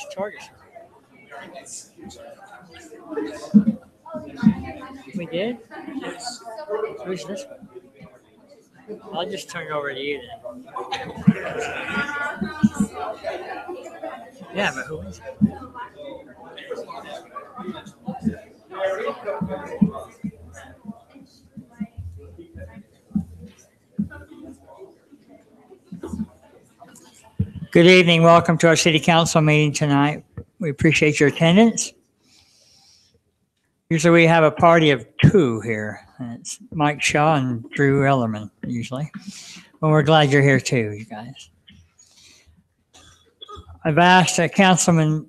Chargers. We did? Yes. Who's this one? I'll just turn it over to you then. Yeah, but who is it? Good evening. Welcome to our city council meeting tonight. We appreciate your attendance. Usually we have a party of two here. And it's Mike Shaw and Drew Ellerman usually. Well, we're glad you're here too, you guys. I've asked Councilman,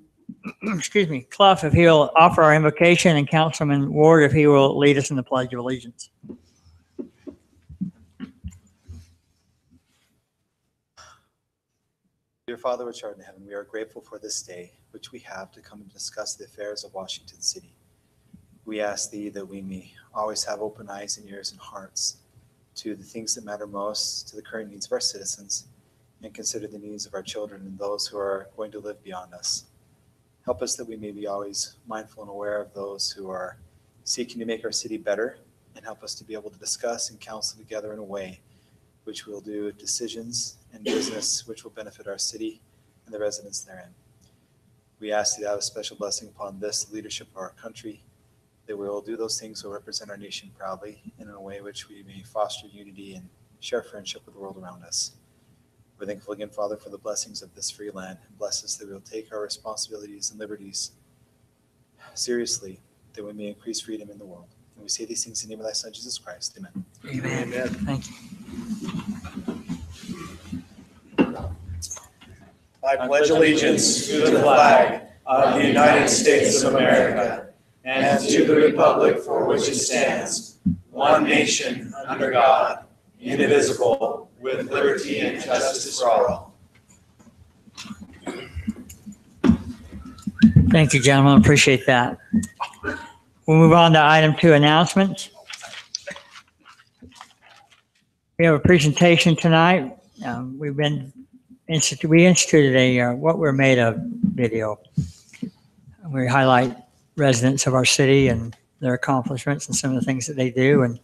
Clough if he'll offer our invocation, and Councilman Ward if he will lead us in the Pledge of Allegiance. Dear Father, which art in heaven, we are grateful for this day, which we have to come and discuss the affairs of Washington City. We ask thee that we may always have open eyes and ears and hearts to the things that matter most, to the current needs of our citizens, and consider the needs of our children and those who are going to live beyond us. Help us that we may be always mindful and aware of those who are seeking to make our city better, and help us to be able to discuss and counsel together in a way which will do decisions and business which will benefit our city and the residents therein. We ask thee to have a special blessing upon this, the leadership of our country, that we will do those things that will represent our nation proudly and in a way which we may foster unity and share friendship with the world around us. We're thankful again, Father, for the blessings of this free land. Bless us that we will take our responsibilities and liberties seriously, that we may increase freedom in the world. And we say these things in the name of thy Son, Jesus Christ. Amen. Amen. Amen. Thank you. I pledge allegiance to the flag of the United States of America and to the republic for which it stands, one nation under God, indivisible, with liberty and justice for all. Thank you, gentlemen. Appreciate that. We'll move on to item 2, announcements. We have a presentation tonight. We instituted a What We're Made Of video. We highlight residents of our city and their accomplishments and some of the things that they do and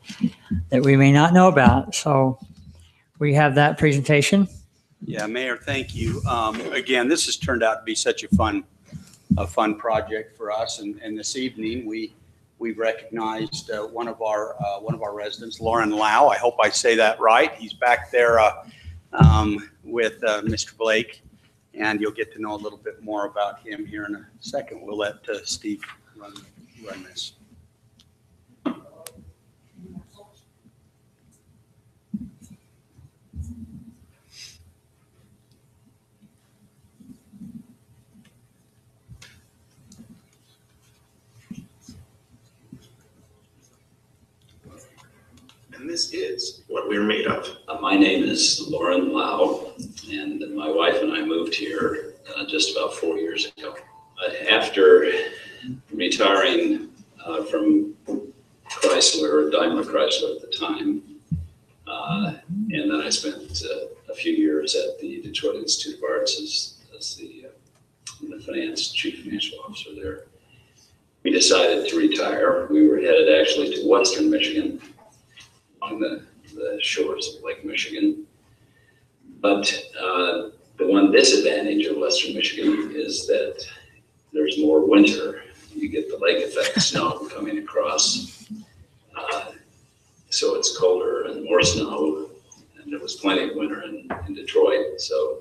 that we may not know about. So we have that presentation. Yeah, Mayor, thank you. Again, this has turned out to be such a fun project for us. And this evening we recognized one of our residents, Lauren Lau. I hope I say that right. He's back there with Mr. Blake, and you'll get to know a little bit more about him here in a second. We'll let Steve run this. And this is What We're Made Of. My name is Lauren Lau, and my wife and I moved here just about 4 years ago. After retiring from Chrysler, Daimler Chrysler at the time, and then I spent a few years at the Detroit Institute of Arts as the chief financial officer there. We decided to retire. We were headed actually to Western Michigan, on the shores of Lake Michigan. But the one disadvantage of Western Michigan is that there's more winter. You get the lake effect snow coming across. So it's colder and more snow. And there was plenty of winter in Detroit. So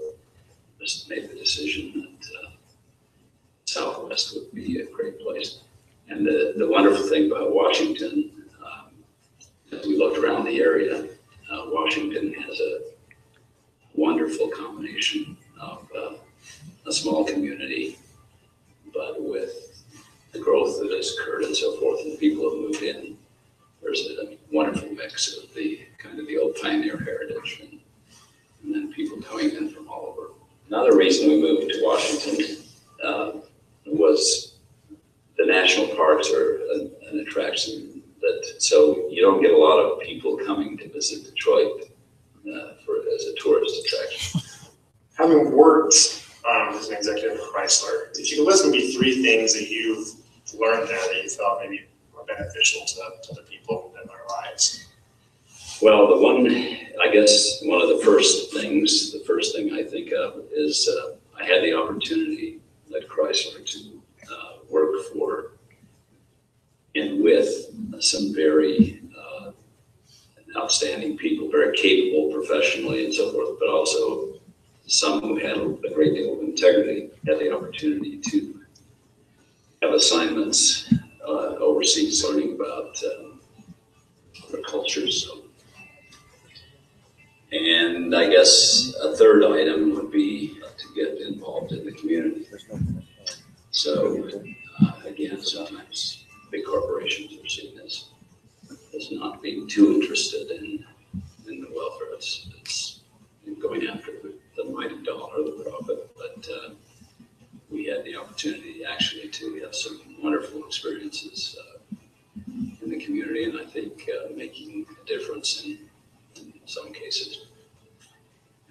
just made the decision that Southwest would be a great place. And the wonderful thing about Washington, as we looked around the area, Washington has a wonderful combination of a small community, but with the growth that has occurred and so forth, and people have moved in, there's a wonderful mix of the kind of the old pioneer heritage and then people coming in from all over. Another reason we moved to Washington was the national parks are an attraction. So you don't get a lot of people coming to visit Detroit as a tourist attraction. Having worked as an executive Executive Chrysler. If you could list maybe 3 things that you've learned there that you felt maybe were beneficial to the people in their lives. Well, I guess one of the first thing I think of is I had the opportunity at Chrysler to work for and with some very outstanding people, very capable professionally and so forth, but also some who had a great deal of integrity. Had the opportunity to have assignments overseas, learning about other cultures. And I guess a third item would be to get involved in the community. So again, sometimes big corporations are seen as not being too interested in the welfare. It's going after the mighty dollar, the profit. But we had the opportunity actually to have some wonderful experiences in the community, and I think making a difference in some cases.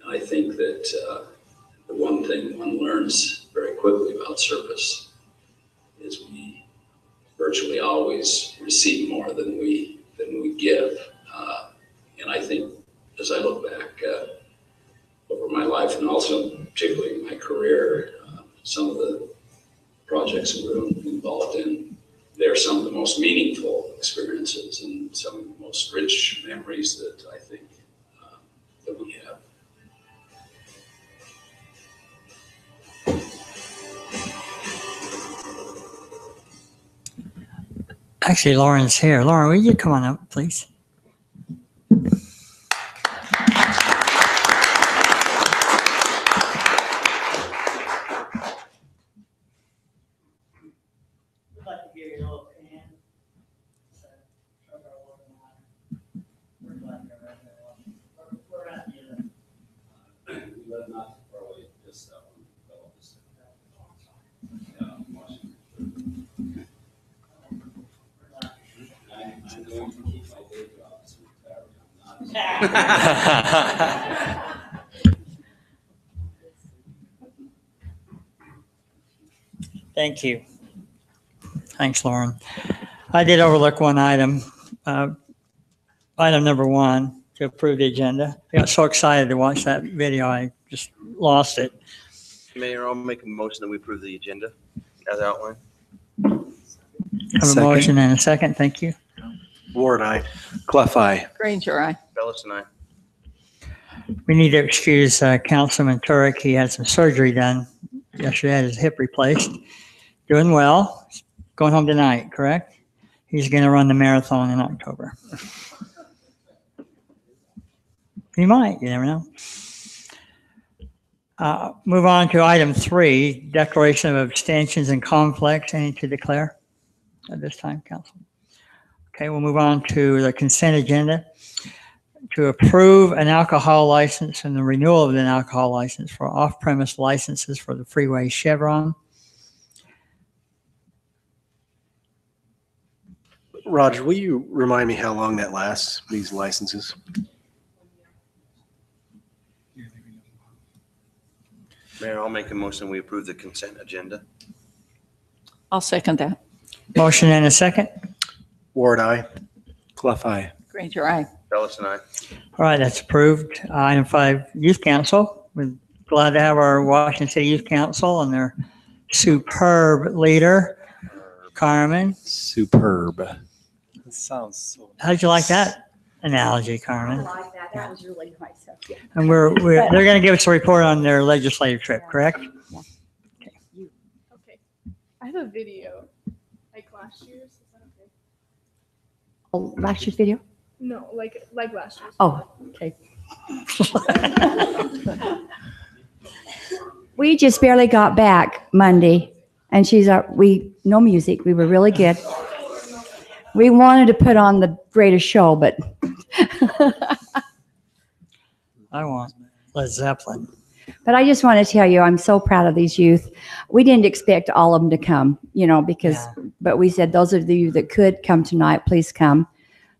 I think that the one thing one learns very quickly about service is we virtually always receive more than we give. And I think as I look back over my life, and also particularly in my career, some of the projects that we're involved in, they're some of the most meaningful experiences and some of the most rich memories that I think that we have. Actually, Lauren's here. Lauren, will you come on up, please? Thank you. Thanks, Lauren. I did overlook one item. Item number 1, to approve the agenda. I got so excited to watch that video, I just lost it. Mayor, I'll make a motion that we approve the agenda as outlined. I have a motion and a second. Thank you. Ward, aye. Clough, aye. Granger, aye. Bellis and I. We need to excuse Councilman Turek. He had some surgery done yesterday, had his hip replaced. Doing well. Going home tonight, correct? He's going to run the marathon in October. He might, you never know. Move on to item 3, declaration of abstentions and conflicts. Any to declare at this time, Council? Okay, we'll move on to the consent agenda. To approve an alcohol license and the renewal of an alcohol license for off-premise licenses for the Freeway Chevron. Roger, will you remind me how long that lasts, these licenses? Mayor, I'll make a motion we approve the consent agenda. I'll second that. Motion and a second. Ward, aye. Clough, aye. Granger, aye. Bellis and I. All right, that's approved. Item 5, Youth Council. We're glad to have our Washington City Youth Council and their superb leader, Carmen. Superb. That sounds so. How'd you like that analogy, Carmen? I like that. That was really nice. Yeah. And they're going to give us a report on their legislative trip, correct? Okay. I have a video, like last year's. Is that okay? Oh, last year's video? No, like last year's. Oh, okay. We just barely got back Monday, and no music. We were really good. We wanted to put on the greatest show, but I want Led Zeppelin. But I just want to tell you, I'm so proud of these youth. We didn't expect all of them to come, but we said, those of you that could come tonight, please come.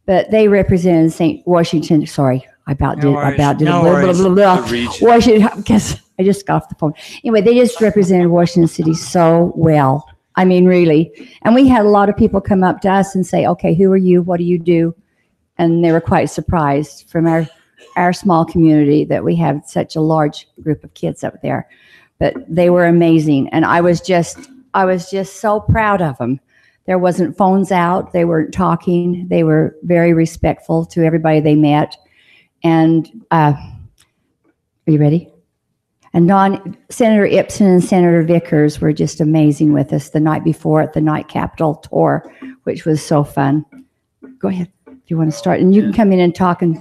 But they represented St. Washington. Sorry, I about did worries. a No blah, blah, blah, blah. The region. Washington, because I just got off the phone. Anyway, they just represented Washington City so well. I mean, really. And we had a lot of people come up to us and say, okay, who are you? What do you do? And they were quite surprised from our small community that we have such a large group of kids up there. But they were amazing. And I was just so proud of them. There wasn't phones out. They weren't talking. They were very respectful to everybody they met. And are you ready? And Senator Ipsen and Senator Vickers were just amazing with us the night before at the night Capitol tour, which was so fun. Go ahead if you want to start. And you can come in and talk. And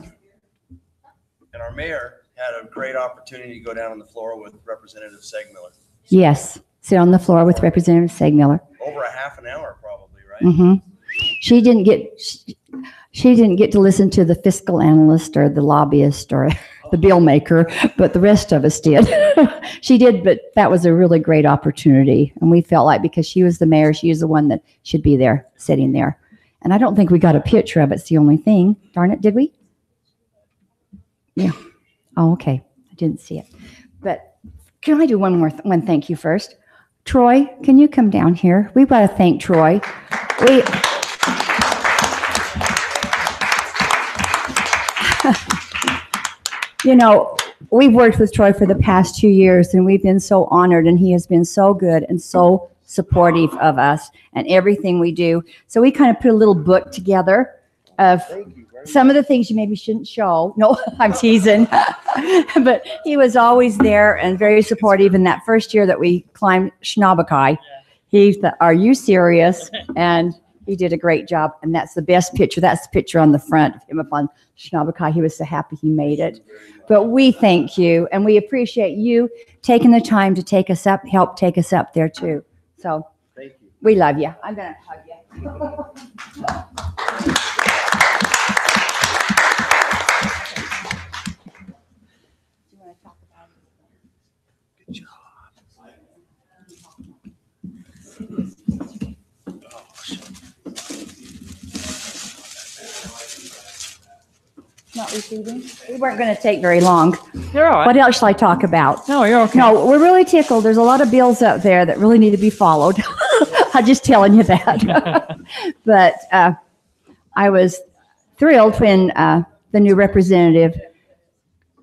our mayor had a great opportunity to go down on the floor with Representative Segmiller. Yes, sit on the floor with Representative Segmiller. Over a half an hour, probably, right? Mm-hmm. She didn't get to listen to the fiscal analyst or the lobbyist or the bill maker, but the rest of us did. She did, but that was a really great opportunity. And we felt like because she was the mayor, she was the one that should be there, sitting there. And I don't think we got a picture of it. It's the only thing. Darn it, did we? Yeah. Oh, okay. I didn't see it. But can I do one thank you first? Troy, can you come down here? We've got to thank Troy. You know, we've worked with Troy for the past 2 years, and we've been so honored, and he has been so good and so supportive of us and everything we do. So we kind of put a little book together of some of the things you maybe shouldn't show. No, I'm teasing. But he was always there and very supportive. In that first year that we climbed Schnabakai, he thought, are you serious? And he did a great job. And that's the best picture. That's the picture on the front of him up on Schnabakai. He was so happy he made it. But we thank you, and we appreciate you taking the time to take us up, help take us up there too. So Thank you. We love you. I'm going to hug you. Not receiving? We weren't going to take very long. You're all right. What else shall I talk about? No, you're okay. No, we're really tickled. There's a lot of bills out there that really need to be followed. I'm just telling you that. But I was thrilled when the new representative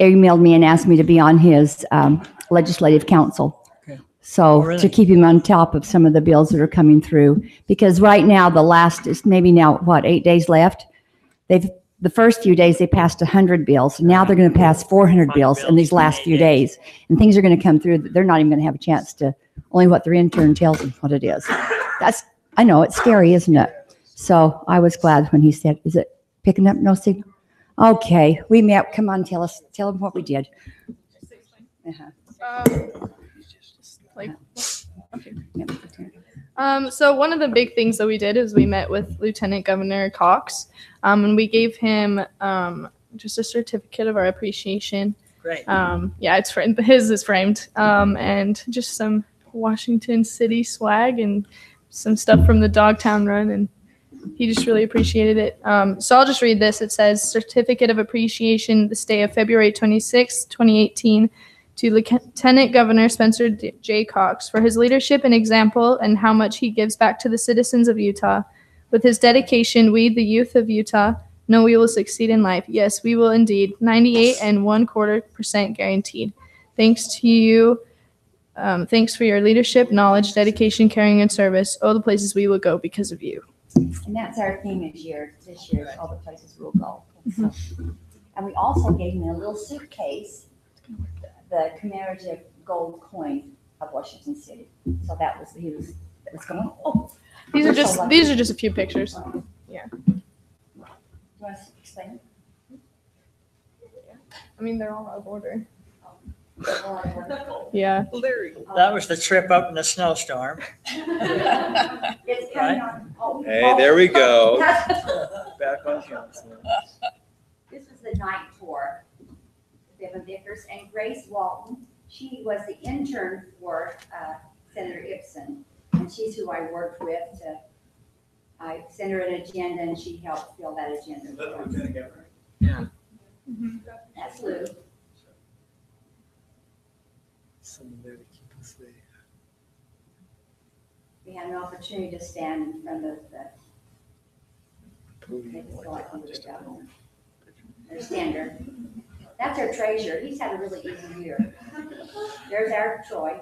emailed me and asked me to be on his legislative council. Okay. So really? to keep him on top of some of the bills that are coming through. Because right now, the last is maybe now, 8 days left? The first few days, they passed 100 bills. Now they're going to pass 400 bills in these last few days. And things are going to come through that they're not even going to have a chance to, only what their intern tells them what it is. I know, it's scary, isn't it? So I was glad when he said, is it picking up no signal? Okay, we met. Come on, tell them what we did. So one of the big things that we did is we met with Lieutenant Governor Cox, and we gave him just a certificate of our appreciation. Great. Yeah, it's framed. His is framed, and just some Washington City swag and some stuff from the Dogtown Run, and he just really appreciated it. So I'll just read this. It says, Certificate of Appreciation, this day of February 26, 2018, to Lieutenant Governor Spencer J. Cox for his leadership and example and how much he gives back to the citizens of Utah. With his dedication, we, the youth of Utah, know we will succeed in life. Yes, we will indeed. 98.25% guaranteed. Thanks to you. Thanks for your leadership, knowledge, dedication, caring, and service. Oh, the places we will go because of you. And that's our theme this year, all the places we'll go. So, and we also gave him a little suitcase, the commemorative gold coin of Washington City. So that was going. Oh, These are just a few pictures. Yeah. Do you want to explain it? I mean, they're all out of order. Yeah. That was the trip up in the snowstorm. It's coming on. Oh, Hey, there we go. Back on campus. This is the night tour. Devin Vickers and Grace Walton. She was the intern for Senator Ipsen, and she's who I worked with. I sent her an agenda, and she helped fill that agenda. Yeah. That's Lou. someone there to keep us safe. We had an opportunity to stand in front of the Podium. their standard. That's our treasurer. He's had a really easy year. There's our Troy.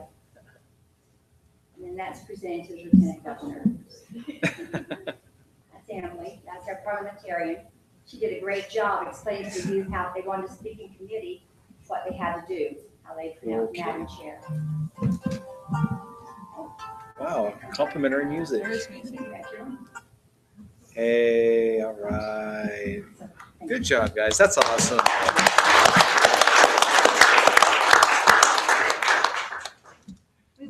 And then that's presented to the Lieutenant Governor. That's Emily. That's our parliamentarian. She did a great job explaining to you how if they wanted to speak in committee, what they had to do, how they pronounce Madam Chair. Wow, complimentary music. There is music. Hey, all right. Good job, guys. That's awesome. We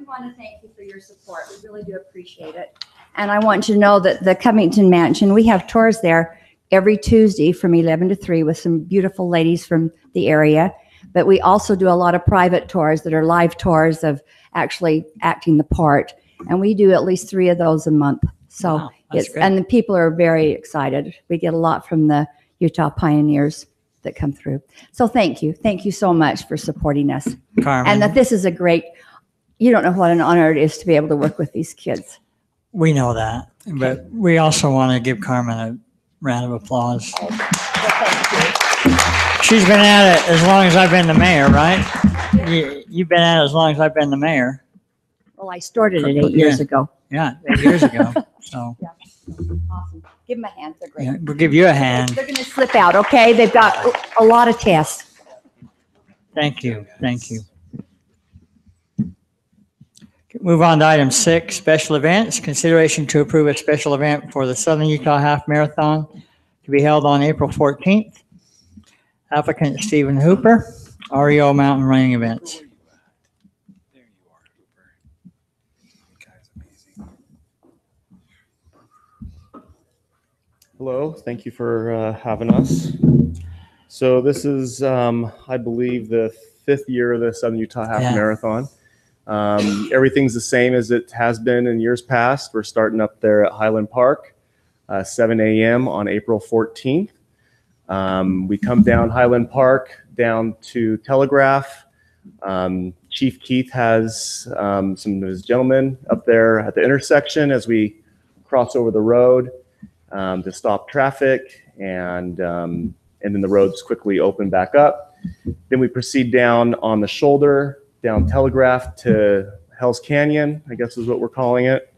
want to thank you for your support. We really do appreciate it. And I want you to know that the Covington Mansion, we have tours there every Tuesday from 11 to 3 with some beautiful ladies from the area. But we also do a lot of private tours that are live tours of actually acting the part. And we do at least 3 of those a month. So Wow, that's great. and the people are very excited. We get a lot from the Utah pioneers that come through. So thank you. Thank you so much for supporting us. Carmen, And that this is a great, you don't know what an honor it is to be able to work with these kids. we know that, but we also want to give Carmen a round of applause. She's been at it as long as I've been the mayor, right? You've been at it as long as I've been the mayor. Well, I started it 8 years ago. Yeah, 8 years ago. So Awesome. Give them a hand. They're great. yeah, we'll give you a hand. They're going to slip out, okay? They've got a lot of tests. Thank you. Thank you. Move on to item 6, special events. Consideration to approve a special event for the Southern Utah Half Marathon to be held on April 14th. Applicant Stephen Hooper, REO Mountain Running Events. There you are, Hooper. You guys amazing. Hello, thank you for having us. So this is, I believe, the 5th year of the Southern Utah Half Yeah. Marathon. Everything's the same as it has been in years past. We're starting up there at Highland Park, 7 a.m. on April 14th. We come down Highland Park down to Telegraph. Chief Keith has some of his gentlemen up there at the intersection as we cross over the road to stop traffic, and then the roads quickly open back up. Then we proceed down on the shoulder, down Telegraph to Hell's Canyon, I guess is what we're calling it,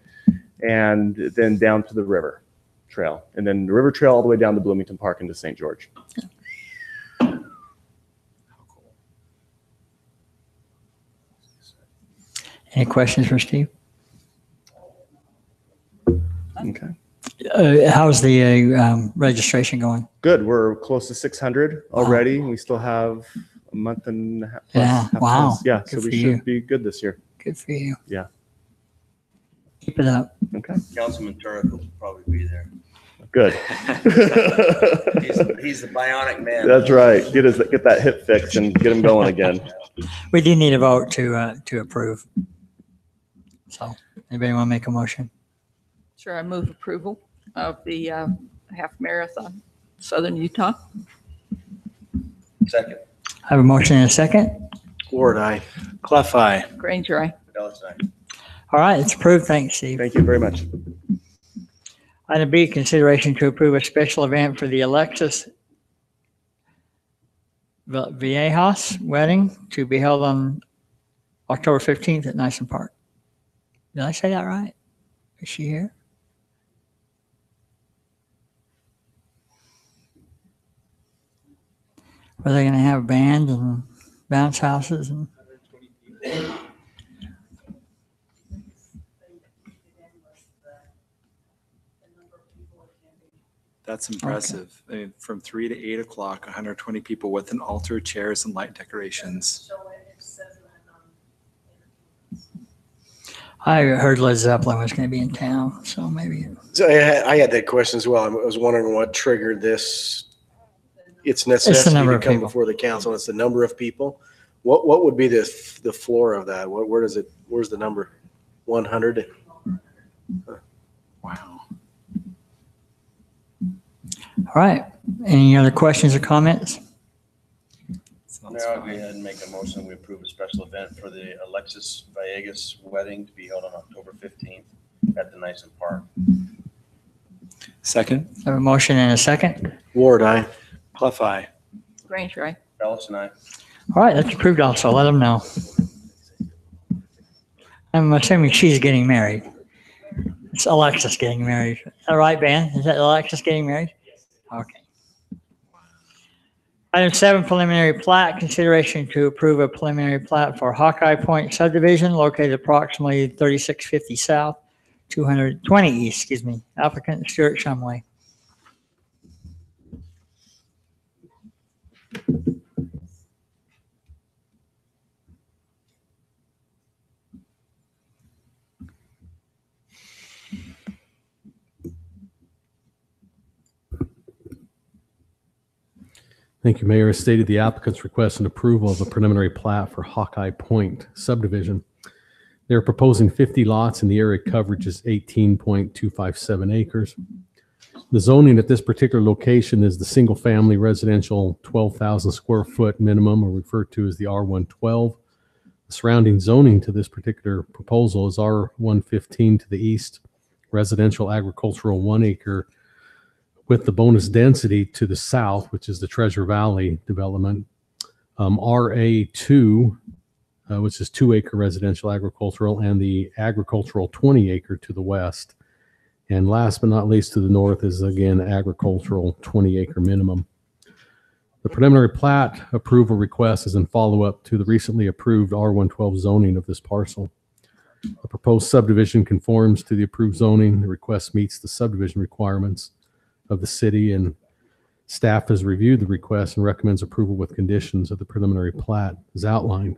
and then down to the river trail, and then the river trail all the way down to Bloomington Park into St. George. Any questions for Steve? Okay. How's the registration going? Good. We're close to 600 already. We still have a month and a half. Yeah, wow. Yeah, Good so for we you. should be good this year. Good for you. Yeah. Keep it up. Okay. Councilman Turek will probably be there. Good. He's the bionic man. That's right. Get that hip fixed and get him going again. We do need a vote to approve. So anybody want to make a motion? Sure, I move approval of the half marathon, Southern Utah. Second. I have a motion and a second. Ward, aye. Clef, aye. Granger, aye. Fidelis, aye. All right, it's approved. Thanks, Steve. Thank you very much. Item B, consideration to approve a special event for the Alexis Viejas wedding to be held on October 15th at Nyson Park. Did I say that right? Is she here? Are they going to have bands and bounce houses and? That's impressive. I mean, from 3 to 8 o'clock, 120 people with an altar, chairs, and light decorations. I heard Led Zeppelin was going to be in town, so maybe. So I had that question as well. I was wondering what triggered this. It's necessity number to of come people. before the council. It's the number of people. What would be the floor of that? Where does it? Where's the number? 100. Wow. All right. Any other questions or comments? It's Mayor, I'll go ahead and make a motion. We approve a special event for the Alexis Villegas wedding to be held on October 15th at the Nyson Park. Second. I have a motion and a second. Ward, aye. Clough, aye. Granger, aye. Ellis and I. All right, that's approved also. Let them know. I'm assuming she's getting married. It's Alexis getting married. All right, Ben? Is that Alexis getting married? Okay. Item 7, preliminary plat. Consideration to approve a preliminary plat for Hawkeye Point subdivision located approximately 3650 South, 220 East, Applicant Stuart Shumway. Thank you, Mayor. As stated, the applicants request an approval of a preliminary plat for Hawkeye Point subdivision. They're proposing 50 lots and the area coverage is 18.257 acres. The zoning at this particular location is the single-family residential 12,000 square foot minimum, or referred to as the R112. The surrounding zoning to this particular proposal is R115 to the east, residential agricultural 1 acre, with the bonus density to the south, which is the Treasure Valley development. RA2, which is 2 acre residential agricultural, and the agricultural 20 acre to the west. And last but not least to the north is again agricultural 20 acre minimum. The preliminary plat approval request is in follow-up to the recently approved R112 zoning of this parcel. The proposed subdivision conforms to the approved zoning. The request meets the subdivision requirements of the city, and staff has reviewed the request and recommends approval with conditions of the preliminary plat as outlined.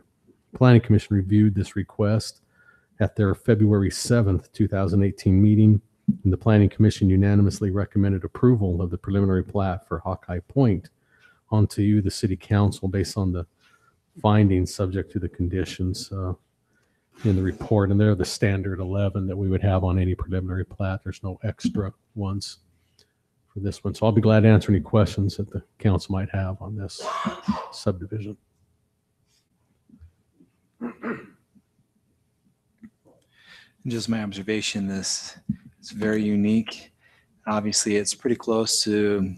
Planning Commission reviewed this request at their February 7th, 2018 meeting, and the Planning Commission unanimously recommended approval of the preliminary plat for Hawkeye Point onto you, the City Council, based on the findings subject to the conditions in the report. And they're the standard 11 that we would have on any preliminary plat. There's no extra ones for this one. So I'll be glad to answer any questions that the council might have on this subdivision. Just my observation, this is very unique. Obviously, it's pretty close to,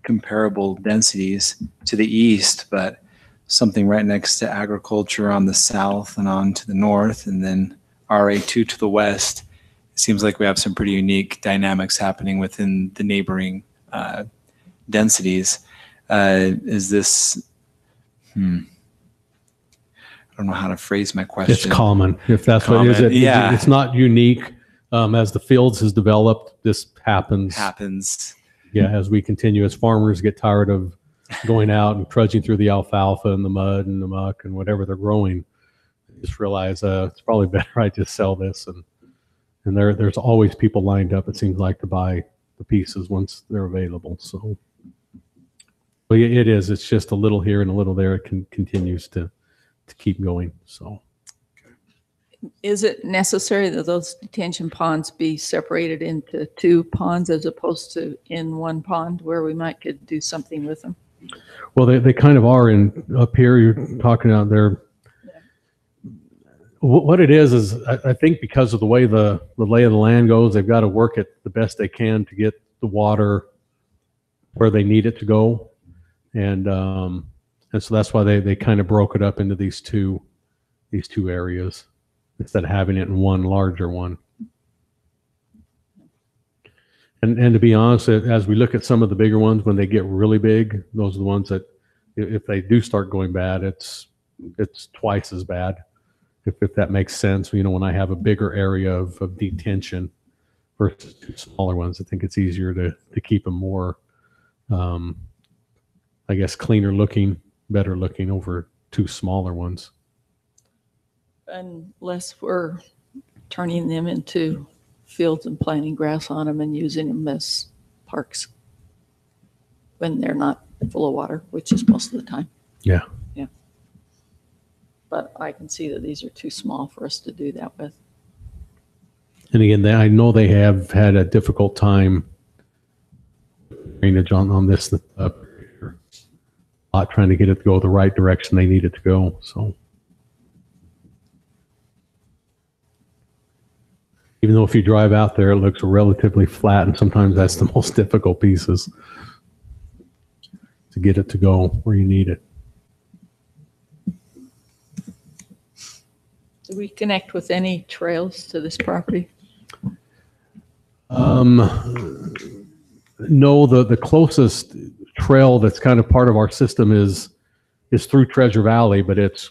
comparable densities to the east, but something right next to agriculture on the south and on to the north, and then RA2 to the west. It seems like we have some pretty unique dynamics happening within the neighboring densities. Is this, I don't know how to phrase my question. It's common, if that's what it is. Yeah. It's not unique. As the fields has developed, this happens. Yeah, as we continue, as farmers get tired of going out and trudging through the alfalfa and the mud and the muck and whatever they're growing, they just realize it's probably better I just sell this. And there's always people lined up, it seems like, to buy the pieces once they're available. So, but it is. It's just a little here and a little there. It continues to keep going. So, Is it necessary that those detention ponds be separated into 2 ponds as opposed to in 1 pond where we might could do something with them? well, they kind of are up here. You're talking out there. What it is I think because of the way the lay of the land goes, they've got to work it the best they can to get the water where they need it to go. And so that's why they kind of broke it up into these two areas instead of having it in one larger one. And to be honest, as we look at some of the bigger ones, when they get really big, those are the ones that if they do start going bad, it's twice as bad. If that makes sense, when I have a bigger area of detention versus 2 smaller ones, I think it's easier to keep them more, I guess, cleaner looking, better looking over 2 smaller ones. Unless we're turning them into fields and planting grass on them and using them as parks when they're not full of water, which is most of the time. Yeah. But I can see that these are too small for us to do that with. And again, I know they have had a difficult time drainage on this. A lot trying to get it to go the right direction they need it to go. So even though if you drive out there, it looks relatively flat, and sometimes that's the most difficult pieces to get it to go where you need it. Do we connect with any trails to this property? No, the closest trail that's kind of part of our system is through Treasure Valley, but it's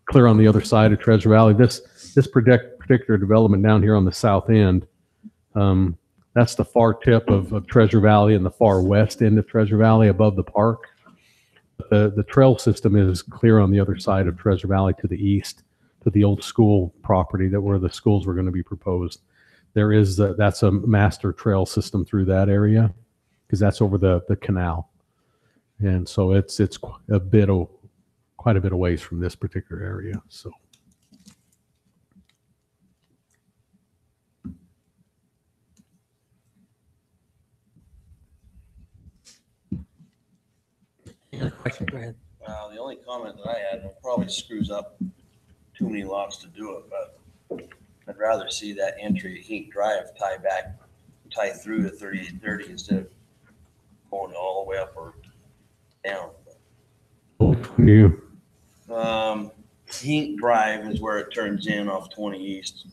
clear on the other side of Treasure Valley. This particular development down here on the south end, that's the far tip of Treasure Valley and the far west end of Treasure Valley above the park. The trail system is clear on the other side of Treasure Valley to the east, to the old school property where the schools were going to be proposed. There is that's a master trail system through that area because that's over the canal, and so it's quite a bit of ways from this particular area. So. Any other questions? Go ahead. The only comment that I had, and it probably screws up too many lots to do it, but I'd rather see that entry at Hink Drive tie through to 3830 instead of going all the way up or down. Hink Drive is where it turns in off 20 East.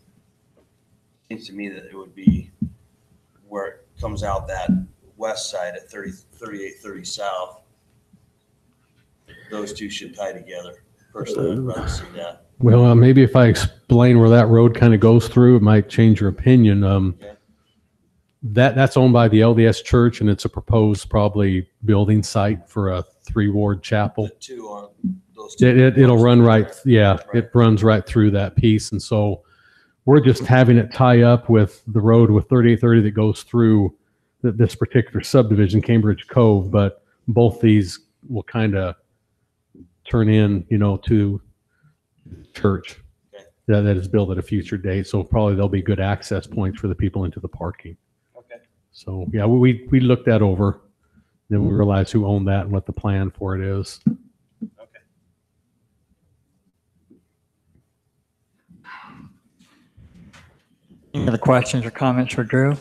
Seems to me that it would be where it comes out that west side at 3830 South. Those two should tie together. Personally, I'd rather see that. Well, maybe if I explain where that road kind of goes through, it might change your opinion. Okay. That's owned by the LDS Church, and it's a proposed probably building site for a 3-ward chapel. The two on those two. It'll run right. Yeah, it runs right through that piece, and so we're just having it tie up with the road with 3830 that goes through this particular subdivision, Cambridge Cove. But both these will kind of turn in, to church that is built at a future date. So probably there'll be good access points for the people into the parking. Okay. So yeah, we looked that over. Then we realized who owned that and what the plan for it is. Okay. Any other questions or comments for Drew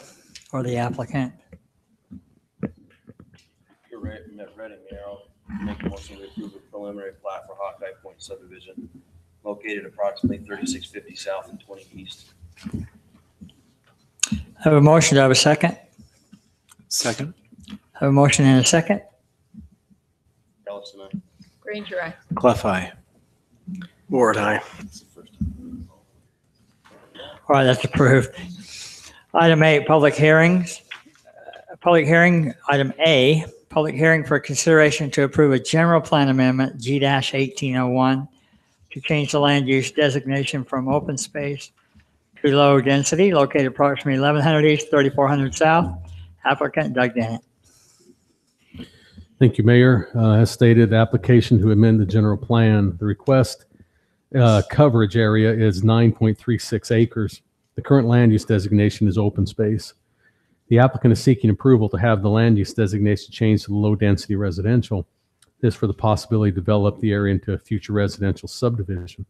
or the applicant? You're ready, Mayor. I'll make a motion to approve the preliminary plat for Hawkeye Point subdivision located approximately 3650 South and 20 East. Have a motion. Do I have a second? Second. Have a motion and a second. Ellison, aye. Granger, aye. Clef eye. Ward, aye. All right, that's approved. Item 8, public hearings. Public hearing, item A, public hearing for consideration to approve a general plan amendment, G-1801, to change the land use designation from open space to low density, located approximately 1100 East, 3400 South. Applicant Doug Dennett. Thank you, Mayor. As stated, application to amend the general plan. The request coverage area is 9.36 acres. The current land use designation is open space. The applicant is seeking approval to have the land use designation changed to the low density residential. This for the possibility to develop the area into a future residential subdivision.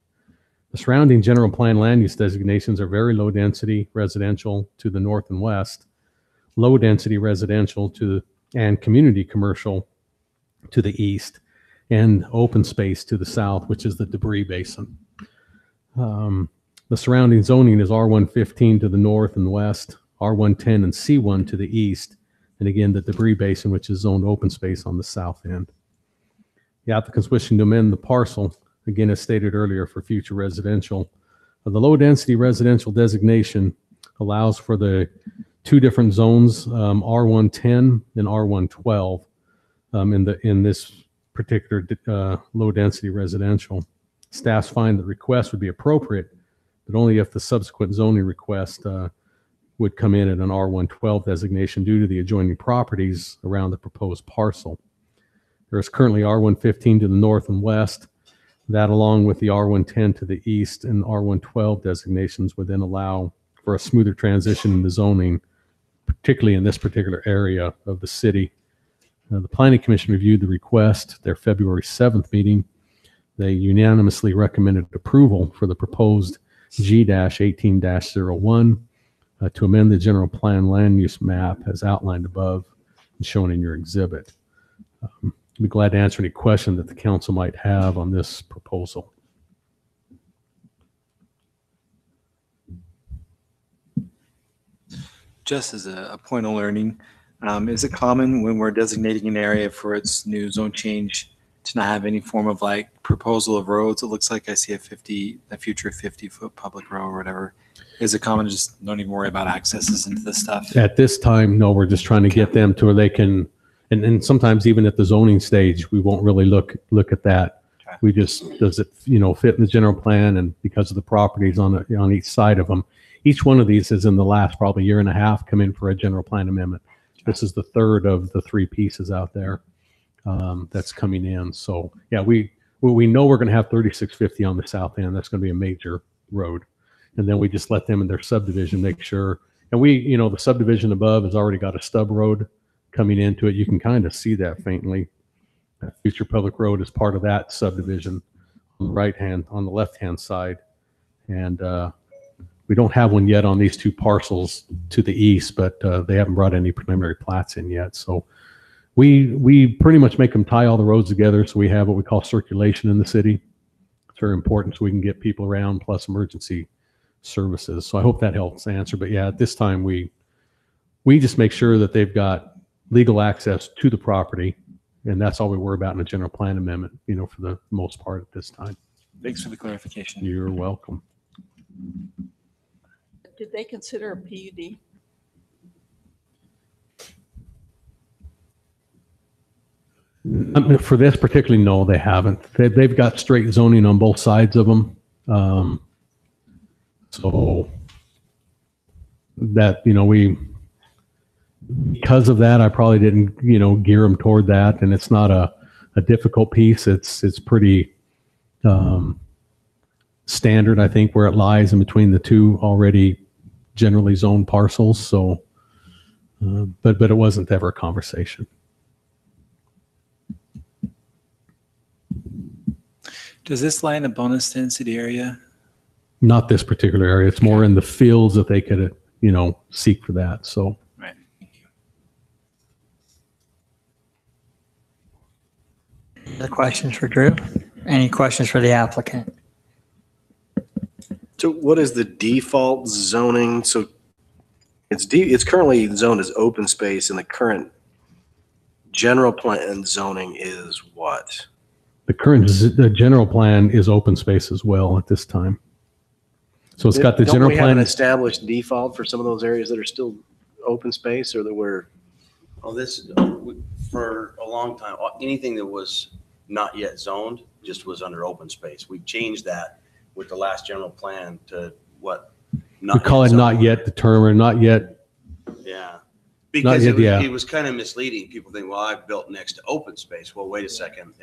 The surrounding general plan land use designations are very low density residential to the north and west, low density residential and community commercial to the east, and open space to the south, which is the debris basin. The surrounding zoning is R115 to the north and west, R110 and C1 to the east, and again, the debris basin, which is zoned open space on the south end. The applicant's wishing to amend the parcel, again, as stated earlier, for future residential. The low density residential designation allows for the two different zones, R110 and R112, in this particular low density residential. Staffs find the request would be appropriate, but only if the subsequent zoning request would come in at an R112 designation due to the adjoining properties around the proposed parcel. There is currently R115 to the north and west. That, along with the R110 to the east and R112 designations, would then allow for a smoother transition in the zoning, particularly in this particular area of the city. The Planning Commission reviewed the request, their February 7th meeting. They unanimously recommended approval for the proposed G-18-01 to amend the general plan land use map as outlined above and shown in your exhibit. I'd be glad to answer any question that the council might have on this proposal. Just as a point of learning, is it common when we're designating an area for its new zone change to not have any form of like proposal of roads? It looks like I see a future 50-foot public road or whatever. Is it common to just don't even worry about accesses into this stuff? At this time, no, we're just trying to get them to where they can, and sometimes even at the zoning stage, we won't really look at that. Okay. We just, does it, fit in the general plan? And because of the properties on each side of them, each one of these is in the last probably year and a half come in for a general plan amendment. This is the third of the three pieces out there that's coming in. So yeah, we know we're going to have 3650 on the south end. That's going to be a major road. And then we just let them in their subdivision make sure. And the subdivision above has already got a stub road coming into it. You can kind of see that faintly. That future public road is part of that subdivision on the left-hand side. And we don't have one yet on these two parcels to the east, but they haven't brought any preliminary plats in yet. So we pretty much make them tie all the roads together. So we have what we call circulation in the city. It's very important so we can get people around plus emergency services. So I hope that helps answer. But yeah, at this time, we just make sure that they've got legal access to the property. And that's all we worry about in a general plan amendment, for the most part at this time. Thanks for the clarification. You're welcome. Did they consider a PUD? For this particularly, no, they haven't. They've got straight zoning on both sides of them. So that, because of that, I probably didn't, gear them toward that. And it's not a difficult piece. It's pretty standard, I think, where it lies in between the two already generally zoned parcels. So, but it wasn't ever a conversation. Does this lie in a bonus density area? Not this particular area. It's more in the fields that they could, seek for that. So. Right. Thank you. Other questions for Drew? Any questions for the applicant? So what is the default zoning? So it's currently zoned as open space, and the current general plan zoning is what? The general plan is open space as well at this time. So it's got the general Don't we have plan. an established default for some of those areas that are still open space, or that we're? Oh, this, for a long time, anything that was not yet zoned just was under open space. We changed that with the last general plan to what? We call it not yet determined, not yet. Yeah. Because yet, it was kind of misleading. People think, well, I've built next to open space. Well, wait a second.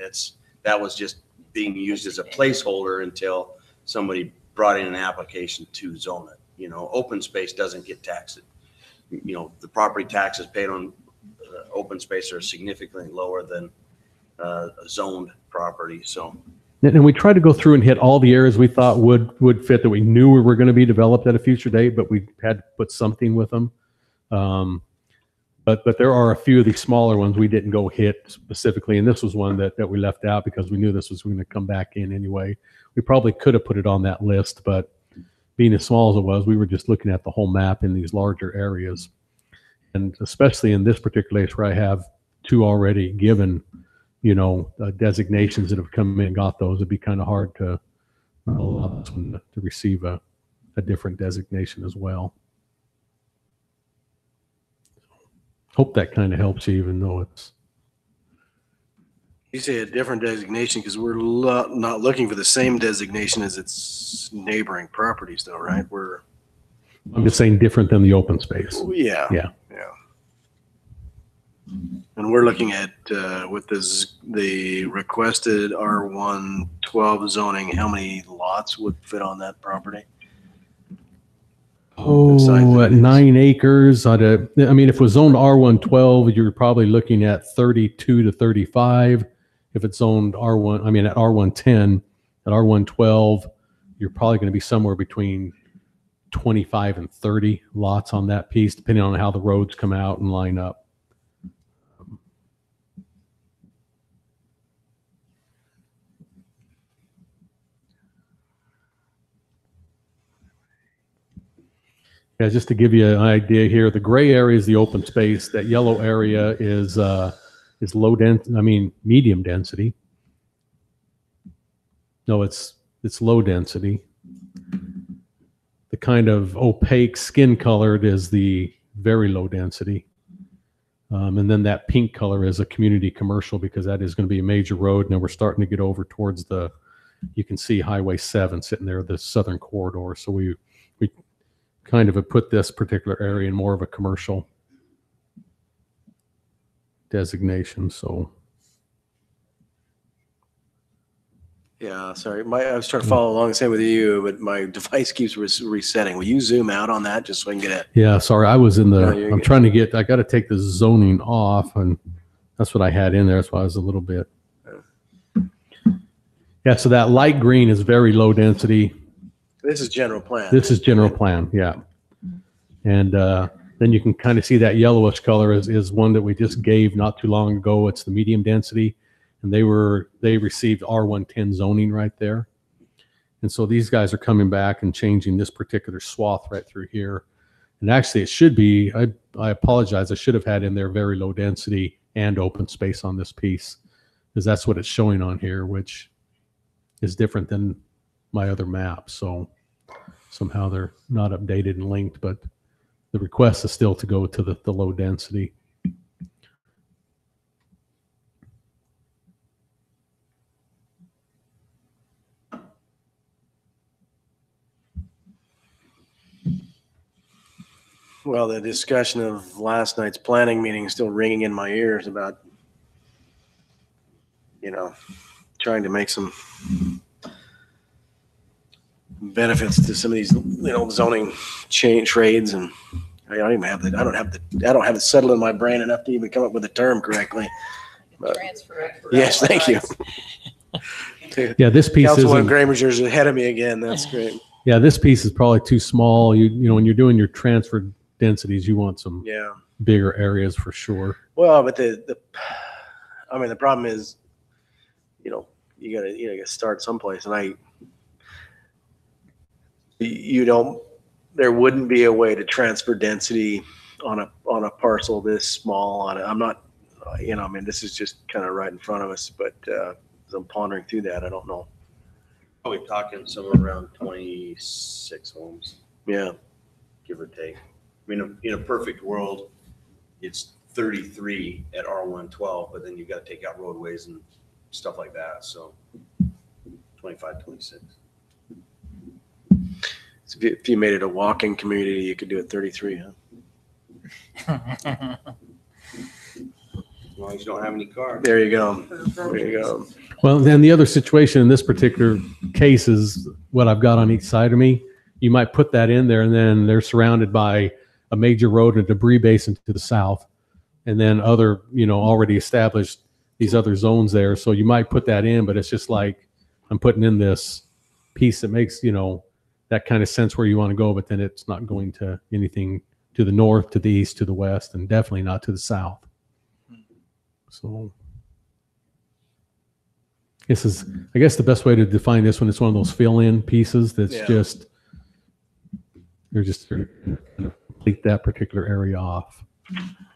That was just being used as a placeholder until somebody brought in an application to zone it. Open space doesn't get taxed. The property taxes paid on open space are significantly lower than zoned property. So. And we tried to go through and hit all the areas we thought would fit, that we knew were going to be developed at a future date, but we had to put something with them. But there are a few of these smaller ones we didn't go hit specifically, and this was one that we left out because we knew this was going to come back in anyway. We probably could have put it on that list, but being as small as it was, we were just looking at the whole map in these larger areas. And especially in this particular case where I have two already given, designations that have come in and got those, it'd be kind of hard to allow this one to receive a different designation as well. Hope that kind of helps you, even though it's. You say a different designation because we're not looking for the same designation as its neighboring properties, though, right? I'm just saying different than the open space. Yeah. Yeah. And we're looking at with the requested R112 zoning, how many lots would fit on that property? Oh, site that at it is. 9 acres, I mean, if it was zoned R112, you're probably looking at 32 to 35. If it's zoned R1, I mean, at R110, at R112, you're probably going to be somewhere between 25 and 30 lots on that piece, depending on how the roads come out and line up. Yeah, just to give you an idea here, the gray area is the open space. That yellow area is low density, I mean, medium density. No, it's low density. The kind of opaque skin colored is the very low density. And then that pink color is a community commercial, because that is going to be a major road. And then we're starting to get over towards you can see Highway 7 sitting there, the southern corridor. So we kind of have put this particular area in more of a commercial designation. So Yeah, sorry. I was trying to follow along the same with you, but my device keeps resetting. Will you zoom out on that just so I can get it? yeah, sorry, I was in No, you're I'm good. trying to I got to take the zoning off, and that's what I had in there. That's why I was a little bit. Yeah, so that light green is very low density. This is general plan. This is general plan, yeah. And then you can kind of see that yellowish color is one that we just gave not too long ago. It's the medium density, and they received R110 zoning right there. And so these guys are coming back and changing this particular swath right through here. And actually, it should be, I apologize, I should have had in there very low density and open space on this piece, because that's what it's showing on here, which is different than my other map. So somehow they're not updated and linked, but the request is still to go to the low density. Well, the discussion of last night's planning meeting is still ringing in my ears about, trying to make some benefits to some of these, zoning trades, and I don't have it settled in my brain enough to even come up with the term correctly. But, yes, thank you. Yeah, this piece Councilwoman isn't. Gramer's ahead of me again. That's great. Yeah, this piece is probably too small. When you're doing your transfer densities, you want some Yeah. bigger areas for sure. Well, but the problem is, you gotta start someplace, and there wouldn't be a way to transfer density on a parcel this small. I'm not, this is just kind of right in front of us, but as I'm pondering through that, I don't know. Probably talking somewhere around 26 homes, Yeah. give or take. I mean, in a perfect world, it's 33 at R112, but then you've got to take out roadways and stuff like that. So 25, 26. So if you made it a walking community, you could do it 33, huh? As long as you don't have any cars. There you go. There you go. Well, then the other situation in this particular case is what I've got on each side of me. You might put that in there, and then they're surrounded by a major road and a debris basin to the south, and then other, already established these other zones there. So you might put that in, but it's just like I'm putting in this piece that makes, that kind of sense where you want to go, but then it's not going to anything to the north, to the east, to the west, and definitely not to the south. So this is, I guess, the best way to define this one. It's one of those fill-in pieces that's Yeah. they're just going to complete that particular area off.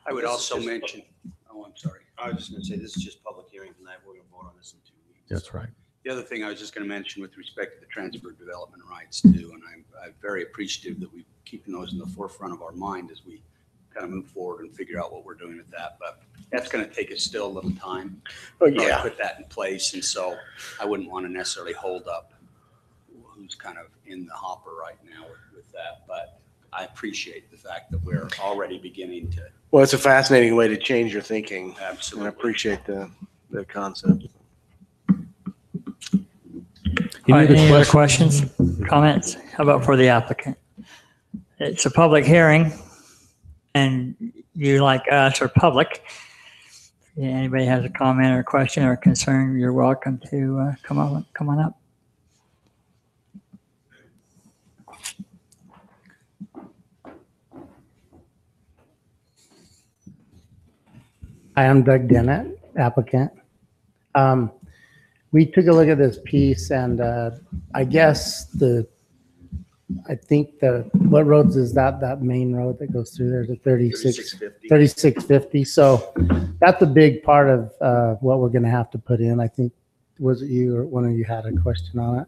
I would also mention, I'm sorry. I was just going to say, this is just public hearing tonight. We're going to vote on this in 2 weeks. That's right. The other thing I was just going to mention with respect to the transfer of development rights too, and I'm very appreciative that we're keeping those in the forefront of our mind as we kind of move forward and figure out what we're doing with that. But that's going to take us still a little time. Oh, to yeah. put that in place, and so I wouldn't want to necessarily hold up who's kind of in the hopper right now with that. But I appreciate the fact that we're already beginning to. Well, it's a fascinating way to change your thinking. Absolutely. And I appreciate the concept. All right, any other questions, comments? How about for the applicant? it's a public hearing, and you, like us, are public. If anybody has a comment or a question or a concern, you're welcome to come on up. Hi, I'm Doug Dennett, applicant. We took a look at this piece, and I guess what roads is that? That main road that goes through there's a 3650. So that's a big part of what we're going to have to put in. I think, was it you or one of you had a question on it?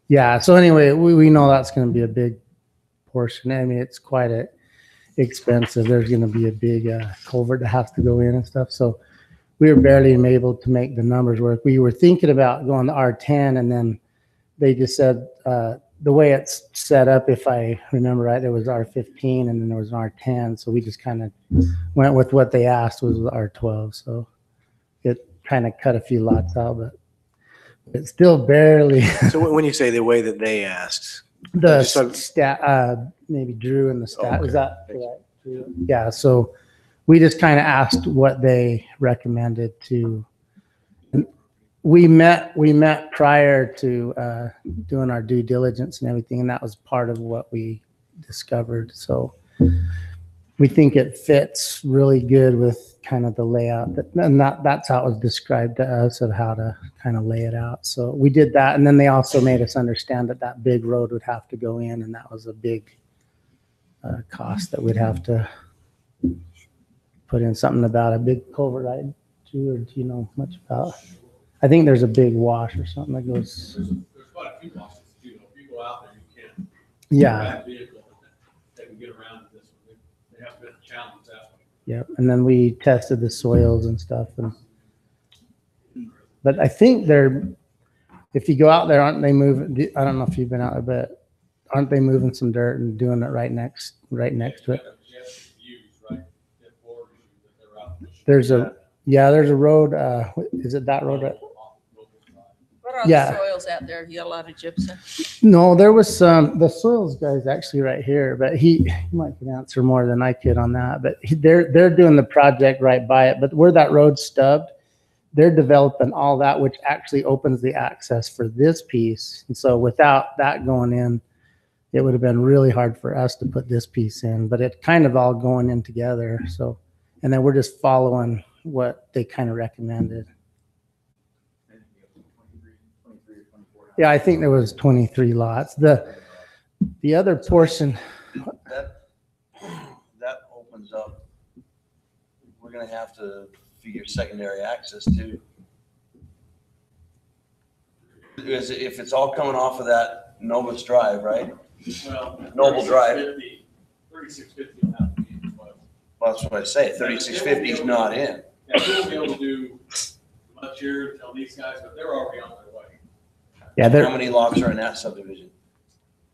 Yeah. So anyway, we know that's going to be a big portion. I mean, it's quite expensive. There's going to be a big culvert that has to go in and stuff. So we were barely able to make the numbers work. We were thinking about going to R10, and then they just said the way it's set up, if I remember right, there was R15 and then there was an R10. So we just kind of went with what they asked, was R12. So it kind of cut a few lots out, but it's still barely. So when you say the way that they asked, the stat, maybe Drew and the stat, Okay. is that correct? Drew? Yeah. So we just kind of asked what they recommended to. We met prior to doing our due diligence and everything, and that was part of what we discovered. So we think it fits really good with kind of the layout, and that's how it was described to us, of how to kind of lay it out. So we did that, and then they also made us understand that big road would have to go in, and that was a big cost that we'd have to put in. Something about a big culvert, right? Drew, or do you know much about? I think there's a big wash or something that goes. There's quite a few washes too. If you go out there, you can. Yeah. That vehicle that can get around this one. They have been a challenge that way. Yep. And then we tested the soils and stuff. But I think if you go out there, aren't they moving? I don't know if you've been out there, but aren't they moving some dirt and doing it right next to it? There's a road. Is it that road? Right? What are the soils out there? You got a lot of gypsum? No, there was some. The soils guy's actually right here, but he might can answer more than I could on that. But they're doing the project right by it. But where that road's stubbed, they're developing all that, which actually opens the access for this piece. And so without that going in, it would have been really hard for us to put this piece in. But it's kind of all going in together. So, and then we're just following what they kind of recommended. Yeah, I think there was 23 lots. The other portion. That opens up. We're going to have to figure secondary access too. Because if it's all coming off of that Novus Drive, right? Well, Noble Drive. 3650 will have to be in. Well, that's what I say. 3650 is not in. Yeah, we won't be able to do much here until these guys, but they're already on their way. Yeah, How many lots are in that subdivision?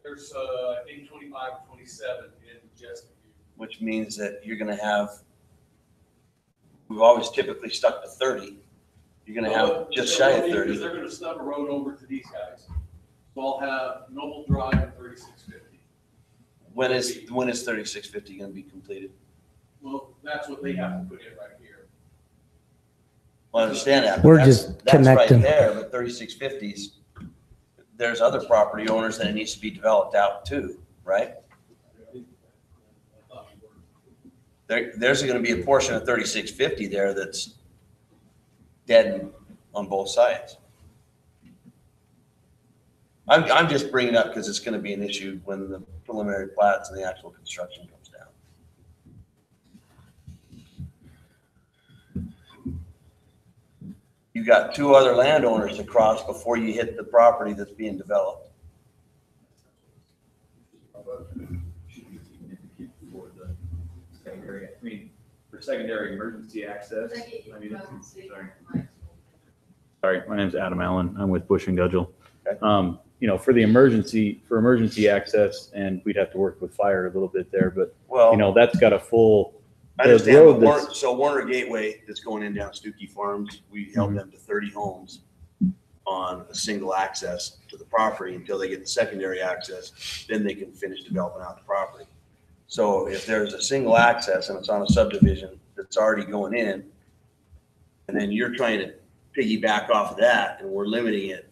There's, I think 25 or 27 in Chesterview. Which means that you're going to have, we've always typically stuck to 30. You're going to have just shy of 30. They're going to snub a road over to these guys. So I'll have Noble Drive and 3650. When is 3650 going to be completed? Well, that's what they have to put in right here. Well, I understand that. but We're that's- just that's connecting. right there, but 3650s, there's other property owners that it needs to be developed out too, right? There's going to be a portion of 3650 there that's dead on both sides. I'm just bringing it up because it's going to be an issue when the preliminary plats and the actual construction comes down. You got two other landowners to cross before you hit the property that's being developed. For secondary emergency access. Sorry, my name's Adam Allen. I'm with Bush and Gudgel. Okay. For the emergency access, and we'd have to work with fire a little bit there, but that's got a full. I understand, but Warner Gateway that's going in down Stookie Farms, we held them to 30 homes on a single access to the property until they get the secondary access, then they can finish developing out the property. So if there's a single access and it's on a subdivision that's already going in, and then you're trying to piggyback off of that, and we're limiting it.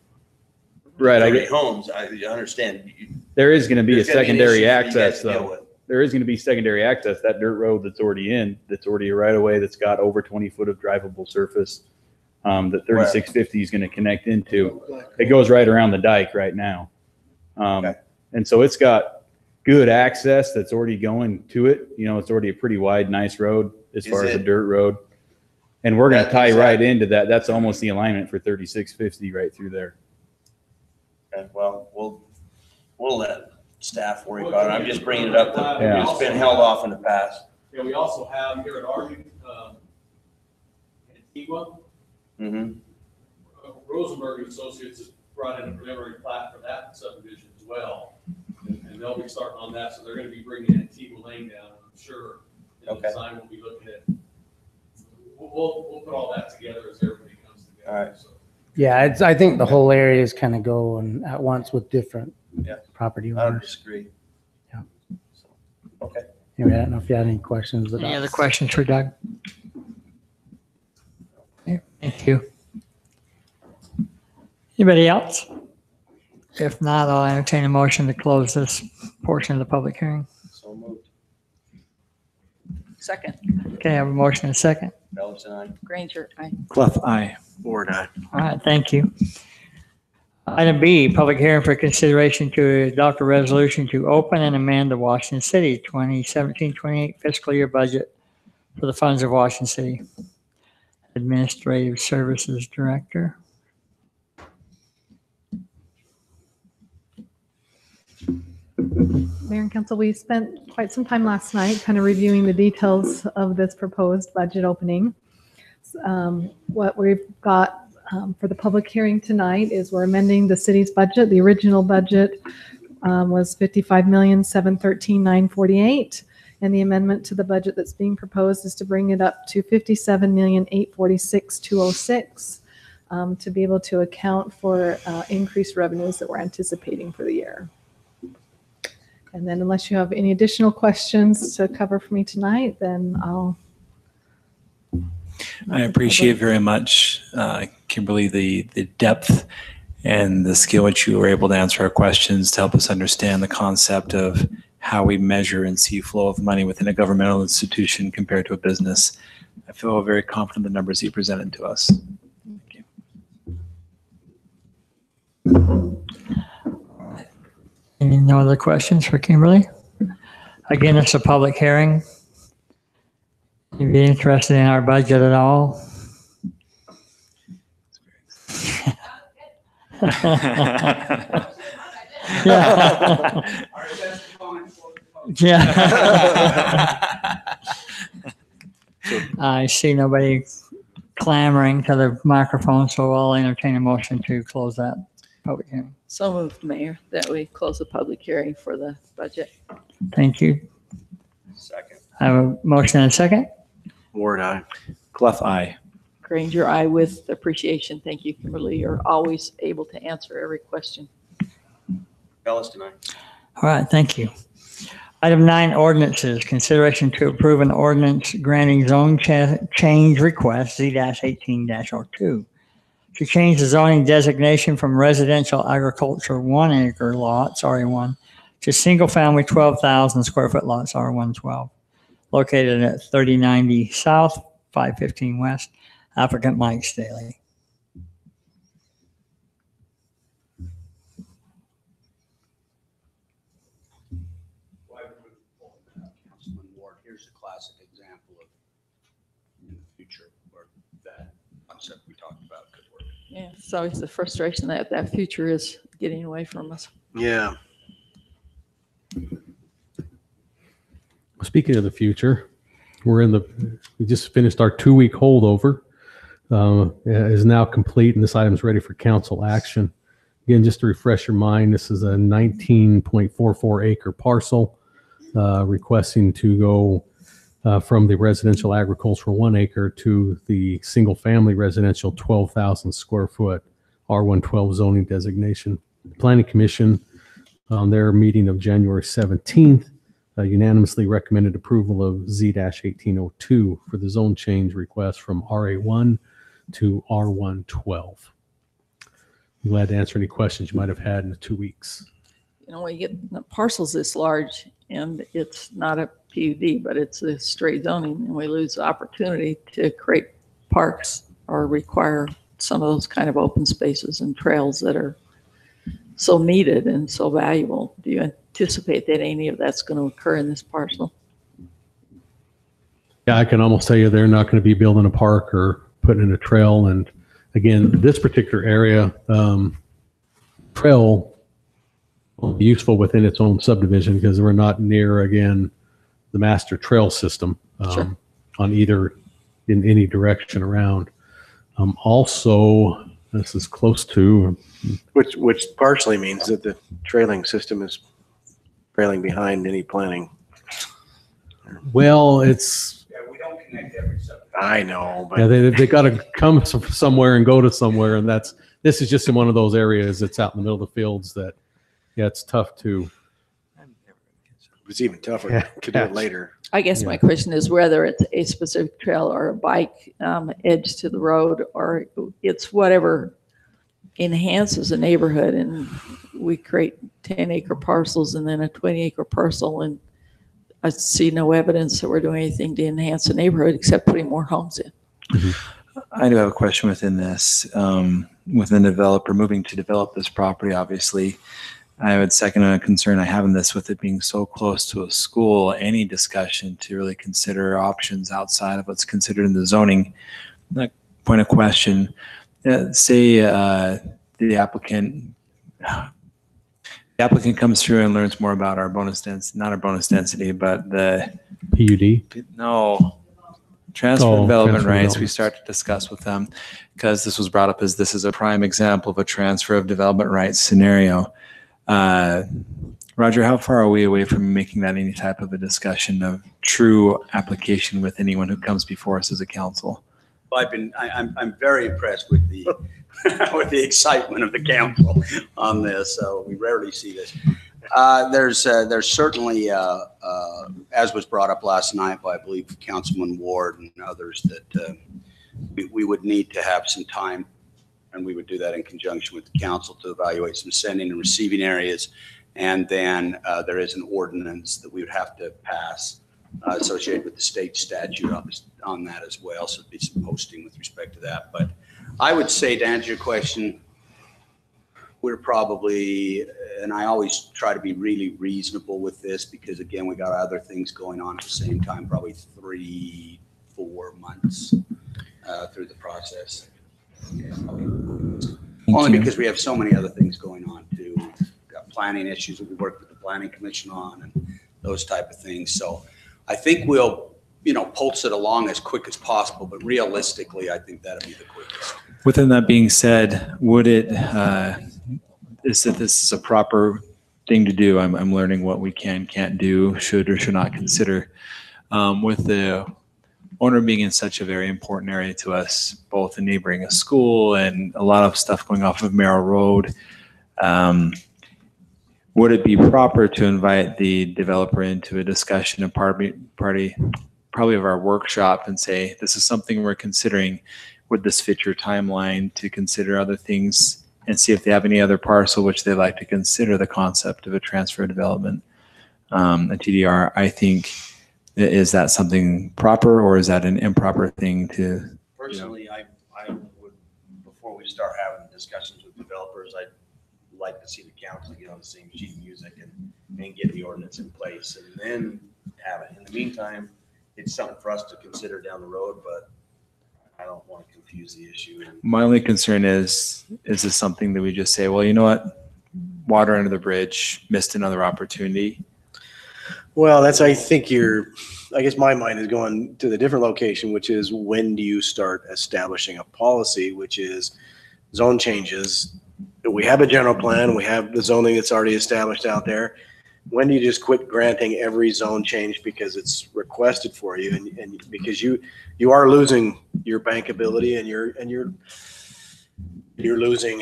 Right, I 30 get, homes, I understand. there is gonna be a There's gonna be an secondary issue for you guys access to deal though. with. There is gonna be secondary access, that dirt road that's already in, that's already a right of way, that's got over 20 foot of drivable surface. That 3650 is gonna connect into. It goes right around the dike right now. And so it's got good access that's already going to it. You know, it's already a pretty wide, nice road as far as a dirt road. And we're gonna tie right into that. That's almost the alignment for 3650 right through there. Okay, well, we'll let staff worry about it. I'm just bringing it up that it's been held off in the past. Yeah, we also have here at Arden, Antigua, Rosenberg and Associates has brought in a preliminary plat for that subdivision as well. And they'll be starting on that, so they're gonna be bringing Antigua Lane down, I'm sure. And the design will be looking at, we'll put all that together as everybody comes together. All right. So. Yeah, I think the whole area is kind of going at once with different property I don't owners. disagree. Yeah. Okay. Anyway, I don't know if you had any questions. Any other questions for Doug? Okay, thank you. Anybody else? If not, I'll entertain a motion to close this portion of the public hearing. So moved. Second. Okay, I have a motion and a second. Ellison, aye. Granger, aye. Clough, aye. Ward, aye. All right, thank you. Item B, public hearing for consideration to adopt a resolution to open and amend the Washington City 2017-28 fiscal year budget for the funds of Washington City. Administrative Services Director. Mayor and Council, we spent quite some time last night kind of reviewing the details of this proposed budget opening. What we've got for the public hearing tonight is we're amending the city's budget. The original budget was $55,713,948, and the amendment to the budget that's being proposed is to bring it up to $57,846,206 to be able to account for increased revenues that we're anticipating for the year. And then unless you have any additional questions to cover for me tonight, then I appreciate very much, Kimberly, the depth and the skill which you were able to answer our questions to help us understand the concept of how we measure and see flow of money within a governmental institution compared to a business. I feel very confident in the numbers you presented to us. Thank you. Any no other questions for Kimberly? Again, it's a public hearing. If you're interested in our budget at all. Yeah. Yeah. I see nobody clamoring to the microphone, so I'll entertain a motion to close that public hearing. So moved, Mayor, that we close the public hearing for the budget. Thank you. Second. I have a motion and a second. Ward, aye. Clough, aye. Granger, aye, with appreciation. Thank you, Kimberly. You're always able to answer every question. Ellison, aye. All right, thank you. Item 9, ordinances. Consideration to approve an ordinance granting zone change request Z-18-02 to change the zoning designation from residential agriculture 1 acre lots, RA1, to single family 12,000 square foot lots, R112, located at 3090 South, 515 West, applicant Mike Staley. Councilman Ward, here's a classic example of in the future where that concept we talked about could work. Yeah, it's always the frustration that that future is getting away from us. Yeah. Speaking of the future, we just finished our 2-week holdover. Is now complete, and this item is ready for council action. Again, just to refresh your mind, this is a 19.44 acre parcel requesting to go from the residential agricultural 1 acre to the single family residential 12,000 square foot R112 zoning designation. The Planning Commission, on their meeting of January 17th, unanimously recommended approval of Z-1802 for the zone change request from RA1 to R112. I'm glad to answer any questions you might have had in the 2 weeks. You know, when you get parcels this large and it's not a PUD, but it's a straight zoning, and we lose the opportunity to create parks or require some of those kind of open spaces and trails that are so needed and so valuable. Do you anticipate that any of that's going to occur in this parcel? Yeah, I can almost tell you they're not going to be building a park or putting in a trail. And again, this particular area, trail will be useful within its own subdivision because we're not near, again, the master trail system Sure. on either, in any direction around. Also, this is close to, Which partially means that the trailing system is trailing behind any planning. well, it's, Yeah, we don't connect every subdivision. I know, but yeah, they got to come somewhere and go to somewhere. And this is just in one of those areas that's out in the middle of the fields that, yeah, it's tough to. it's even tougher Yeah. to do it later. I guess my question is whether it's a specific trail or a bike edge to the road, or it's whatever enhances a neighborhood, and we create 10-acre parcels and then a 20-acre parcel, and I see no evidence that we're doing anything to enhance the neighborhood except putting more homes in. I do have a question within this. Within the developer moving to develop this property, obviously, I would second a concern I have in this with it being so close to a school, any discussion to really consider options outside of what's considered in the zoning. Like, point of question, say the applicant comes through and learns more about our bonus density, not our bonus density, but the PUD? No. Transfer Oh, development transfer rights, we development. start to discuss with them, because this was brought up as this is a prime example of a transfer of development rights scenario. Roger, how far are we away from making that any type of a discussion of true application with anyone who comes before us as a council? Well, I'm very impressed with the with the excitement of the council on this. So we rarely see this. There's certainly, as was brought up last night by, I believe, Councilman Ward and others, that we would need to have some time, and we would do that in conjunction with the council to evaluate some sending and receiving areas. And then there is an ordinance that we would have to pass associated with the state statute on that as well. So there'd be some posting with respect to that. But I would say, to answer your question, we're probably, and I always try to be really reasonable with this because, again, we got other things going on at the same time, probably 3-4 months through the process. Only because we have so many other things going on too. We've got planning issues that we work with the planning commission on and those type of things. So I think we'll, pulse it along as quick as possible, but realistically, I think that'll be the quickest. Within that being said, would it, is that this is a proper thing to do? I'm learning what we can't do, should or should not consider. With the owner being in such a very important area to us, both in neighboring a school and a lot of stuff going off of Merrill Road, would it be proper to invite the developer into a discussion and probably of our workshop and say, this is something we're considering. Would this fit your timeline to consider other things and see if they have any other parcel which they'd like to consider the concept of a transfer development, a TDR? I think, is that something proper or is that an improper thing to? Personally, I would, before we start having discussions with developers, I'd like to see the council get on the same sheet of music and get the ordinance in place and then have it. In the meantime, it's something for us to consider down the road, but I don't want to confuse the issue. My only concern is this something that we just say, well, you know what, water under the bridge, missed another opportunity? Well, I guess my mind is going to the different location, which is when do you start establishing a policy, which is zone changes. We have a general plan, we have the zoning that's already established out there. When do you just quit granting every zone change because it's requested for you and because you are losing your bankability and you're losing,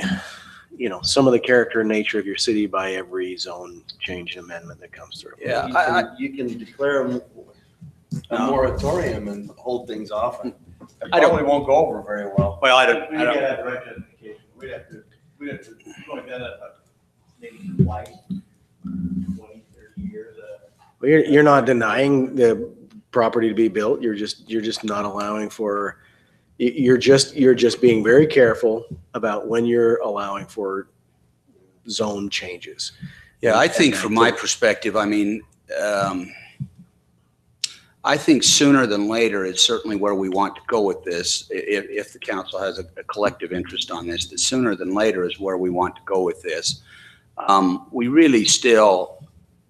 you know, some of the character and nature of your city by every zone change and amendment that comes through. Yeah, you can declare a moratorium and hold things off, and it I don't- probably won't go over very well. Well, I don't, We I get don't, that direct justification. We'd have to go like that, maybe twice, 20, 30 years. Well, you're not denying the property to be built. You're just not allowing for, you're just being very careful about when you're allowing for zone changes. yeah, I think from my perspective, I mean, I think sooner than later is certainly where we want to go with this. If the council has a collective interest on this, that sooner than later is where we want to go with this. We really still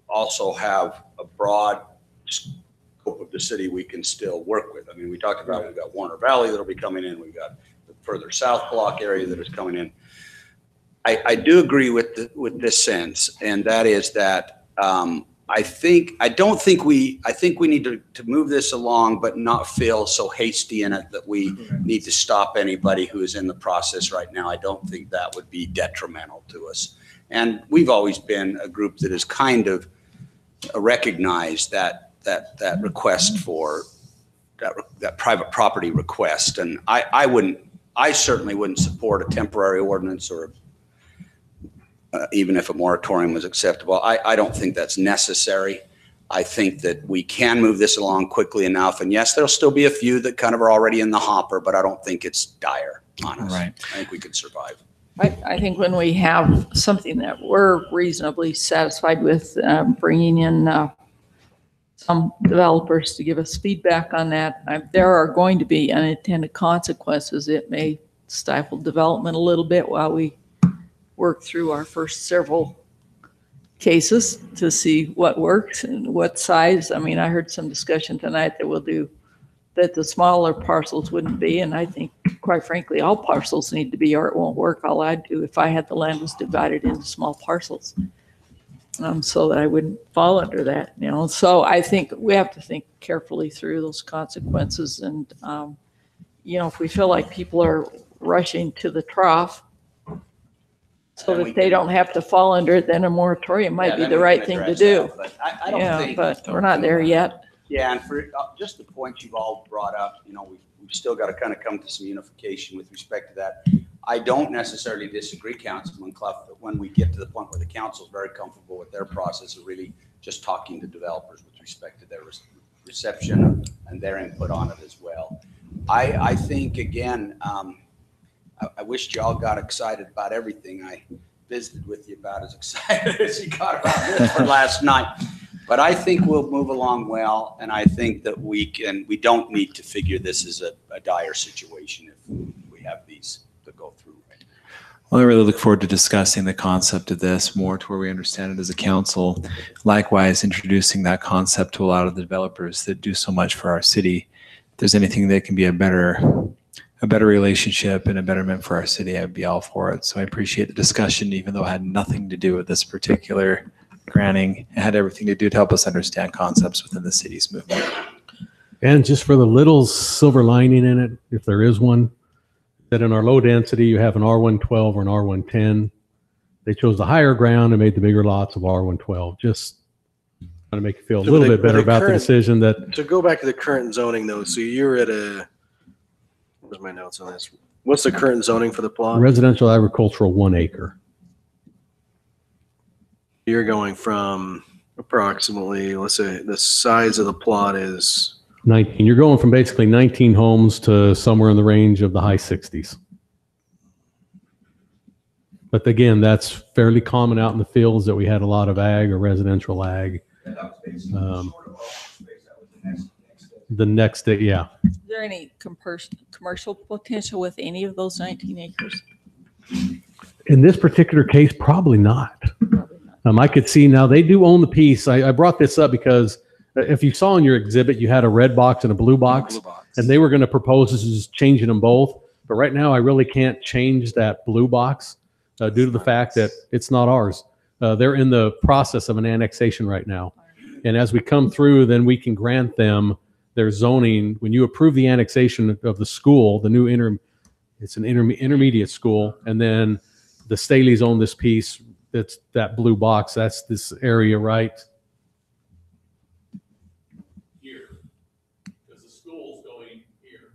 also have a broad scope of the city we can still work with. I mean, we talked about, we've got Warner Valley that'll be coming in. We've got the further south block area that is coming in. I do agree with this sense, and that is that I think we need to move this along, but not feel so hasty in it that we need to stop anybody who is in the process right now. I don't think that would be detrimental to us. And we've always been a group that has kind of recognized that request for that private property request. And I certainly wouldn't support a temporary ordinance or even if a moratorium was acceptable. I don't think that's necessary. I think that we can move this along quickly enough. And yes, there'll still be a few that kind of are already in the hopper, but I don't think it's dire on us. Right. I think we could survive. I think when we have something that we're reasonably satisfied with, bringing in some developers to give us feedback on that, there are going to be unintended consequences. It may stifle development a little bit while we work through our first several cases to see what works and what size. I mean, I heard some discussion tonight that we'll do that the smaller parcels wouldn't be, and I think, quite frankly, all parcels need to be, or it won't work. All I'd do if I had the land was divided into small parcels, so that I wouldn't fall under that, you know. So I think we have to think carefully through those consequences, and you know, if we feel like people are rushing to the trough so that they don't have to fall under it, then a moratorium might be the right thing to do. I don't think. But we're not there yet. Yeah, and for just the points you've all brought up, you know, we've still got to kind of come to some unification with respect to that. I don't necessarily disagree, Councilman Clough, that when we get to the point where the council is very comfortable with their process of really just talking to developers with respect to their reception and their input on it as well. I think, again, I wished y'all got excited about everything I visited with you about, as excited as you got about this for last night. But I think we'll move along well, and I think that we don't need to figure this as a dire situation if we have these to go through. Well, I really look forward to discussing the concept of this more to where we understand it as a council. Likewise, introducing that concept to a lot of the developers that do so much for our city. If there's anything that can be a better relationship and a betterment for our city, I'd be all for it. So I appreciate the discussion, even though it had nothing to do with this particular granting. It had everything to do to help us understand concepts within the city's movement. And just for the little silver lining in it, if there is one, that in our low density, you have an R112 or an R110. They chose the higher ground and made the bigger lots of R112. Just trying to make you feel a little bit better about the decision that. So go back to the current zoning though. So you're at where's my notes on this? What's the current zoning for the plot? Residential agricultural 1 acre. You're going from approximately, let's say the size of the plot is 19. You're going from basically 19 homes to somewhere in the range of the high 60s. But again, that's fairly common out in the fields that we had a lot of ag or residential ag. The next day, yeah. Is there any commercial potential with any of those 19 acres? In this particular case, probably not. I could see now they do own the piece. I brought this up because if you saw in your exhibit, you had a red box and a blue box, and they were going to propose just changing them both. But right now, I really can't change that blue box due to the fact that it's not ours. They're in the process of an annexation right now. And as we come through, then we can grant them their zoning. When you approve the annexation of the school, the new It's an intermediate school. And then the Staley's own this piece. That's that blue box. That's this area right here. Because the school's going here.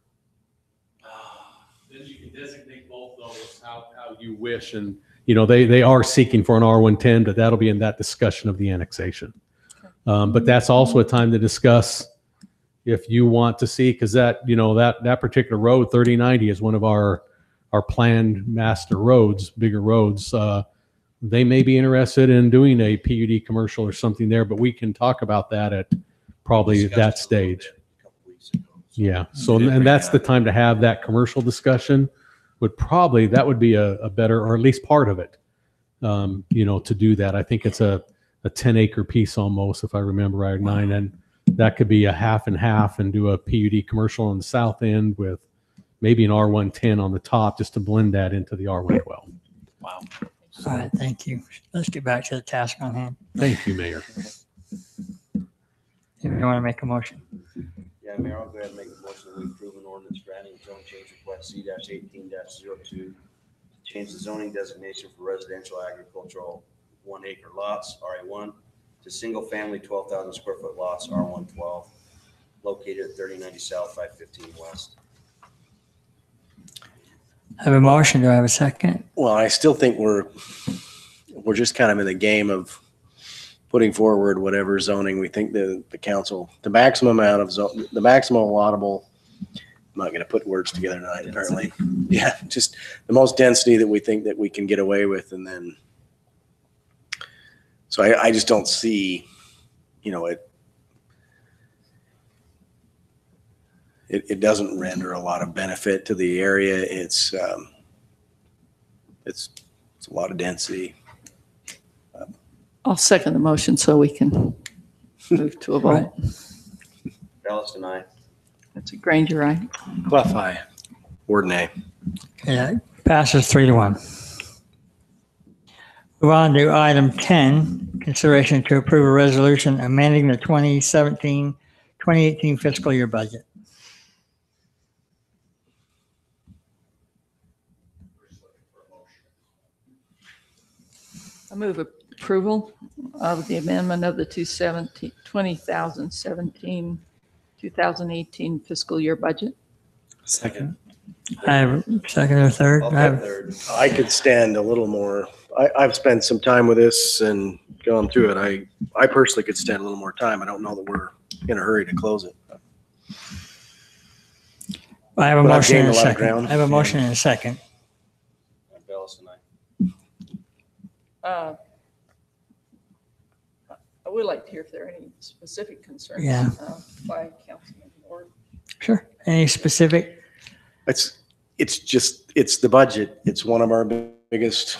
Then you can designate both those how you wish. And, you know, they are seeking for an R110, but that'll be in that discussion of the annexation. But that's also a time to discuss if you want to see, because that, you know, that particular road, 3090, is one of our planned master roads, bigger roads. They may be interested in doing a PUD commercial or something there, but we can talk about that at probably that stage. Yeah. So, and that's the time to have that commercial discussion. That would be a better, or at least part of it, you know, to do that. I think it's a 10-acre piece almost, if I remember right, 9, and that could be a half and half, and do a PUD commercial on the south end with maybe an R110 on the top, just to blend that into the R112. Wow. All right, thank you. Let's get back to the task on hand. Thank you, Mayor. If you want to make a motion. Yeah, Mayor, I'll go ahead and make a motion that we approve an ordinance granting zone change request C-18-02. Change the zoning designation for residential agricultural 1-acre lots, RA1, to single-family 12,000 square foot lots, R112, located at 3090 South, 515 West. I have a motion. Do I have a second? Well, I still think we're just kind of in the game of putting forward whatever zoning we think the council, the maximum amount of the maximum allowable. I'm not going to put words together tonight, apparently. Yeah, just the most density that we think that we can get away with, and then. So I just don't see, you know, it doesn't render a lot of benefit to the area. It's a lot of density. I'll second the motion so we can move to a vote. Dallas and I. That's a Granger, aye. Clough, aye. Warden, aye. Okay, that passes 3-1. Move on to item 10, consideration to approve a resolution amending the 2017-2018 fiscal year budget. I move approval of the amendment of the 2018 fiscal year budget. Second. I have second or third. I could stand a little more. I've spent some time with this and gone through it. I personally could stand a little more time. I don't know that we're in a hurry to close it. I have a motion and a second. I have a motion and a second. Dallas and I would like to hear if there are any specific concerns by Councilman Ward. Sure. Any specific? It's the budget. It's one of our biggest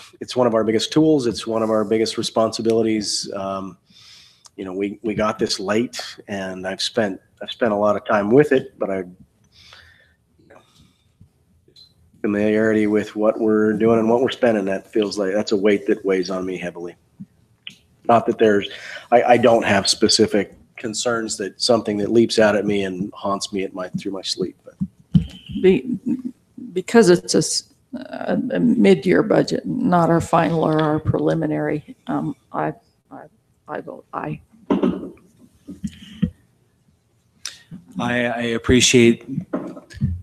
tools. It's one of our biggest responsibilities. You know, we got this late, and I've spent a lot of time with it, but familiarity with what we're doing and what we're spending, that feels like that's a weight that weighs on me heavily. Not that I don't have specific concerns, that something that leaps out at me and haunts me through my sleep. But because it's a mid-year budget, not our final or our preliminary, I vote aye. I appreciate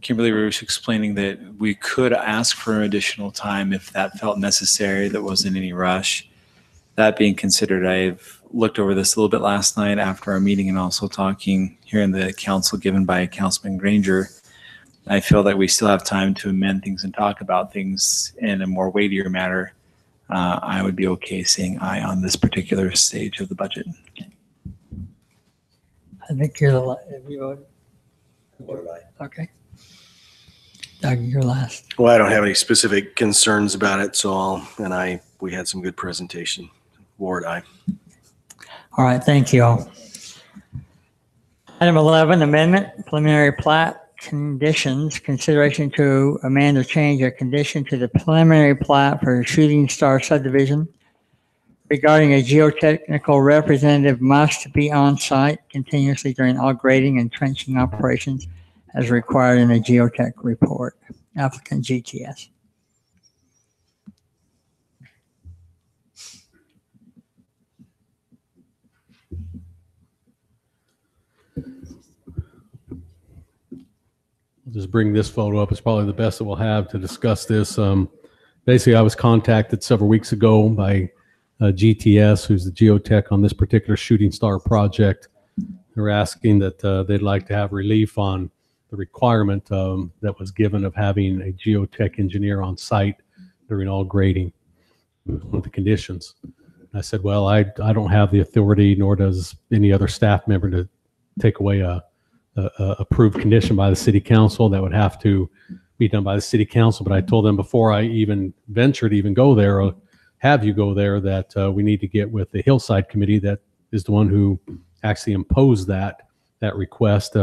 Kimberly Roosh explaining that we could ask for additional time if that felt necessary. There wasn't any rush. That being considered, I've looked over this a little bit last night after our meeting and also talking here in the council given by Councilman Granger. I feel that we still have time to amend things and talk about things in a more weightier matter. I would be okay saying aye on this particular stage of the budget. I think you're the okay. Doug, you're last. Well, I don't have any specific concerns about it, so we had some good presentation. Ward, aye. All right, thank you all. Item 11, amendment, preliminary plat conditions, consideration to amend or change a condition to the preliminary plat for Shooting Star subdivision regarding a geotechnical representative must be on site continuously during all grading and trenching operations as required in the geotech report. applicant GTS. I'll just bring this photo up. It's probably the best that we'll have to discuss this. Basically, I was contacted several weeks ago by GTS, who's the geotech on this particular Shooting Star project. They're asking that they'd like to have relief on the requirement that was given of having a geotech engineer on site during all grading with the conditions. And I said, well, I don't have the authority, nor does any other staff member, to take away a approved condition by the city council. That would have to be done by the city council. But I told them before I even ventured to even go there or have you go there that we need to get with the Hillside Committee, that is the one who actually imposed that request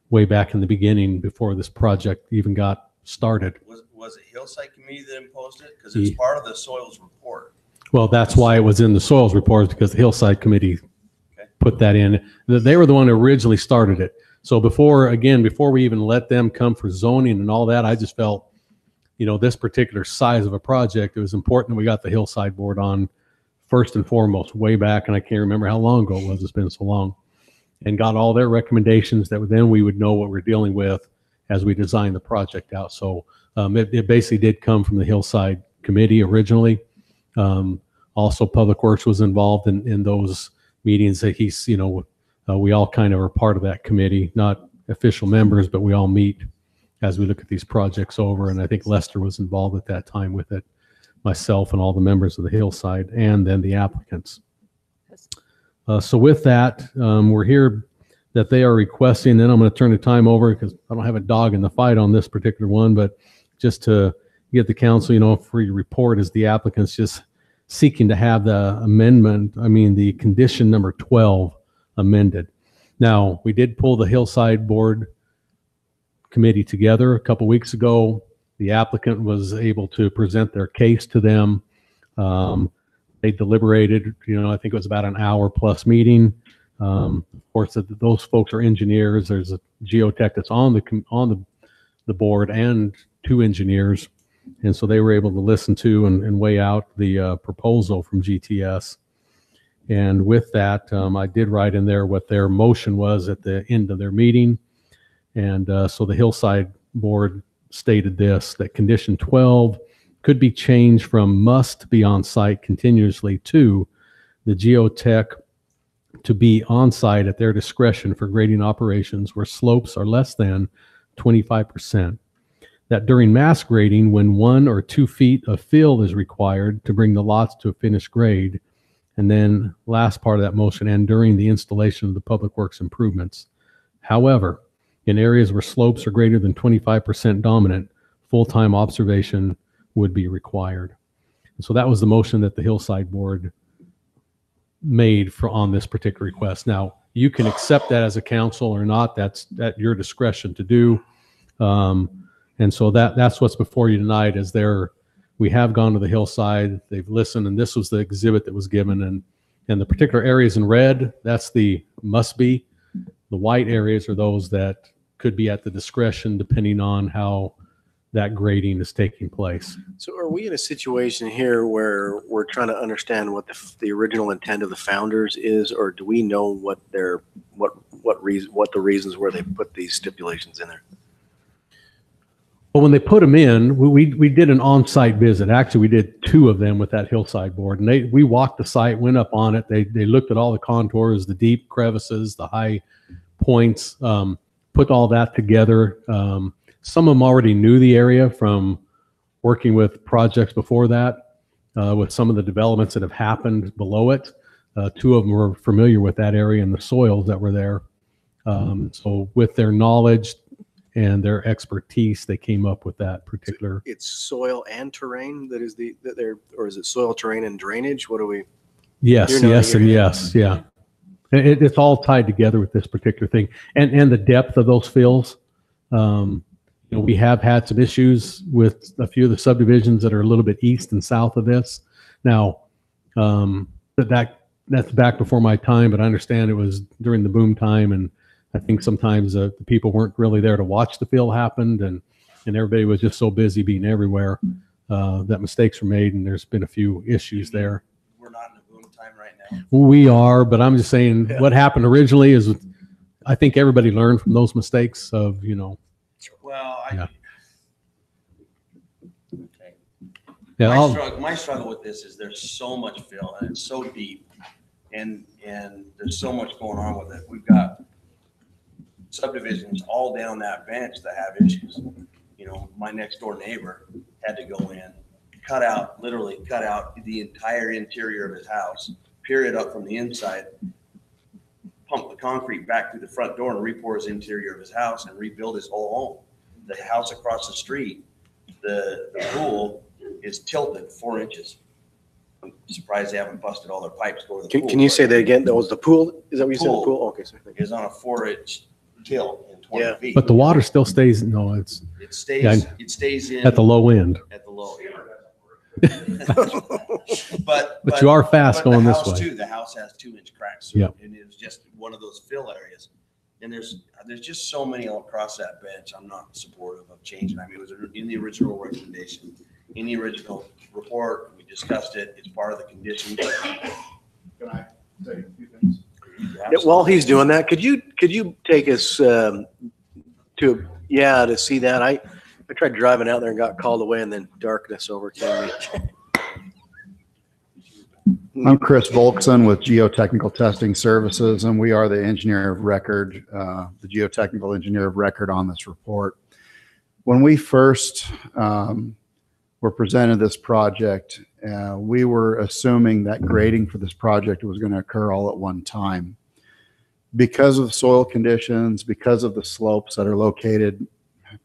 way back in the beginning before this project even got started. Was it Hillside Committee that imposed it? Because it's part of the soils report. Well, that's why it was in the soils report, because the Hillside Committee put that in. They were the one who originally started it. So before we even let them come for zoning and all that, I just felt, this particular size of a project, it was important we got the Hillside Board on first and foremost, way back, and I can't remember how long ago it was. It's been so long, and got all their recommendations that then we would know what we're dealing with as we design the project out. So it basically did come from the Hillside Committee originally. Also, Public Works was involved in those meetings. That we all kind of are part of that committee, not official members, but we all meet as we look at these projects over. And I think Lester was involved at that time with it, myself and all the members of the Hillside, and then the applicants. So with that, we're here that they are requesting, then I'm going to turn the time over because I don't have a dog in the fight on this particular one, but just to get the council, for your report, is the applicants just seeking to have the amendment, the condition number 12 amended. Now, we did pull the Hillside Board Committee together a couple weeks ago. The applicant was able to present their case to them. They deliberated, I think it was about an hour plus meeting. Of course, those folks are engineers. There's a geotech that's on the board and 2 engineers. And so they were able to listen to and weigh out the proposal from GTS. And with that, I did write in there what their motion was at the end of their meeting. And so the Hillside Board stated this, that condition 12 could be changed from must be on site continuously to the geotech to be on site at their discretion for grading operations where slopes are less than 25%. That during mass grading, when 1 or 2 feet of fill is required to bring the lots to a finished grade, and then last part of that motion, and during the installation of the public works improvements. However, in areas where slopes are greater than 25% dominant, full-time observation would be required. And so that was the motion that the Hillside Board made on this particular request. Now, you can accept that as a council or not. That's at your discretion to do. And so that's what's before you tonight. Is we have gone to the Hillside. They've listened, and this was the exhibit that was given. And the particular areas in red, that's the must be. The white areas are those that could be at the discretion depending on how that grading is taking place. So are we in a situation here where we're trying to understand what the original intent of the founders is, or do we know what the reasons were they put these stipulations in there? Well, when they put them in, we did an on-site visit. Actually, we did 2 of them with that Hillside Board, and we walked the site, went up on it. They looked at all the contours, the deep crevices, the high points, put all that together. Some of them already knew the area from working with projects before that, with some of the developments that have happened below it. 2 of them were familiar with that area and the soils that were there. So with their knowledge and their expertise, they came up with that particular. It's soil and terrain or is it soil, terrain, and drainage? What do we? Yes, yes, and yes, yeah. It's all tied together with this particular thing, and the depth of those fills. We have had some issues with a few of the subdivisions that are a little bit east and south of this. Now, that's back before my time, but I understand it was during the boom time, and I think sometimes the people weren't really there to watch the fill happen, and and everybody was just so busy being everywhere that mistakes were made, and there's been a few issues there. We're not in a boom time right now. We are, but I'm just saying what happened originally is I think everybody learned from those mistakes of, Well, Yeah. Okay. Yeah, My struggle with this is there's so much fill and it's so deep and there's so much going on with it. We've got subdivisions all down that bench that have issues. My next door neighbor had to go in, literally cut out the entire interior of his house, peer it up from the inside, pump the concrete back through the front door and re-pour his interior of his house and rebuild his whole home. The house across the street, the pool is tilted 4 inches. I'm surprised they haven't busted all their pipes going to the pool. Can you say that again? That was the pool? Is that what you said? The pool? Okay. Sorry. Is on a 4-inch tilt in 20 feet. but the water still stays. No, It stays. yeah, It stays in at the low end. At the low end. but you are fast but going the this house way. Too, the house has 2-inch cracks. Through Yep. it, and it was just one of those fill areas. And there's just so many all across that bench. I'm not supportive of changing. I mean, it was in the original recommendation, in the original report. We discussed it. It's part of the conditions. Can I say a few things? Yeah, while he's doing that, could you take us to see that? I tried driving out there and got called away, and then darkness overcame me. I'm Chris Volkson with Geotechnical Testing Services, and we are the engineer of record, the geotechnical engineer of record on this report. When we first were presented this project, we were assuming that grading for this project was going to occur all at one time. Because of soil conditions, because of the slopes that are located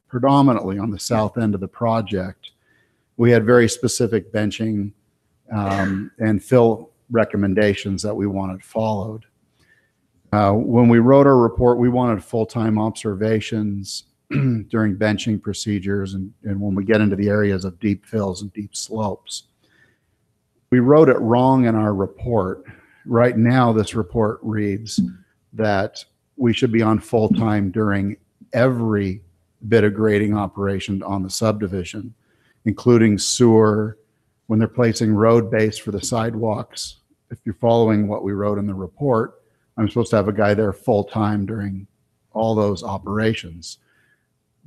predominantly on the south end of the project, we had very specific benching and fill recommendations that we wanted followed. When we wrote our report, we wanted full-time observations during benching procedures and when we get into the areas of deep fills and deep slopes. We wrote it wrong in our report. Right now, this report reads that we should be on full-time during every bit of grading operation on the subdivision, including sewer, when they're placing road base for the sidewalks. If you're following what we wrote in the report, I'm supposed to have a guy there full-time during all those operations.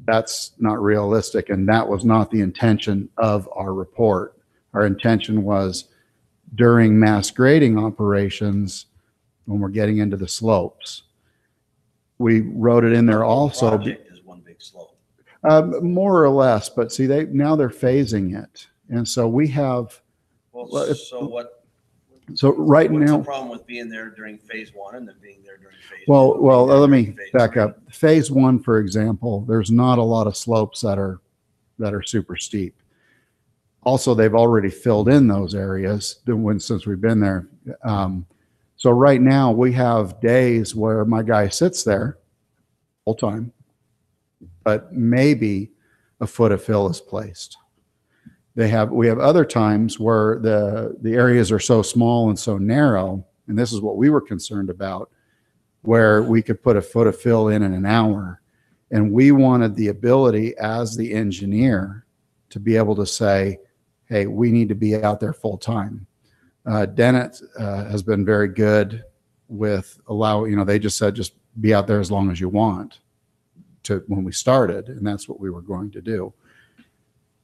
That's not realistic, and that was not the intention of our report. Our intention was during mass grading operations, when we're getting into the slopes. We wrote it in there also. Project is one big slope. More or less, but see, now they're phasing it. And so we have. So right what's now. the problem with being there during phase 1 and then being there during phase Well, 2? let me back up. Phase 1, for example, there's not a lot of slopes that are super steep. Also, they've already filled in those areas since we've been there. So right now we have days where my guy sits there full time, but maybe a foot of fill is placed. We have other times where the areas are so small and so narrow, and this is what we were concerned about, where we could put a foot of fill in an hour. And we wanted the ability as the engineer to be able to say, hey, we need to be out there full time. Dennett has been very good with they just said, just be out there as long as you want when we started. And that's what we were going to do.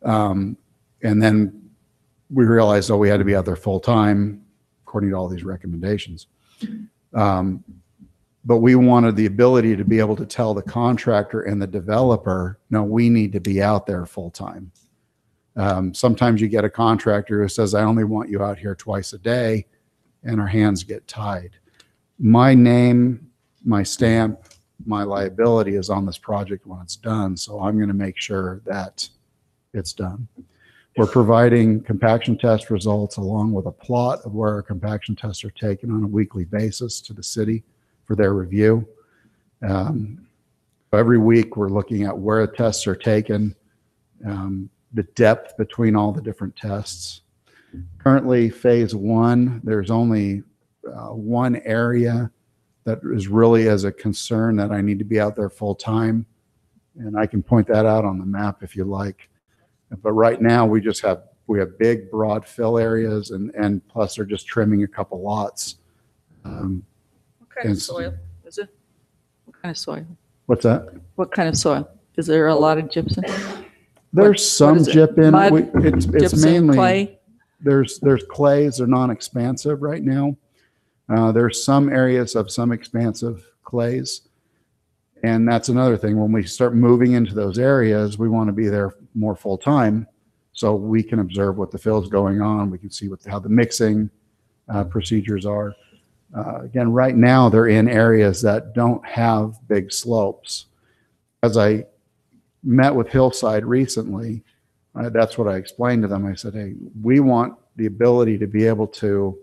And then we realized, we had to be out there full time according to all these recommendations. But we wanted the ability to be able to tell the contractor and the developer, no, we need to be out there full time. Sometimes you get a contractor who says, I only want you out here twice a day, and our hands get tied. My name, my stamp, my liability is on this project when it's done, so I'm going to make sure that it's done. We're providing compaction test results along with a plot of where our compaction tests are taken on a weekly basis to the city for their review. Every week we're looking at where tests are taken, the depth between all the different tests. Currently, phase 1, there's only one area that is really as a concern that I need to be out there full time. And I can point that out on the map if you like. But right now, we have big, broad fill areas, and plus they're just trimming a couple lots. What kind And- of soil is it? What kind of soil? What's that? What kind of soil? Is there a lot of gypsum? There's some is it? gyp in Mud? it. It's Gypsum, mainly clay? There's clays. They're non-expansive right now. There's some areas of some expansive clays. And that's another thing. When we start moving into those areas, we want to be there more full time so we can observe what the fill is going on. We can see how the mixing procedures are. Again, right now they're in areas that don't have big slopes. As I met with Hillside recently, that's what I explained to them. I said, hey, we want the ability to be able to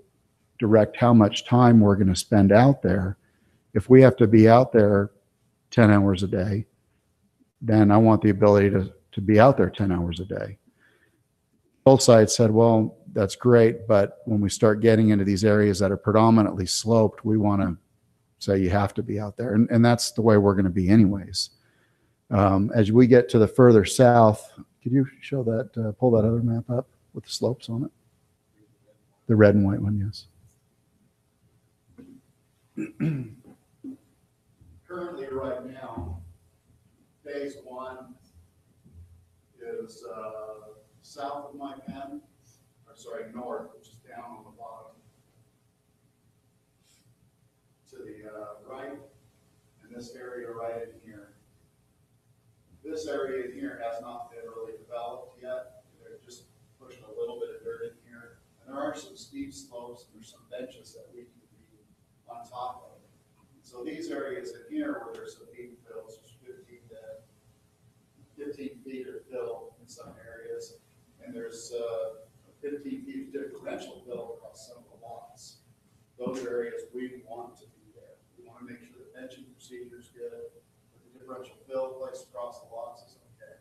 direct how much time we're going to spend out there. If we have to be out there 10 hours a day, then I want the ability to be out there 10 hours a day. Hillside said, well, that's great, but when we start getting into these areas that are predominantly sloped, we want to say you have to be out there. And that's the way we're going to be anyways. As we get to the further south, could you show that, pull that other map up with the slopes on it? The red and white one, yes. Currently, right now, phase one is south of my pen, or sorry, north, which is down on the bottom. To the right, and this area right in here. This area in here has not been really developed yet. They're just pushing a little bit of dirt in here. And there are some steep slopes, and there's some benches that we can be on top of. So these areas in here where there's some deep fills, there's 15 feet of fill in some areas, and there's 15 feet of differential fill across some of the lots. Those areas we want to be there. We want to make sure the benching procedure is good. The differential fill placed across the lots is okay.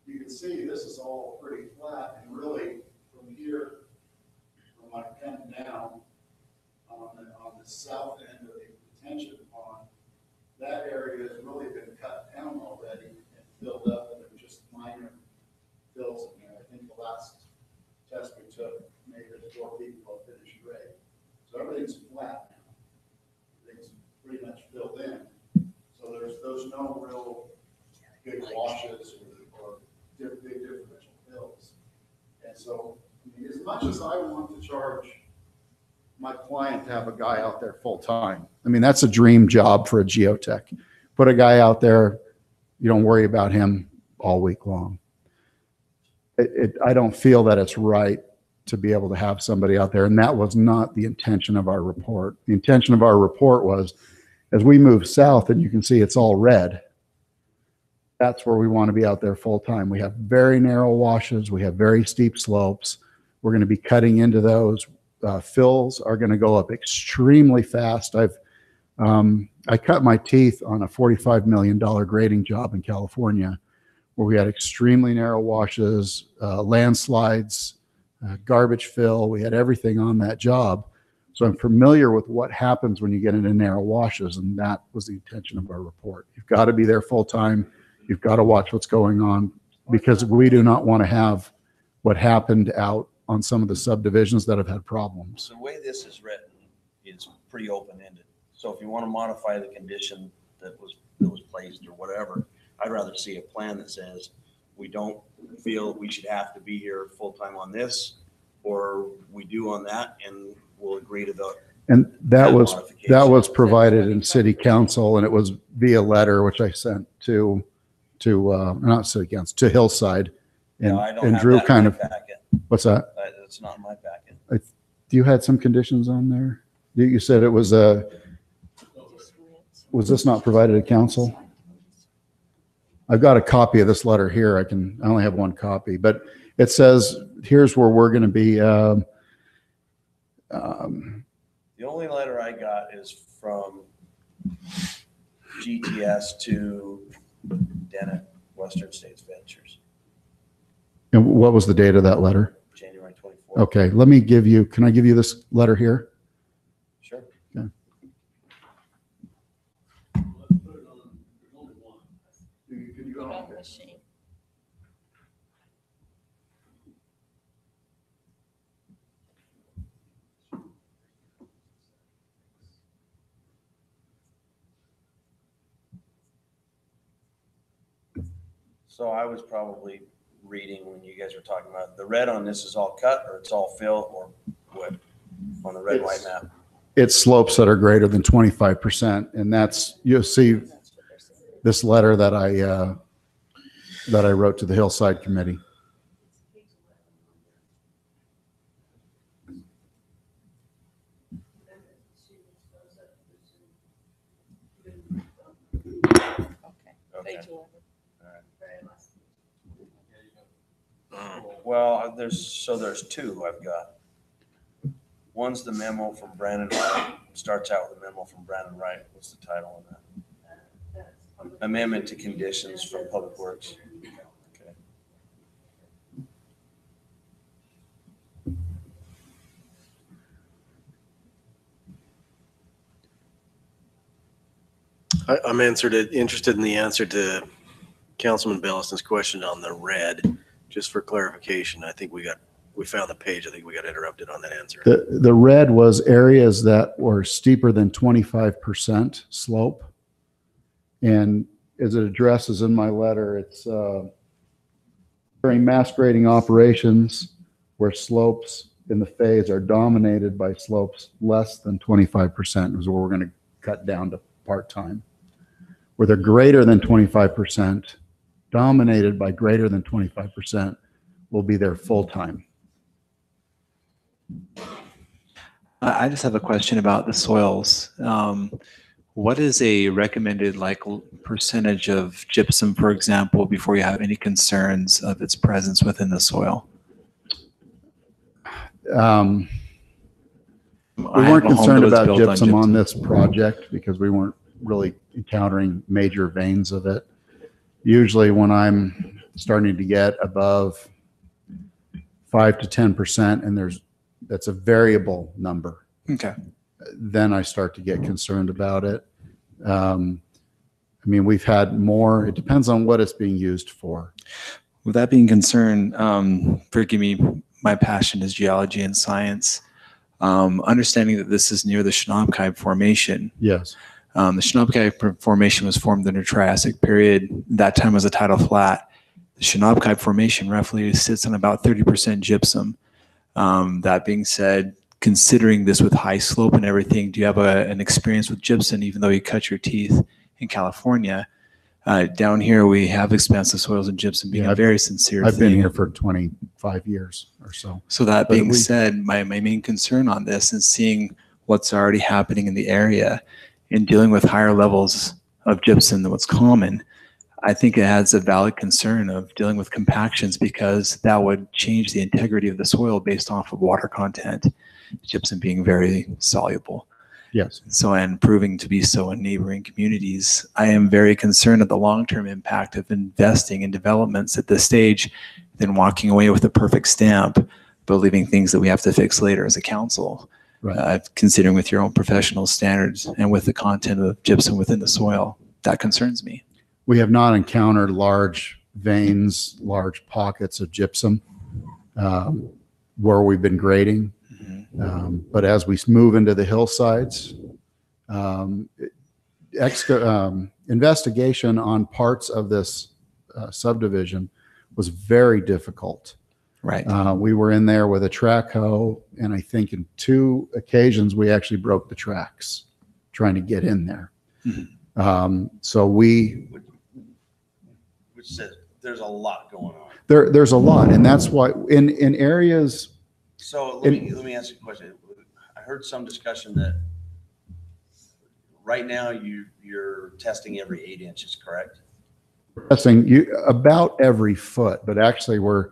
You can see this is all pretty flat, and really from here, from my pen down on the south end of the detention pond, that area has really been cut down already and filled up, and there's just minor fills in there. I think the last test we took made it 4 feet below finished grade. So everything's flat now. Everything's pretty much filled in. So there's no real big washes or big differential fills. And so, I mean, as much as I want to charge my client to have a guy out there full time, I mean, that's a dream job for a geotech. Put a guy out there, you don't worry about him all week long. I don't feel that it's right to be able to have somebody out there. And that was not the intention of our report. The intention of our report was, as we move south, and you can see it's all red, that's where we want to be out there full time. We have very narrow washes. We have very steep slopes. We're going to be cutting into those. Fills are going to go up extremely fast. I cut my teeth on a $45 million grading job in California, where we had extremely narrow washes, landslides, garbage fill. We had everything on that job. So I'm familiar with what happens when you get into narrow washes, and that was the intention of our report. You've got to be there full time. You've got to watch what's going on, because we do not want to have what happened out on some of the subdivisions that have had problems. The way this is written is pretty open-ended. So if you want to modify the condition that was placed or whatever, I'd rather see a plan that says we don't feel we should have to be here full-time on this, or we do on that, and we'll agree to the. And that was provided in city council, and it was via letter, which I sent to not city council, to Hillside. And, I don't and have Drew that in kind my of, packet. what's that? It's not in my packet. You had some conditions on there? You said it was was this not provided to council? I've got a copy of this letter here. I only have one copy, but it says, here's where we're going to be. The only letter I got is from GTS to Dennett Western States Ventures. And what was the date of that letter? January 24th. Okay, can I give you this letter here? Sure. Okay. Could you Put on the machine. So I was probably reading when you guys were talking about the red on this is all cut or it's all fill or what on the red and white map. It's slopes that are greater than 25%. And that's, you'll see this letter that I wrote to the Hillside Committee. Page 11. Well, there's two I've got. One's the memo from Brandon Wright. Starts out with a memo from Brandon Wright. What's the title on that? Amendment to conditions from Public Works. Okay. I'm interested in the answer to Councilman Bellison's question on the red. Just for clarification, I think we found the page. I think we got interrupted on that answer. The red was areas that were steeper than 25% slope. And as it addresses in my letter, it's during mass grading operations where slopes in the phase are dominated by slopes less than 25% is where we're going to cut down to part-time. Where they're greater than 25%, dominated by greater than 25%, will be there full-time. I just have a question about the soils. What is a recommended percentage of gypsum, for example, before you have any concerns of its presence within the soil? We weren't concerned about gypsum on this project because we weren't really encountering major veins of it. Usually when I'm starting to get above 5 to 10%, and that's a variable number. Okay. Then I start to get concerned about it. I mean, we've had more, it depends on what it's being used for. With that being concerned, forgive me, my passion is geology and science. Understanding that this is near the Chenobkai Formation. Yes. The Chenobkai Formation was formed in the Triassic period. That time was a tidal flat. The Chenobkai Formation roughly sits on about 30% gypsum. That being said, considering this with high slope and everything, do you have an experience with gypsum, even though you cut your teeth in California? Down here, we have expansive soils and gypsum being a very sincere I've thing. been here for 25 years or so. So that being said, my main concern on this is seeing what's already happening in the area and dealing with higher levels of gypsum than what's common. I think it has a valid concern of dealing with compactions because that would change the integrity of the soil based off of water content, gypsum being very soluble. Yes. So, and proving to be so in neighboring communities, I am very concerned of the long-term impact of investing in developments at this stage than walking away with a perfect stamp, but leaving things that we have to fix later as a council. Right. Considering with your own professional standards and with the content of gypsum within the soil, that concerns me. We have not encountered large veins, large pockets of gypsum where we've been grading. But as we move into the hillsides, investigation on parts of this subdivision was very difficult. Right. We were in there with a track hoe, and I think in 2 occasions we actually broke the tracks trying to get in there. So Which says there's a lot going on. there's a lot, and that's why in areas. So let me ask you a question. I heard some discussion that right now you're testing every 8 inches, correct? Testing about every foot, but actually we're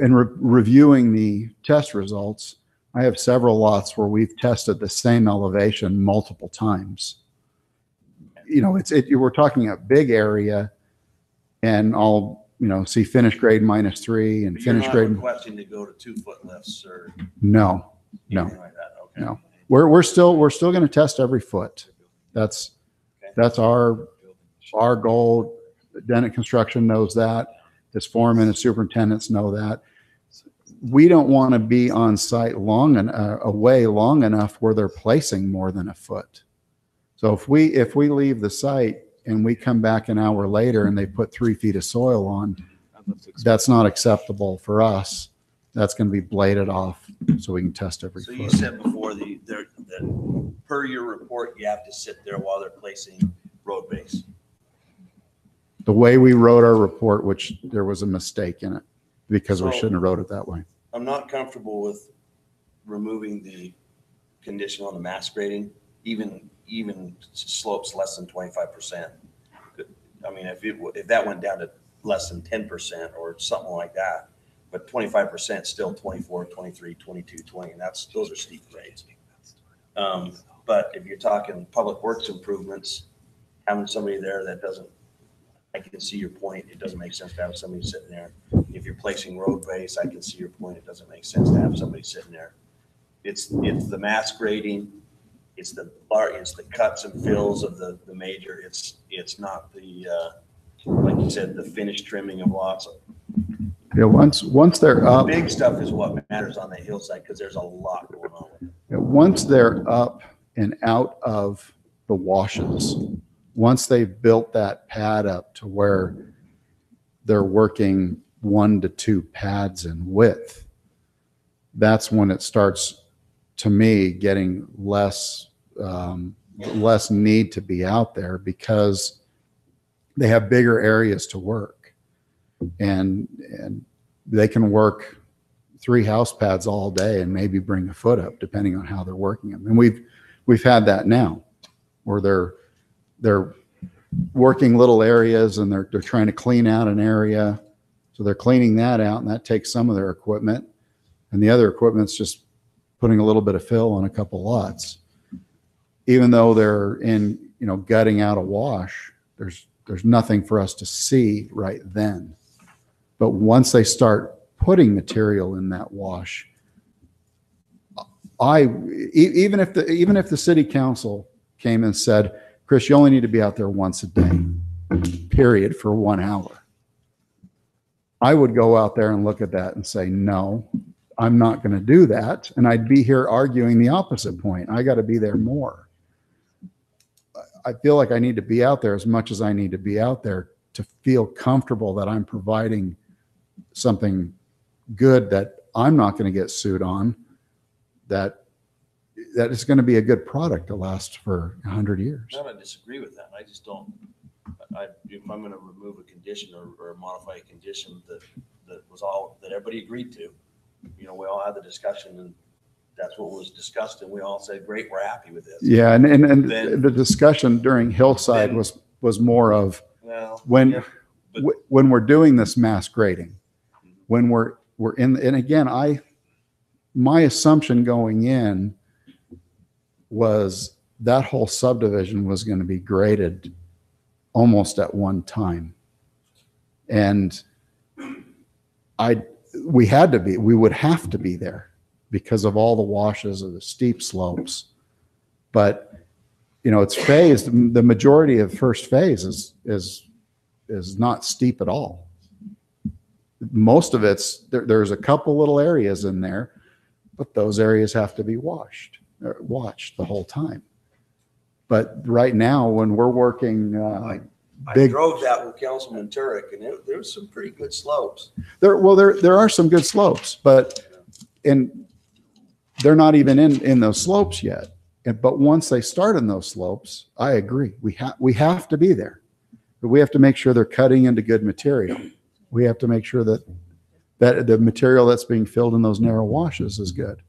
in reviewing the test results. I have several lots where we've tested the same elevation multiple times. You know, we're talking a big area, and I'll see finish grade -3 and finish grade. You're not requesting to go to 2-foot lifts or No. anything like that. Okay. No. We're still going to test every foot. That's our goal. Dennett Construction knows that. His foreman and superintendents know that. We don't want to be on site away long enough where they're placing more than a foot. So if we leave the site and we come back an hour later and they put 3 feet of soil on, that's not acceptable for us. That's going to be bladed off so we can test every So foot. you said before that per your report, you have to sit there while they're placing road base. The way we wrote our report, which there was a mistake in it because we So- shouldn't have wrote it that way. I'm not comfortable with removing the condition on the mass grading, even slopes less than 25%. I mean, if that went down to less than 10% or something like that, but 25% still 24, 23, 22, 20, and those are steep grades. But if you're talking public works improvements, having somebody there that doesn't, I can see your point. It doesn't make sense to have somebody sitting there. If you're placing road base, I can see your point. It doesn't make sense to have somebody sitting there. It's the mass grading, it's the cuts and fills of the major. It's not the like you said, the finished trimming of lots. Yeah, once they're up, Big stuff is what matters on the hillside because there's a lot going on. once they're up and out of the washes, once they've built that pad up to where they're working 1 to 2 pads in width, that's when it starts, to me, getting less need to be out there because they have bigger areas to work, and they can work 3 house pads all day and maybe bring a foot up depending on how they're working them. And we've had that now where they're working little areas and they're trying to clean out an area. So they're cleaning that out, and that takes some of their equipment, and the other equipment's just putting a little bit of fill on a couple lots. Even though they're in, gutting out a wash, there's nothing for us to see right then. But once they start putting material in that wash, even if the city council came and said, Chris, you only need to be out there once a day, period, for 1 hour, I would go out there and look at that and say, no, I'm not going to do that. And I'd be here arguing the opposite point. I got to be there more. I feel like I need to be out there as much as I need to be out there to feel comfortable that I'm providing something good that I'm not going to get sued on, that is going to be a good product to last for 100 years. I don't disagree with that. I just don't. If I'm going to remove a condition or modify a condition that everybody agreed to, we all had the discussion and that's what was discussed, and we all said, great, we're happy with this. Yeah, and Then- the discussion during Hillside was more of when we're doing this mass grading, when we're in, and again, my assumption going in was that whole subdivision was going to be graded almost at one time. And we would have to be there because of all the washes of the steep slopes. But, it's phased. The majority of first phase is not steep at all. Most of there's a couple little areas in there, but those areas have to be watched the whole time. But right now, when we're working I drove that with Councilman Turek, and there was some pretty good slopes. There are some good slopes, and they're not even in those slopes yet. But once they start in those slopes, I agree. We have to be there. But we have to make sure they're cutting into good material. We have to make sure that the material that's being filled in those narrow washes is good.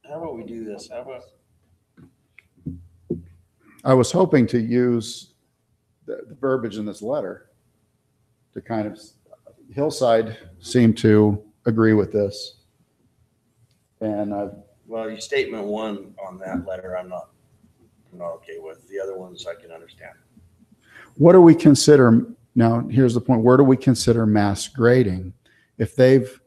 How about we do this? How about I was hoping to use the verbiage in this letter to kind of, Hillside seemed to agree with this. And well, your statement 1 on that letter, I'm not okay with. The other ones I can understand. what do we consider, now here's the point, where do we consider mass grading? If they've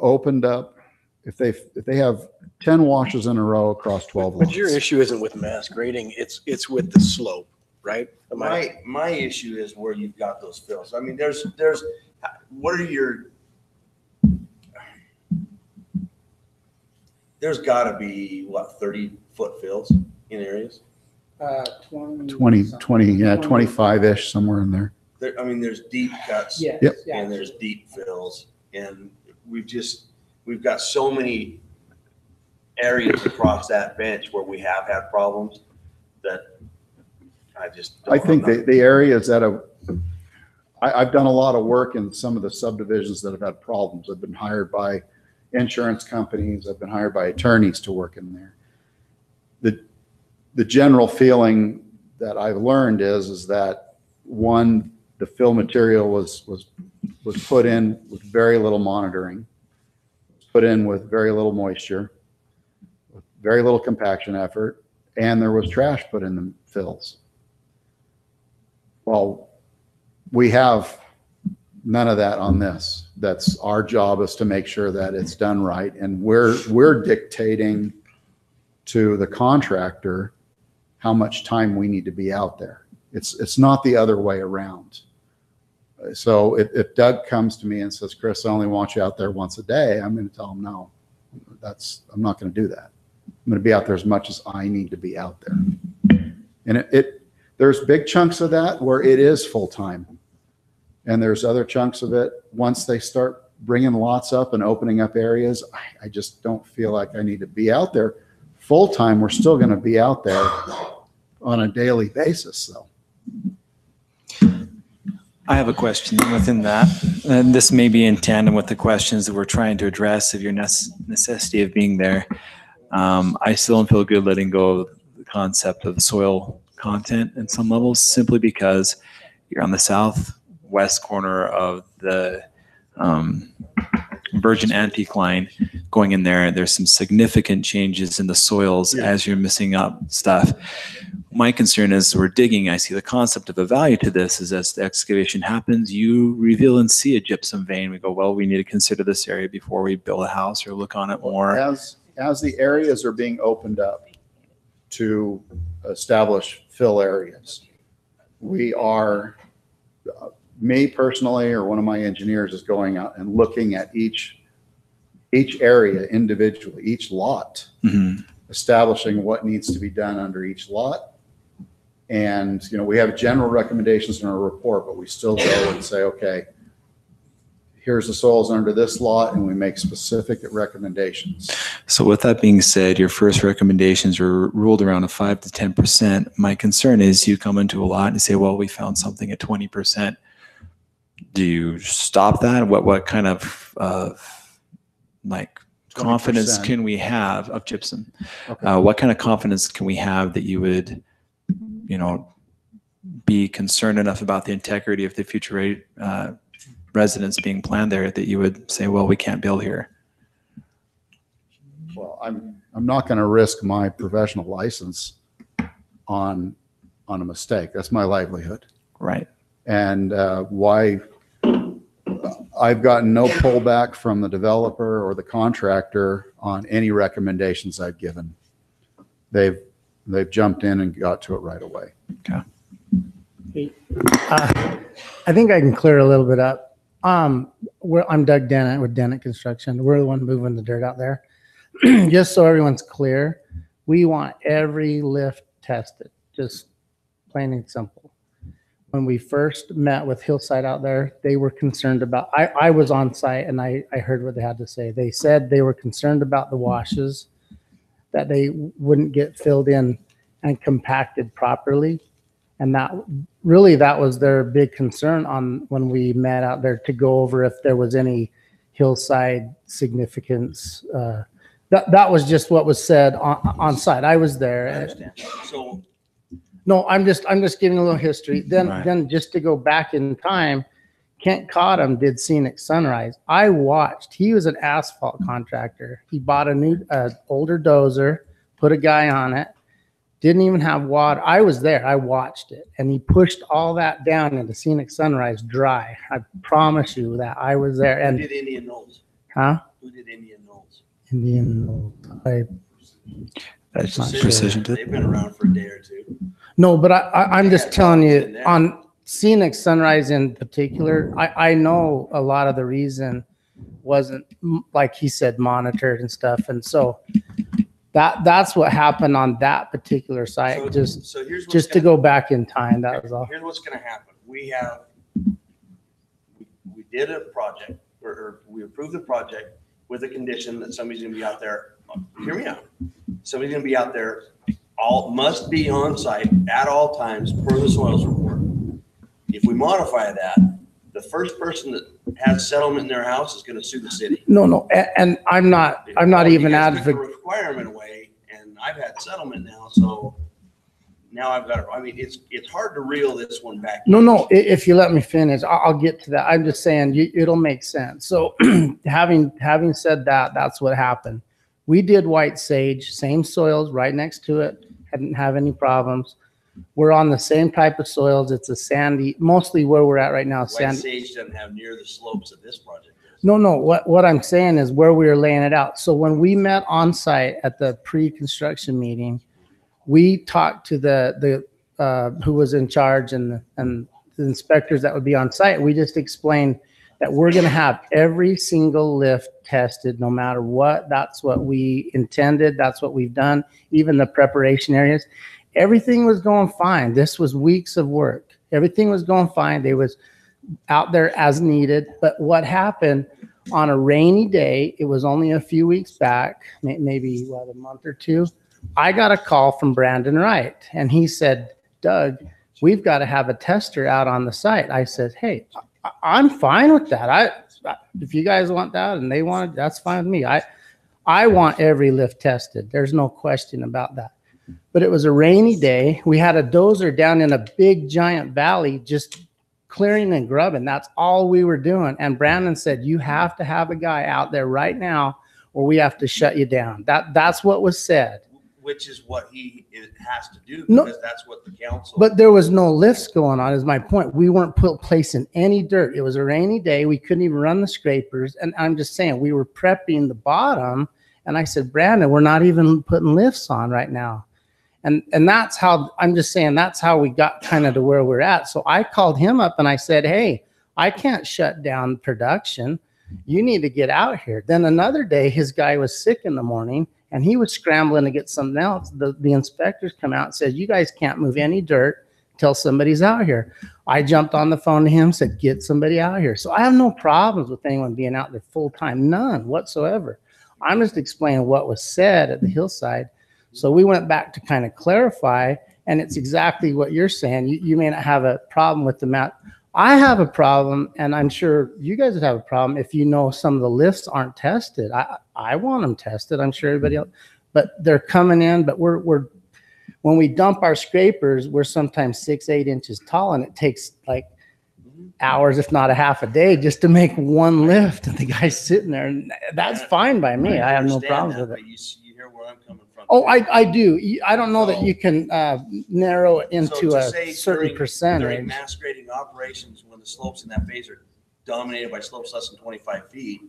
opened up, if they have 10 washes in a row across 12 lots. But your issue isn't with mass grading, it's with the slope. right? My issue is where you've got those fills. I mean, what are your, there's gotta be, what, 30-foot fills in areas? 20, yeah, 25-ish, somewhere in there. I mean, there's deep cuts. Yes, Yep. yeah. And there's deep fills. And we've got so many areas across that bench where we have had problems that I think the areas that I've done a lot of work in some of the subdivisions that have had problems. I've been hired by insurance companies. I've been hired by attorneys to work in there. The general feeling that I've learned is that one, the fill material was put in with very little monitoring, put in with very little moisture, with very little compaction effort, and there was trash put in the fills. Well, we have none of that on this. That's our job, is to make sure that it's done right. And we're dictating to the contractor how much time we need to be out there. It's not the other way around. So if Doug comes to me and says, Chris, I only want you out there once a day, I'm going to tell him, no, I'm not going to do that. I'm going to be out there as much as I need to be out there. And there's big chunks of that where it is full-time. And there's other chunks of it, once they start bringing lots up and opening up areas, I just don't feel like I need to be out there full-time. We're still going to be out there on a daily basis, though. I have a question within that, and this may be in tandem with the questions that we're trying to address of your necessity of being there. I still don't feel good letting go of the concept of soil content in some levels, simply because you're on the southwest corner of the Virgin Anticline going in there. There's some significant changes in the soils as you're missing up stuff. My concern is we're digging. I see the concept of a value to this is as the excavation happens, you reveal and see a gypsum vein. We go, well, we need to consider this area before we build a house or look on it more. As the areas are being opened up to establish fill areas, we are, me personally, or one of my engineers is going out and looking at each area individually, each lot, establishing what needs to be done under each lot. And, we have general recommendations in our report, but we still go and say, okay, here's the soils under this lot, and we make specific recommendations. So with that being said, your first recommendations were ruled around a 5 to 10%. My concern is you come into a lot and say, well, we found something at 20%. Do you stop that? What kind of confidence 20%. can we have of gypsum? Okay. What kind of confidence can we have that you would, be concerned enough about the integrity of the future residents being planned there that you would say, well, we can't build here? Well, I'm not going to risk my professional license on a mistake. That's my livelihood. Right. And why I've gotten no pullback from the developer or the contractor on any recommendations I've given. They've jumped in and got to it right away. Okay. I think I can clear a little bit up. I'm Doug Dennett with Dennett Construction. We're the one moving the dirt out there. Just so everyone's clear, we want every lift tested, just plain and simple. When we first met with Hillside out there, they were concerned about, I was on site and I heard what they had to say. They said they were concerned about the washes, that they wouldn't get filled in and compacted properly. And that was their big concern on when we met out there, to go over if there was any hillside significance. That was just what was said on site. I was there. I understand. So no, I'm just giving a little history. Then just to go back in time, Kent Cottom did Scenic Sunrise. I watched. He was an asphalt contractor. He bought an older dozer, put a guy on it. Didn't even have water. I was there. I watched it. And he pushed all that down into Scenic Sunrise dry. I promise you that I was there. And who did Indian Knolls? Huh? Who did Indian Knolls? Indian Knolls. That's just precision. They've been around for a day or two. No, but I'm just telling you, on scenic sunrise in particular, I know a lot of the reason wasn't, like he said, monitored and stuff. And so that's what happened on that particular site. So here's what's Just to go back in time, that was all. Here's what's gonna happen. We did a project, or we approved the project with a condition that somebody's gonna be out there. Hear me out. Somebody's gonna be out there, must be on site at all times per the soils report. If we modify that, the first person that has settlement in their house is gonna sue the city. No, and I'm not even Because advocating. took the requirement away, and I've had settlement now, so now I've got to, I mean, it's hard to reel this one back. No, if you let me finish, I'll get to that. I'm just saying it'll make sense. So having said that, that's what happened. We did White Sage, same soils right next to it, didn't have any problems. We're on the same type of soils. It's a sandy, mostly where we're at right now, White sandy. Sage doesn't have near the slopes of this project. No, what I'm saying is where we were laying it out. So when we met on site at the pre-construction meeting, we talked to the who was in charge and the inspectors that would be on site. We just explained that we're going to have every single lift tested no matter what. That's what we intended. That's what we've done. Even the preparation areas, everything was going fine. This was weeks of work. Everything was going fine. They was out there as needed. But what happened on a rainy day, it was only a few weeks back, maybe a month or two, I got a call from Brandon Wright, and he said, Doug, we've got to have a tester out on the site. I said, hey, I'm fine with that. If you guys want that and they want it, that's fine with me. I want every lift tested. There's no question about that. But it was a rainy day. We had a dozer down in a big giant valley just clearing and grubbing. That's all we were doing. And Brandon said, you have to have a guy out there right now or we have to shut you down. That's what was said. Which is what he has to do, No, because that's what the council. But there was no lifts going on, is my point. We weren't placing any dirt. It was a rainy day. We couldn't even run the scrapers. And I'm just saying, we were prepping the bottom. And I said, Brandon, we're not even putting lifts on right now. And that's how, I'm just saying, that's how we got kind of to where we're at. So I called him up and I said, hey, I can't shut down production. You need to get out here. Then another day, his guy was sick in the morning. And he was scrambling to get something else. The inspectors come out and said, you guys can't move any dirt till somebody's out here. I jumped on the phone to him, said, get somebody out here. So I have no problems with anyone being out there full time, none whatsoever. I'm just explaining what was said at the hillside. So we went back to kind of clarify, and it's exactly what you're saying. You may not have a problem with the map. I have a problem, and I'm sure you guys would have a problem if you know some of the lifts aren't tested. I want them tested. I'm sure everybody else, but they're coming in. But we're when we dump our scrapers, we're sometimes 6-8 inches tall, and it takes like hours, if not a half a day, just to make one lift. And the guy's sitting there, and that's fine by me. I have no problems with it. You hear where I'm coming from. Oh, I do. I don't know that you can narrow it into a certain percentage. During mass grading operations, when the slopes in that phase are dominated by slopes less than 25 feet,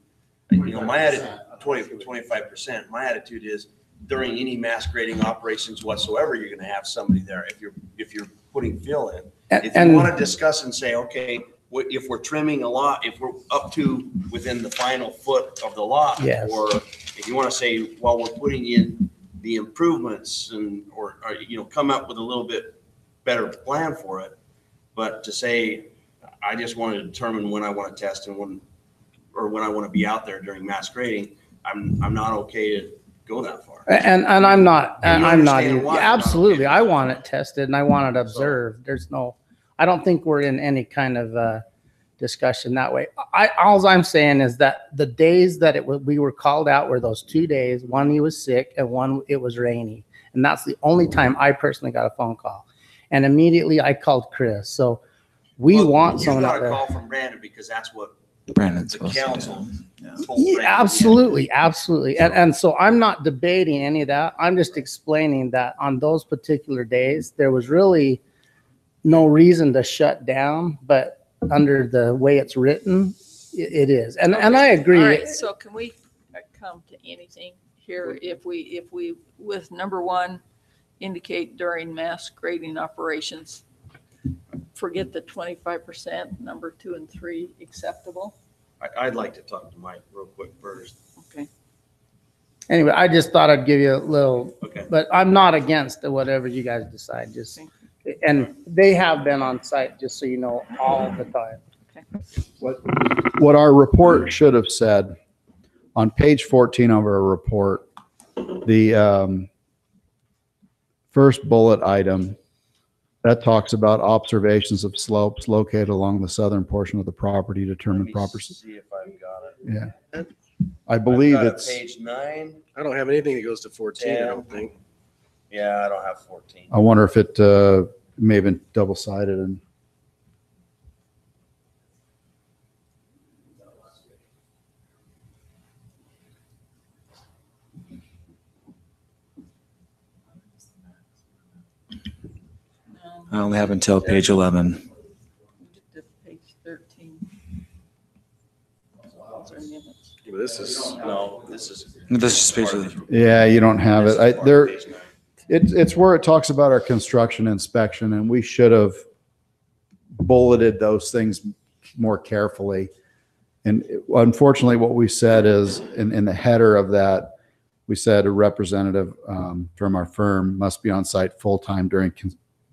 my attitude, 25%, my attitude is during any mass grading operations whatsoever, you're going to have somebody there if you're putting fill in. If you want to discuss and say, okay, if we're trimming a lot, if we're up to within the final foot of the lot, yes. Or if you want to say, well, we're putting in the improvements or come up with a little bit better plan for it. But to say, I just want to determine when I want to test and when I want to be out there during mass grading, I'm not okay to go that far. And I'm not, why absolutely. I want it tested and I want it observed. I don't think we're in any kind of discussion that way. All I'm saying is that the days that we were called out were those 2 days. One, he was sick, and one, it was rainy. And that's the only time I personally got a phone call. And immediately I called Chris. So we want someone out there. You got a call from Brandon because that's what Brandon's the council. Yeah, absolutely. And so I'm not debating any of that. I'm just explaining that on those particular days, there was really no reason to shut down, but under the way it's written, it is. And I agree. All right, so can we come to anything here if we with number one, indicate during mass grading operations. Forget the 25%, number 2 and 3 acceptable. I'd like to talk to Mike real quick first. Okay. Anyway, I just thought I'd give you a little, Okay. but I'm not against whatever you guys decide, just, and they have been on site, just so you know, all the time. What our report should have said on page 14 of our report, the first bullet item that talks about observations of slopes located along the southern portion of the property determine proper. See if I've got it. Yeah. I believe I've got it's, page 9. I don't have anything that goes to 14, I 10. don't think. Yeah, I don't have 14. I wonder if it may have been double-sided and I only have until page 11. Page 13. This is, No, this is. This is page 11. yeah, you don't have it. It's where it talks about our construction inspection, and we should have bulleted those things more carefully. And unfortunately, what we said is in the header of that, we said a representative from our firm must be on site full-time during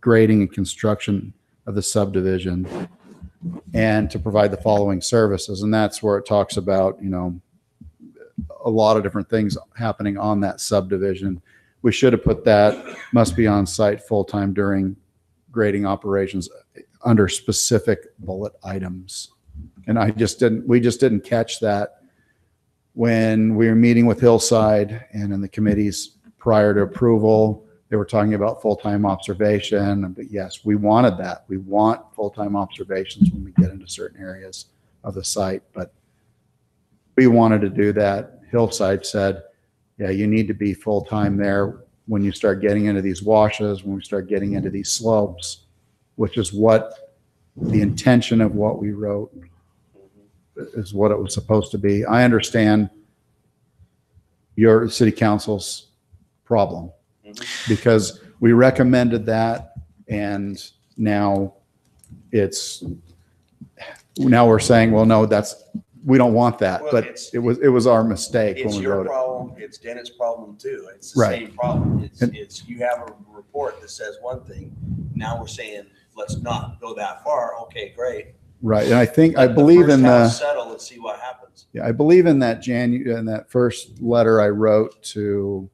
grading and construction of the subdivision and to provide the following services. And that's where it talks about, you know, a lot of different things happening on that subdivision. We should have put that must be on site full-time during grading operations under specific bullet items. And we just didn't catch that when we were meeting with Hillside and in the committees prior to approval. They were talking about full-time observation, but yes, we wanted that. We want full-time observations when we get into certain areas of the site, but we wanted to do that. Hillside said, yeah, you need to be full-time there when you start getting into these washes, when we start getting into these slopes, which is what the intention of what we wrote is what it was supposed to be. I understand your city council's problem because we recommended that and now we're saying, well, no, we don't want that, Well, but it was our mistake when It's we your wrote it. problem. It's Dennis' problem too. It's the Right. same problem. It's you have a report that says one thing. Now we're saying, let's not go that far. Okay, great. Right, and I Let believe first in house the, settle and see what happens. yeah, I believe in that in that first letter I wrote to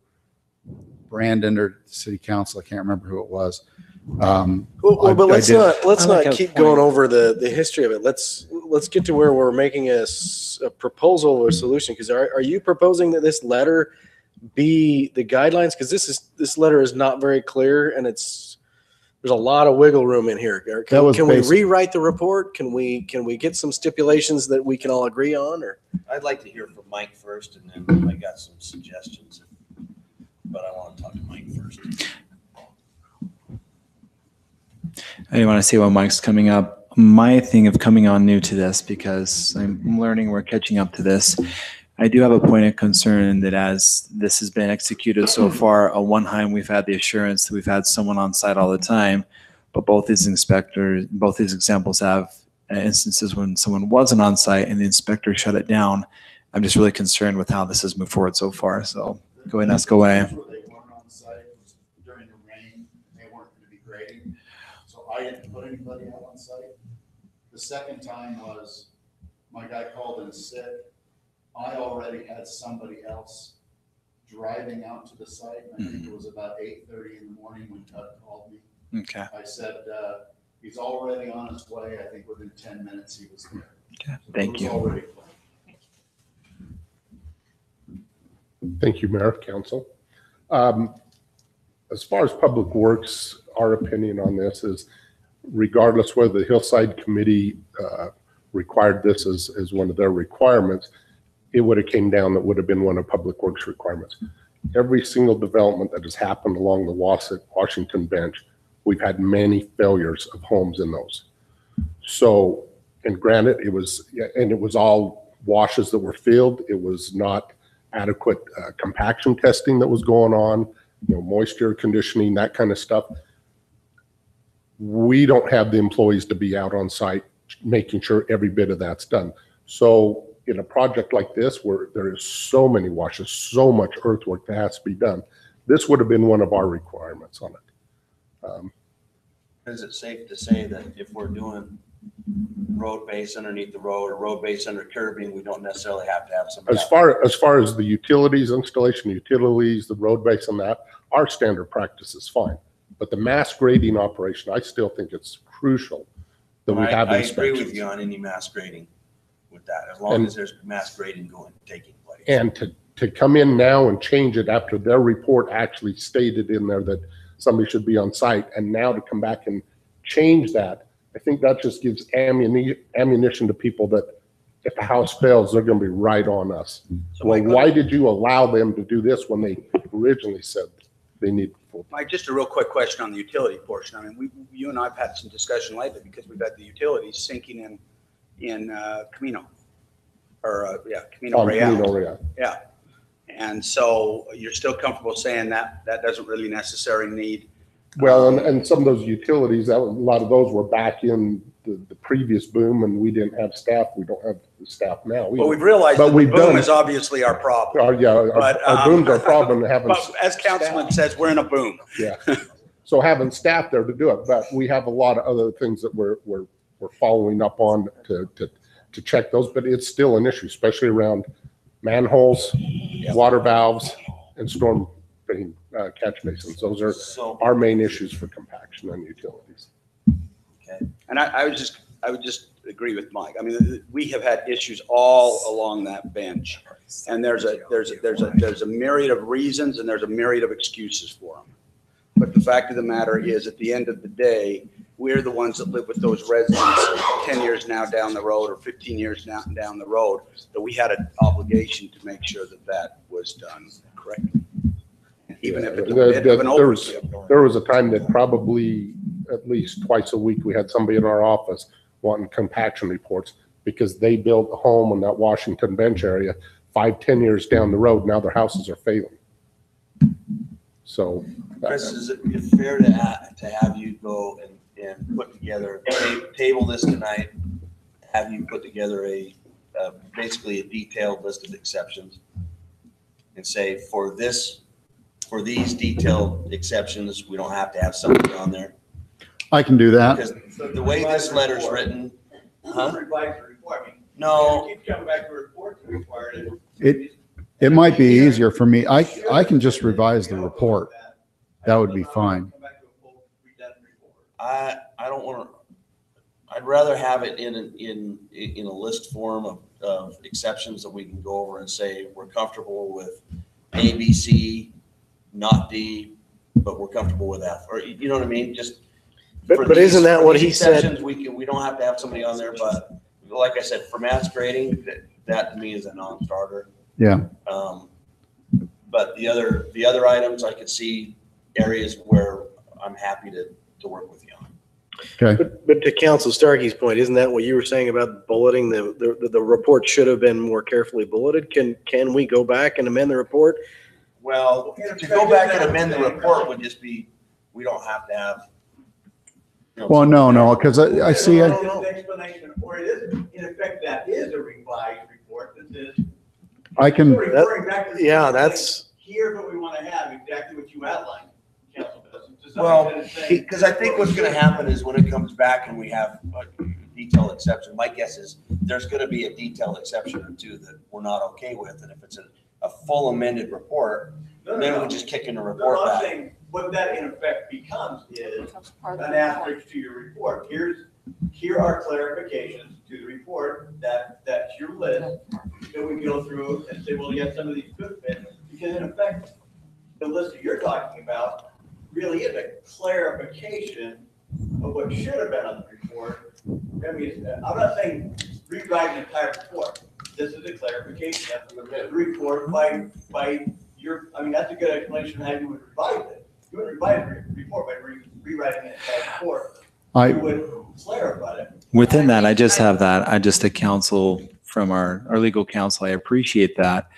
Brandon or city council, I can't remember who it was. Well, I but let's did- not keep going over the history of it. Let's get to where we're making a proposal or solution. Because are you proposing that this letter be the guidelines? Because this letter is not very clear, and there's a lot of wiggle room in here. Can we rewrite the report? Can we get some stipulations that we can all agree on? Or I'd like to hear from Mike first, and then I got some suggestions. But I want to talk to Mike first. I didn't want to say while Mike's coming up. My thing of coming on new to this, because I'm learning, we're catching up to this. I do have a point of concern that as this has been executed so far, on one hand, we've had the assurance that we've had someone on site all the time, but both these examples have instances when someone wasn't on site and the inspector shut it down. I'm just really concerned with how this has moved forward so far. So go ahead and ask away. They weren't on site during the rain. They weren't going to be grading. So I didn't put anybody out on site. The second time was my guy called in sick. I already had somebody else driving out to the site. I think it was about 8:30 in the morning when Doug called me. Okay. I said, he's already on his way. I think within 10 minutes he was there. Okay. Thank you. Already planned. Thank you, Mayor, Council. As far as Public Works, our opinion on this is regardless whether the Hillside Committee required this as one of their requirements, it would have came down, that would have been one of Public Works requirements. Every single development that has happened along the Washington bench, we've had many failures of homes in those. So, and granted, it was all washes that were filled. It was not adequate compaction testing that was going on. moisture conditioning, that kind of stuff. We don't have the employees to be out on site making sure every bit of that's done. So in a project like this, where there is so many washes, so much earthwork that has to be done, this would have been one of our requirements on it. Is it safe to say that if we're doing road base underneath the road or road base under curbing, we don't necessarily have to have somebody? As far as the utilities installation, utilities, the road base and that, our standard practice is fine. But the mass grading operation, I still think it's crucial that we have I inspections. agree with you on any mass grading with that, as long as there's mass grading taking place. And to come in now and change it after their report actually stated in there that somebody should be on site, and now to come back and change that, I think that just gives ammunition to people that if the house fails, they're going to be right on us. So well, Mike, why did you allow them to do this when they originally said they need full? Mike, just a real quick question on the utility portion. I mean, you and I have had some discussion lately because we've had the utilities sinking in Camino, or Camino Real. Camino Real. Yeah. And so you're still comfortable saying that doesn't really necessarily need. Well, and some of those utilities, a lot of those were back in the previous boom, and we didn't have staff. We don't have the staff now. Well, we've realized that the boom is obviously our problem. Our boom's our problem. But as Councilman says, we're in a boom. Yeah. So having staff there to do it, but we have a lot of other things that we're following up on to check those, but it's still an issue, especially around manholes, water valves, and storm drain catch basins. Those are our main issues for compaction and utilities. Okay. And I would just agree with Mike. I mean, we have had issues all along that bench, and there's a myriad of reasons and there's a myriad of excuses for them. But the fact of the matter is, at the end of the day, we're the ones that live with those residents 10 years now down the road, or 15 years now down the road, that we had an obligation to make sure that was done correctly. Even if it's a bit of an overkill. There was a time that probably at least twice a week, we had somebody in our office wanting compaction reports because they built a home in that Washington Bench area 5-10 years down the road. Now their houses are failing. So. Chris, is it fair to have you go and put together, table this tonight, have you put together basically a detailed list of exceptions and say for these detailed exceptions, we don't have to have somebody on there? I can do that. Because the way this letter's written, No. Keep coming back to report to require it. It might be easier for me. I can just revise the report. That would be fine. I don't want to. I'd rather have it in a list form of exceptions that we can go over and say we're comfortable with A, B, C, not D, but we're comfortable with F. Or you know what I mean? Just. But isn't that what he said? We don't have to have somebody on there, but like I said, for mass grading, that to me is a non-starter. Yeah. But the other items, I could see areas where I'm happy to work with you on. Okay. But to Council Starkey's point, isn't that what you were saying about bulleting? The report should have been more carefully bulleted. Can we go back and amend the report? Well, to go back and amend the report would just be, we don't have to have. Well, no, because I see. Explanation, or it is, in effect, that is a revised report that says. I can. That's. Here's what we want to have, exactly what you outlined, Council. Well, because I think what's going to happen is when it comes back and we have a detailed exception, my guess is there's going to be a detailed exception or two that we're not okay with. And if it's a full amended report, then we just kick in the report back. Saying what that in effect becomes is an asterisk to your report. Here are clarifications to the report. That's your list. Then we go through and say, well, you have some of these good fits, because in effect, the list that you're talking about really is a clarification of what should have been on the report. I mean, I'm not saying rewrite the entire report. This is a clarification of the report by your, I mean, that's a good explanation of how you would revise it. You would revise the report by rewriting the entire report. You would clarify it. Within that, I just have that. I just a counsel from our legal counsel. I appreciate that.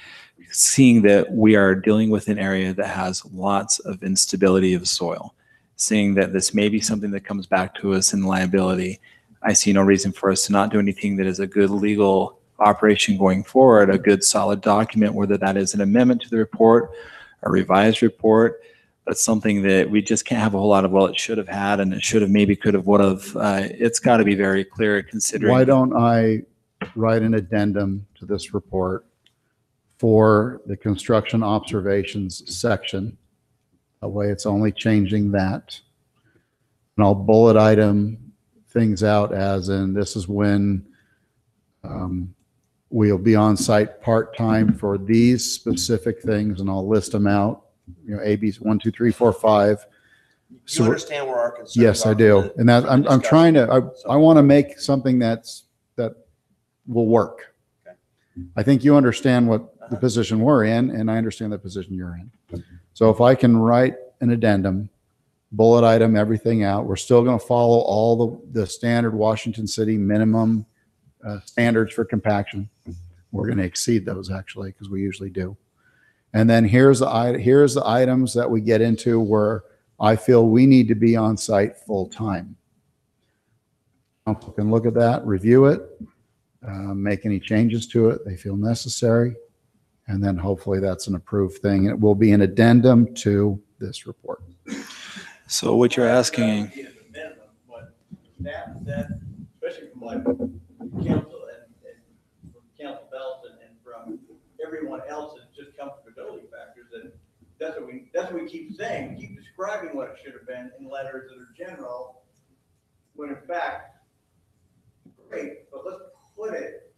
seeing that we are dealing with an area that has lots of instability of soil, seeing that this may be something that comes back to us in liability, I see no reason for us to not do anything that is a good legal operation going forward, a good solid document, whether that is an amendment to the report, a revised report, but something that we just can't have a whole lot of, well, it should have had, and it should have, maybe could have, would have. It's got to be very clear considering. Why don't I write an addendum to this report for the construction observations section? That way it's only changing that. And I'll bullet item things out as in, this is when we'll be on site part-time for these specific things, and I'll list them out, A, B, 1, 2, 3, 4, 5. You understand where our concerns Yes, are I do. And that I'm trying to, I want to make something that will work. Okay. I think you understand what the position we're in, and I understand the position you're in. So if I can write an addendum, bullet item everything out, we're still going to follow all the standard Washington City minimum standards for compaction. We're going to exceed those actually, because we usually do. And then here's the items that we get into where I feel we need to be on site full time. Council can look at that, review it, make any changes to it they feel necessary, and then hopefully that's an approved thing. It will be an addendum to this report. So what you're asking, Especially from like council and from Council Belton and from everyone else's just comfortability factors, and that's what we keep saying. We keep describing what it should have been in letters that are general, when in fact, great, but let's put it,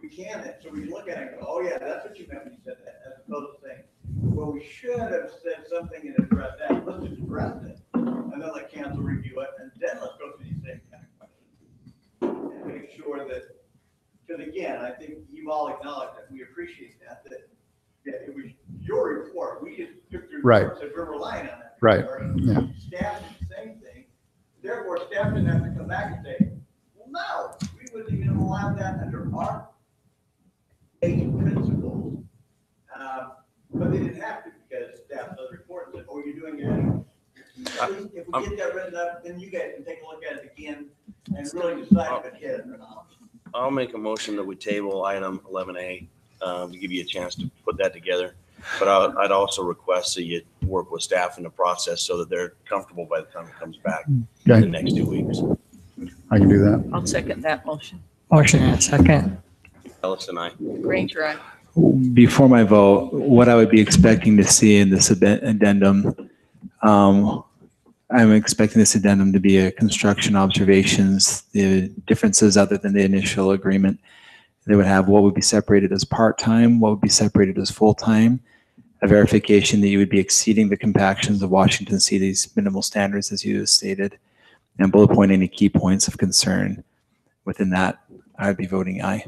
we can, so we look at it and go, oh yeah, that's what you meant when you said that, as opposed to saying, well, we should have said something and addressed that. Let's just address it, and then let council review it, and then let's go through these same kind of questions and make sure that, because again, I think you've all acknowledged that we appreciate that it was your report. We just took through Right. reports, so we're relying on that. Right. Report. Yeah. Staff did the same thing. Therefore, staff didn't have to come back and say, well, no, we wouldn't even allow that under our basic principles. But they didn't have to, because staff does report and said, oh, you're doing it anyway. If we get that written up, then you guys can take a look at it again and really decide if it hit or not. I'll make a motion that we table item 11A to give you a chance to put that together. But I'd also request that you work with staff in the process so that they're comfortable by the time it comes back in the next 2 weeks. I can do that. I'll second that motion. Motion and a second. Ellis and I. Granger, aye. before my vote, what I would be expecting to see in this addendum, I'm expecting this addendum to be a construction observations, the differences other than the initial agreement. They would have what would be separated as part-time, what would be separated as full-time, a verification that you would be exceeding the compactions of Washington City's minimal standards as you stated, and bullet point any key points of concern. Within that, I would be voting aye.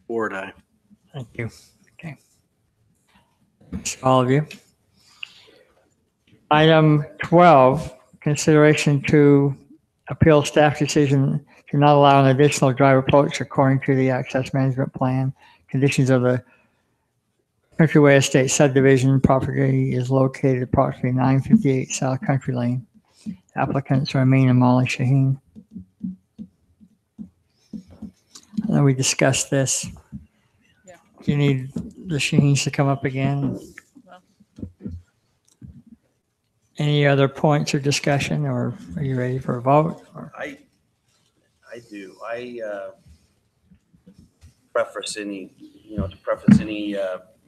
Ward, aye. Thank you. Okay. Thanks to all of you. Item 12, consideration to appeal staff decision to not allow an additional drive approach according to the access management plan. Conditions of the Countryway Estate subdivision property is located approximately 958 South Country Lane. Applicants are Amin and Molly Shaheen. I know we discussed this. Yeah. Do you need the Shaheens to come up again? Any other points of discussion, or are you ready for a vote? Or? I do. Preface any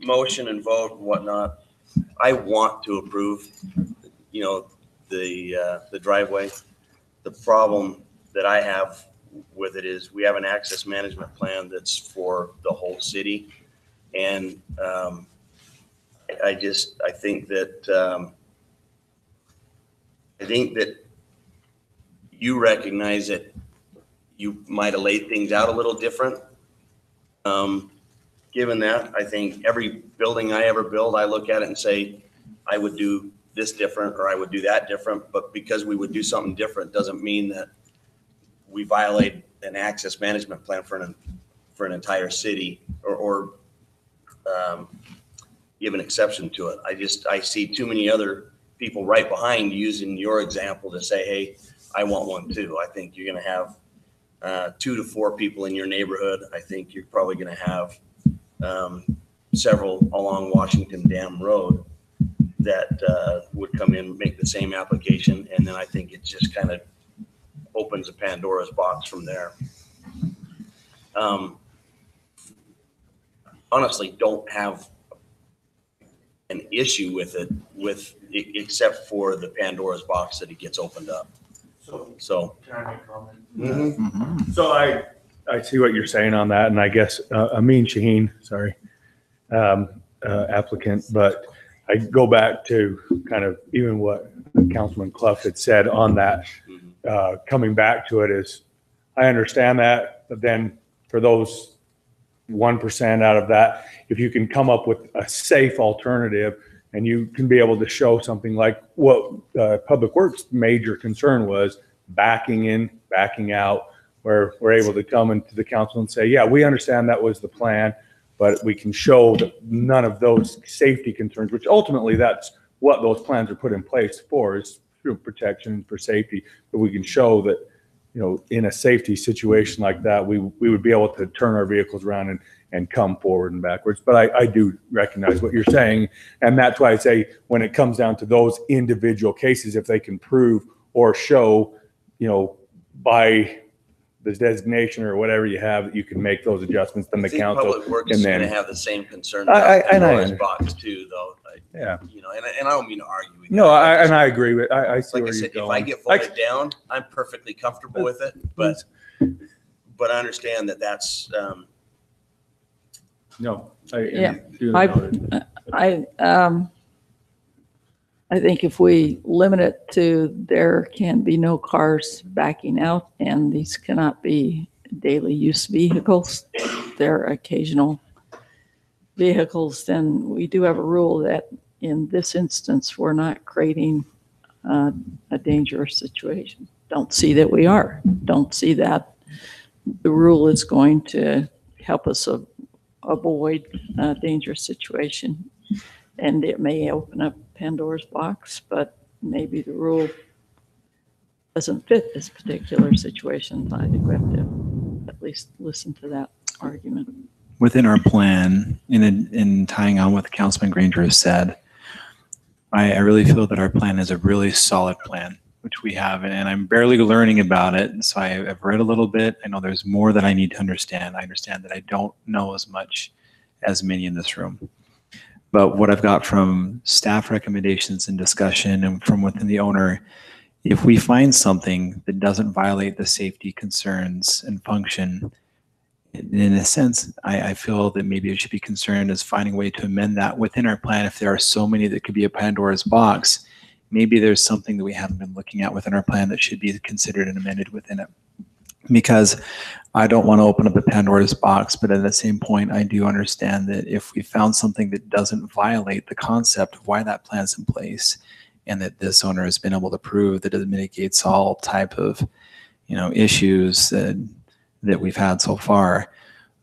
motion and vote and whatnot. I want to approve, the driveway. The problem that I have with it is we have an access management plan that's for the whole city. And I think that you recognize that you might have laid things out a little different. Given that, I think every building I ever build, I look at it and say, I would do this different or I would do that different. But because we would do something different doesn't mean that we violate an access management plan for an entire city or give an exception to it. I see too many other people right behind using your example to say, hey, I want one too. I think you're going to have 2 to 4 people in your neighborhood. I think you're probably going to have several along Washington Dam Road that would come in, make the same application. And then I think it just kind of opens a Pandora's box from there. Honestly, don't have an issue with it, except for the Pandora's box that it gets opened up. So Can I make a comment? Mhm. So I see what you're saying on that, and I guess Amin Shaheen, sorry, applicant, but I go back to kind of even what Councilman Clough had said on that. Coming back to it is, I understand that, but then for those 1% out of that, if you can come up with a safe alternative and you can be able to show something like what Public Works' major concern was, backing in, backing out, where we're able to come into the council and say, yeah, we understand that was the plan, but we can show that none of those safety concerns, which ultimately that's what those plans are put in place for, is through protection for safety. But we can show that, you know, in a safety situation like that, we would be able to turn our vehicles around and come forward and backwards. But I do recognize what you're saying. And that's why I say when it comes down to those individual cases, if they can prove or show, you know, by the designation or whatever you have, that you can make those adjustments, then the I think council. Public Works and is then going to have the same concern I about Pandora's understand. box too, though. Yeah. You know, and I don't mean to argue with you. No, I agree with, I see Like I where you're said, going. if I get voted down, I'm perfectly comfortable with it, but I understand that that's, No. Yeah, I think if we limit it to there can be no cars backing out, and these cannot be daily use vehicles, they're occasional vehicles, then we do have a rule that in this instance, we're not creating a dangerous situation. Don't see that we are. Don't see that the rule is going to help us avoid a dangerous situation. And it may open up Pandora's box, but maybe the rule doesn't fit this particular situation. I think we have to at least listen to that argument. Within our plan, in tying on what Councilman Granger has said, I really feel that our plan is a really solid plan, which we have, and I'm barely learning about it. So I've read a little bit. I know there's more that I need to understand. I understand that I don't know as much as many in this room. But what I've got from staff recommendations and discussion and from within the owner, if we find something that doesn't violate the safety concerns and function, in a sense, I feel that maybe it should be concerned as finding a way to amend that within our plan. If there are so many that could be a Pandora's box, maybe there's something that we haven't been looking at within our plan that should be considered and amended within it. Because I don't want to open up a Pandora's box, but at the same point, I do understand that if we found something that doesn't violate the concept of why that plan's in place, and that this owner has been able to prove that it mitigates all type of, you know, issues that we've had so far,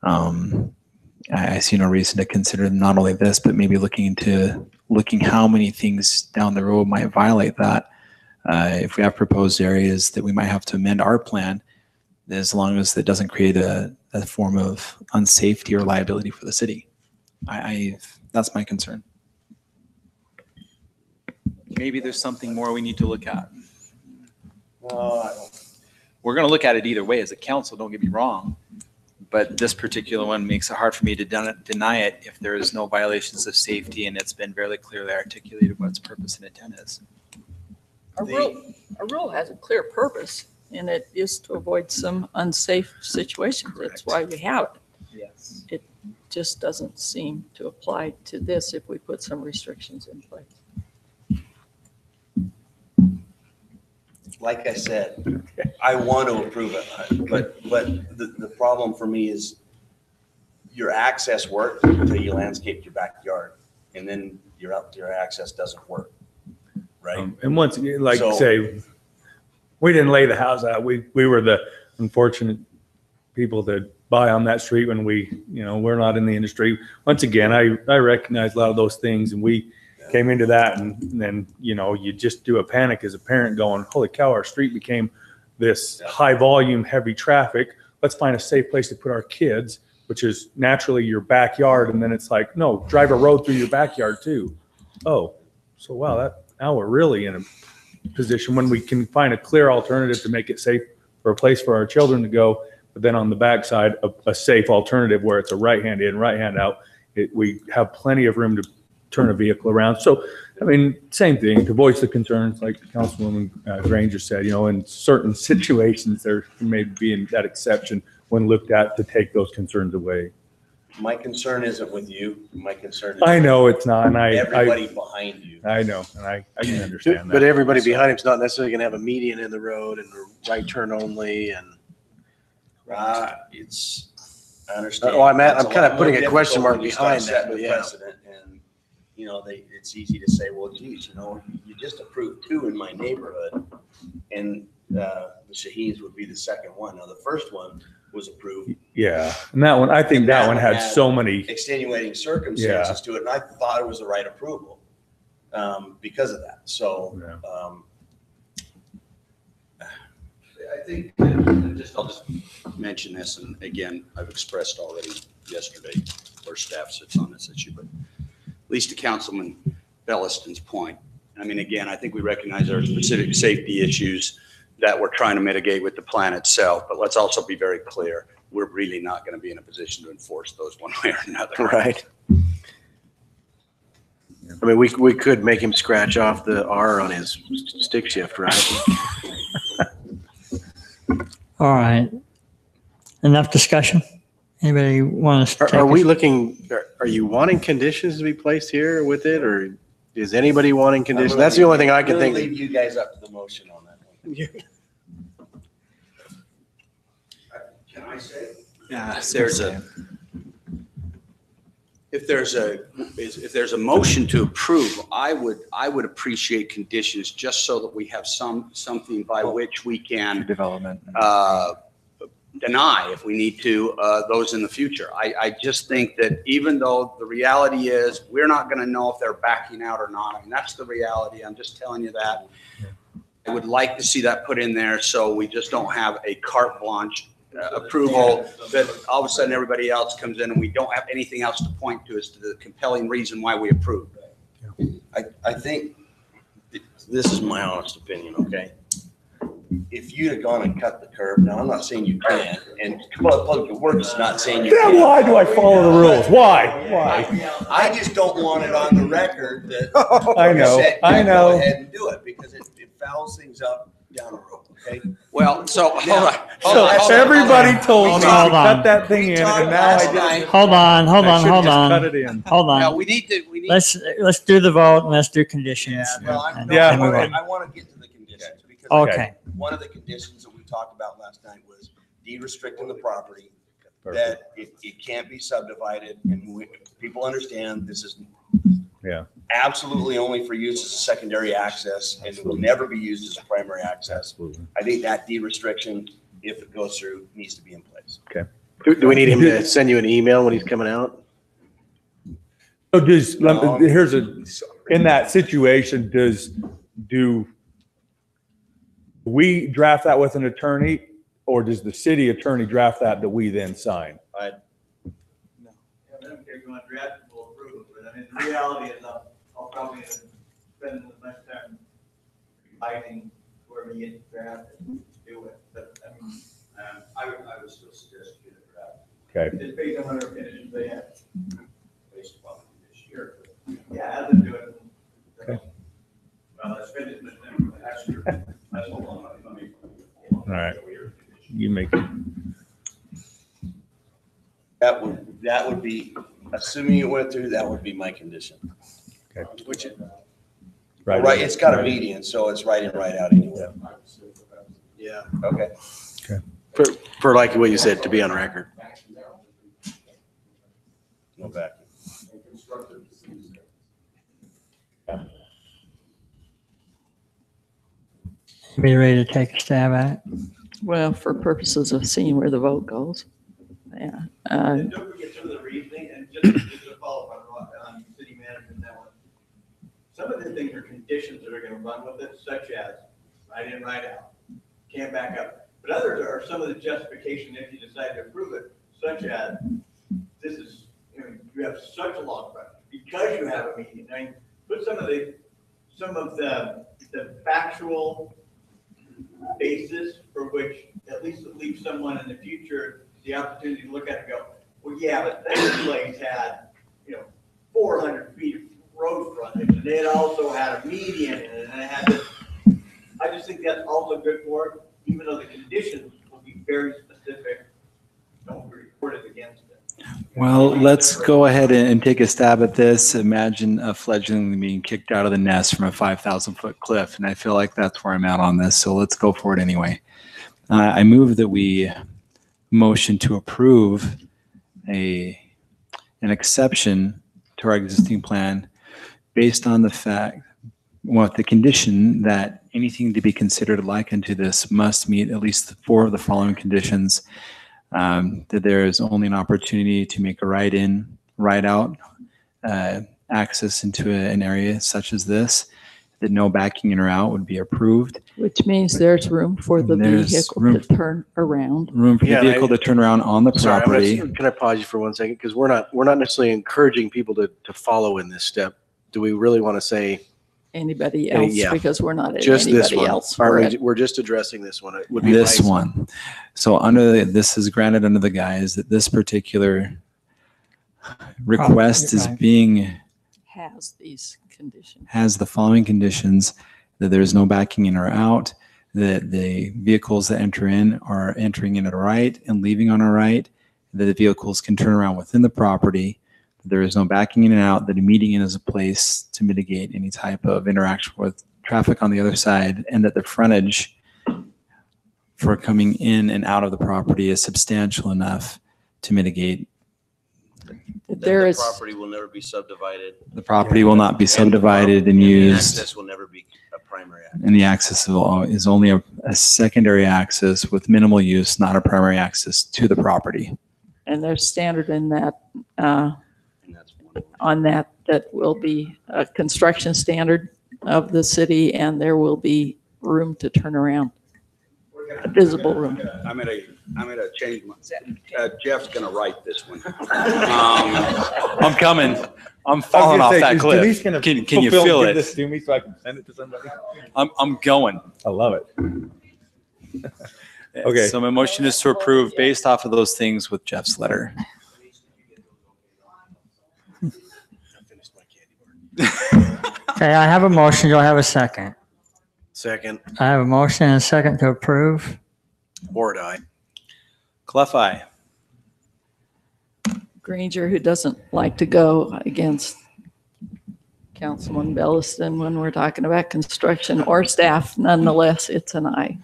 I see no reason to consider not only this, but maybe looking how many things down the road might violate that. If we have proposed areas that we might have to amend our plan, as long as it doesn't create a form of unsafety or liability for the city. That's my concern. Maybe there's something more we need to look at. We're going to look at it either way as a council, don't get me wrong. But this particular one makes it hard for me to deny it if there is no violations of safety and it's been very clearly articulated what its purpose and intent is. Our rule has a clear purpose, and it is to avoid some unsafe situations. That's why we have it. Yes. It just doesn't seem to apply to this if we put some restrictions in place. like I said, I want to approve it, but the problem for me is your access worked until you landscaped your backyard, and then your access doesn't work, right? And once again, like So- say, we didn't lay the house out. We were the unfortunate people that by on that street when we're not in the industry. Once again, I recognize a lot of those things, and we came into that, and then, you just do a panic as a parent going, holy cow, our street became this high volume, heavy traffic. Let's find a safe place to put our kids, which is naturally your backyard. And then it's like, no, drive a road through your backyard too. Oh, so wow, now we're really in a position when we can find a clear alternative to make it safe for a place for our children to go. But then on the backside, a safe alternative where it's a right hand in, right hand out. We have plenty of room to turn a vehicle around. So, I mean, same thing, to voice the concerns, like Councilwoman Granger said, in certain situations, there may be that exception when looked at to take those concerns away. My concern isn't with you. My concern is. I know it's not, and everybody behind you. I know, and I can understand that. But everybody behind him's not necessarily going to have a median in the road and a right turn only and. I understand. Oh, I'm It's kind of lot putting more a question mark difficult when you start behind that, setting but the yeah. precedent. And, it's easy to say, well, geez, you just approved 2 in my neighborhood, and the Shaheens would be the second one. Now, the first one was approved. Yeah, and that one, I think that one had so many extenuating circumstances to it, and I thought it was the right approval because of that. So, I think I'll just mention this, and again, I've expressed already yesterday where staff sits on this issue, but at least to Councilman Belliston's point. I mean, again, I think we recognize there are specific safety issues that we're trying to mitigate with the plan itself, but let's also be very clear, we're really not going to be in a position to enforce those one way or another. Right. I mean, we could make him scratch off the R on his stick shift, right? All right. Enough discussion? Anybody want to? Are we looking, are you wanting conditions to be placed here with it, or is anybody wanting conditions? That's the only thing I can think. Leave you guys up to the motion on that one. Can I say? Yeah, If there's a motion to approve, I would appreciate conditions just so that we have something by which we can development. Deny if we need to those in the future. I just think that even though the reality is we're not going to know if they're backing out or not. I mean, that's the reality. I'm just telling you that. I would like to see that put in there so we just don't have a carte blanche approval that all of a sudden everybody else comes in and we don't have anything else to point to as to the compelling reason why we approved. I think this is my honest opinion, okay? If you'd have gone and cut the curb, now I'm not saying you can't, and Public Works is not saying you Then can't. why do I follow the rules? Why? I just don't want it on the record that. I know, I know. Go ahead and do it because it fouls things up down the road, okay? Well, so Everybody told me to Hold on. cut that thing in, and now I just. Hold on, hold I on, should've hold just on. cut it in. Hold Now, on. we need to. Let's do the vote and let's do conditions. and move on. I want to get to the conditions because Okay. one of the conditions that we talked about last night was de-restricting the property, that it can't be subdivided, and people understand this is absolutely only for use as a secondary access, and it will never be used as a primary access. I think that de-restriction, if it goes through, needs to be in place. Okay. Do we need him to send you an email when he's coming out? So in that situation, do we draft that with an attorney, or does the city attorney draft that we then sign? I don't care if you want to draft it, we'll approve it, but I mean, the reality is I'll probably spend as much time fighting whoever gets drafted to do it, but I mean, I would still suggest get it drafted. Okay. Just based on whatever conditions they have, based upon this year. Yeah, as they do it. Okay. Well, let's finish this thing, that's true. That's a long time. All right. You make it. That would be, assuming it went through, that would be my condition. Okay. Which is, Right. it's got a median, so it's right in, right out anyway. Yeah. Okay. Okay. For like what you said, to be on record. No vacuum. Be ready to take a stab at it? Well, for purposes of seeing where the vote goes, And don't forget some of the reasoning, and just to follow up on city manager and that one. Some of the things are conditions that are gonna run with it, such as right in, right out, can't back up. But others are some of the justification if you decide to approve it, such as, this is, you have such a long run, because you have a meeting. I mean, put some of the factual basis for which at least it leaves someone in the future the opportunity to look at it and go, well, yeah, but this place had, 400 feet of road frontage, and it also had a median in it, and it had this. I just think that's also good for it, even though the conditions will be very specific. Don't report it against it. Well, let's go ahead and take a stab at this. Imagine a fledgling being kicked out of the nest from a 5,000-foot cliff, and I feel like that's where I'm at on this, so let's go for it anyway. I move that we motion to approve an exception to our existing plan based on the fact, well, the condition that anything to be considered like unto this must meet at least 4 of the following conditions. That there is only an opportunity to make a right in, right out access into an area such as this, that no backing in or out would be approved. Which means there's room for the vehicle to turn around. Room for the vehicle to turn around on the property. Can I pause you for 1 second? Because we're not necessarily encouraging people to follow in this step. Do we really want to say Anybody else? Yeah. Because we're not at just this anybody one? else. We're just addressing this one. It would be This nice. one. So this is granted under the guise that this particular request is being has these conditions. has the following conditions: that there is no backing in or out, that the vehicles that enter in are entering in at a right and leaving on a right, that the vehicles can turn around within the property, that there is no backing in and out, that a median is a place to mitigate any type of interaction with traffic on the other side, and that the frontage for coming in and out of the property is substantial enough to mitigate. The property will never be subdivided. The property will not be subdivided and used. Access will never be a primary access. And the access is only a secondary access with minimal use, not a primary access to the property. And there's standard in that, on that will be a construction standard of the city, and there will be room to turn around, a visible room. I'm gonna change my, Jeff's gonna write this one. I'm coming. I'm falling off that cliff. Can you feel it? This to me so I can send it to somebody. I'm going. I love it. Okay. So my motion is to approve based off of those things with Jeff's letter. Okay, I have a motion. Do I have a second? Second. I have a motion and a second to approve. Ward aye. Clef eye. Granger, who doesn't like to go against Councilman Belliston when we're talking about construction or staff, nonetheless, it's an aye.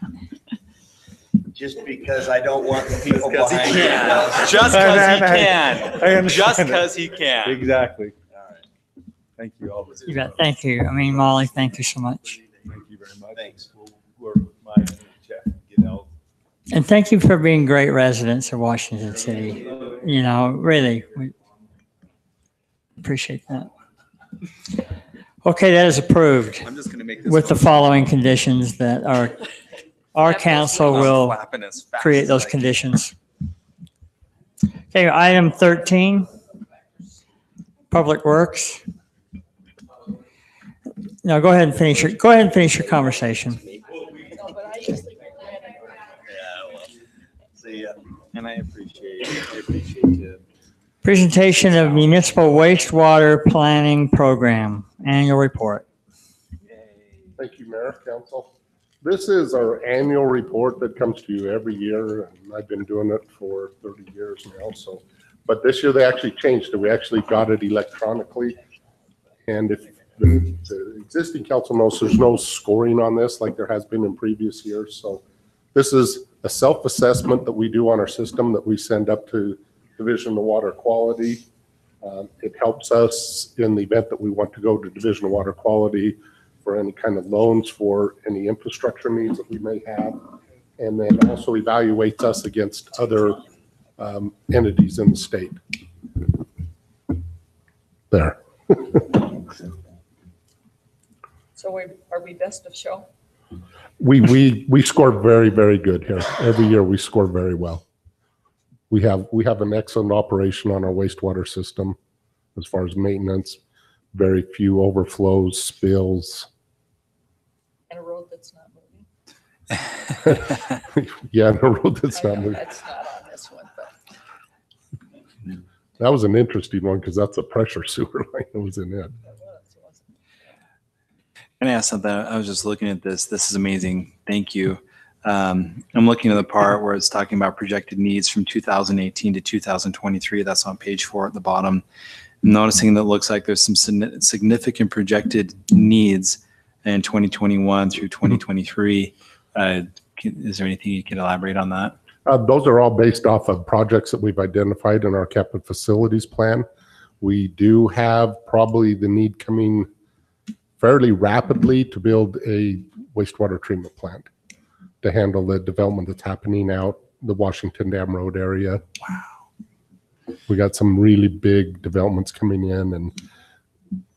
Just because I don't want the people Just 'cause he behind me. can. Just 'cause he can. Just 'cause he can. Exactly. All right. Thank you all. You bet. Thank you. I mean, Molly, thank you so much. Thank you very much. Thanks. We're my Jeff Goodell. And thank you for being great residents of Washington City. You know, really, we appreciate that. Okay, that is approved. I'm just gonna make this with the motion. following conditions that our council I'm will flapping as fast create as those I can. conditions. Okay, item 13, Public Works. No, go ahead and finish your conversation. See ya. And I appreciate you. Presentation of Municipal Wastewater Planning Program, Annual Report. Thank you, Mayor, Council. This is our annual report that comes to you every year, and I've been doing it for 30 years now. So, but this year they actually changed it. We actually got it electronically. And if the existing council knows, there's no scoring on this like there has been in previous years. So this is a self-assessment that we do on our system that we send up to Division of Water Quality. It helps us in the event that we want to go to Division of Water Quality for any kind of loans for any infrastructure needs that we may have. And then also evaluates us against other entities in the state. There. So are we best of show? We score very, very good here. Every year we score very well. We have an excellent operation on our wastewater system as far as maintenance. Very few overflows, spills. And a road that's not moving? Yeah, and a road that's not moving. That's not on this one, but. That was an interesting one because that's a pressure sewer line that was in it. Can I ask something? I was just looking at this. This is amazing. Thank you. I'm looking at the part where it's talking about projected needs from 2018 to 2023. That's on page 4 at the bottom. I'm noticing that it looks like there's some significant projected needs in 2021 through 2023. Is there anything you can elaborate on that? Those are all based off of projects that we've identified in our capital facilities plan. We do have probably the need coming fairly rapidly to build a wastewater treatment plant to handle the development that's happening out the Washington Dam Road area. Wow. We got some really big developments coming in, and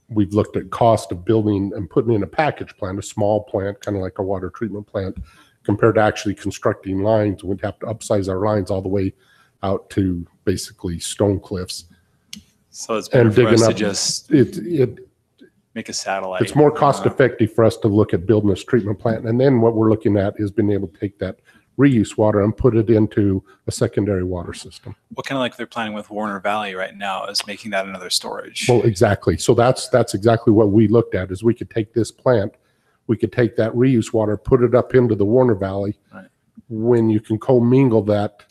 we've looked at cost of building and putting in a package plant, a small plant, kind of like a water treatment plant, compared to actually constructing lines. We'd have to upsize our lines all the way out to basically stone cliffs. So it's better for us to just it make a satellite. It's more cost effective for us to look at building this treatment plant. And then what we're looking at is being able to take that reuse water and put it into a secondary water system. What kind of like they're planning with Warner Valley right now is making that another storage. Well, exactly. So that's exactly what we looked at is we could take this plant, we could take that reuse water, put it up into the Warner Valley. Right. When you can commingle that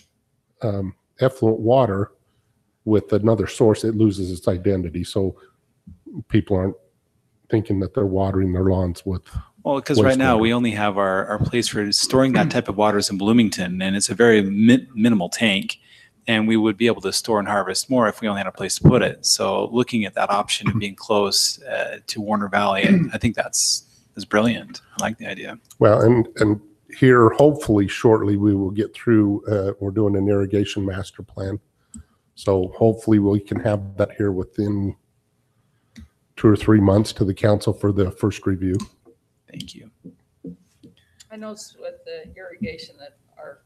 effluent water with another source, it loses its identity. So people aren't thinking that they're watering their lawns with. Well, because right now we only have our place for storing that type of water is in Bloomington, and it's a very minimal tank, and we would be able to store and harvest more if we only had a place to put it. So looking at that option of being close to Warner Valley, I think that's brilliant. I like the idea. Well, and here hopefully shortly we will get through. We're doing an irrigation master plan, so hopefully we can have that here within 2 or 3 months to the council for the first review. Thank you. I noticed with the irrigation that our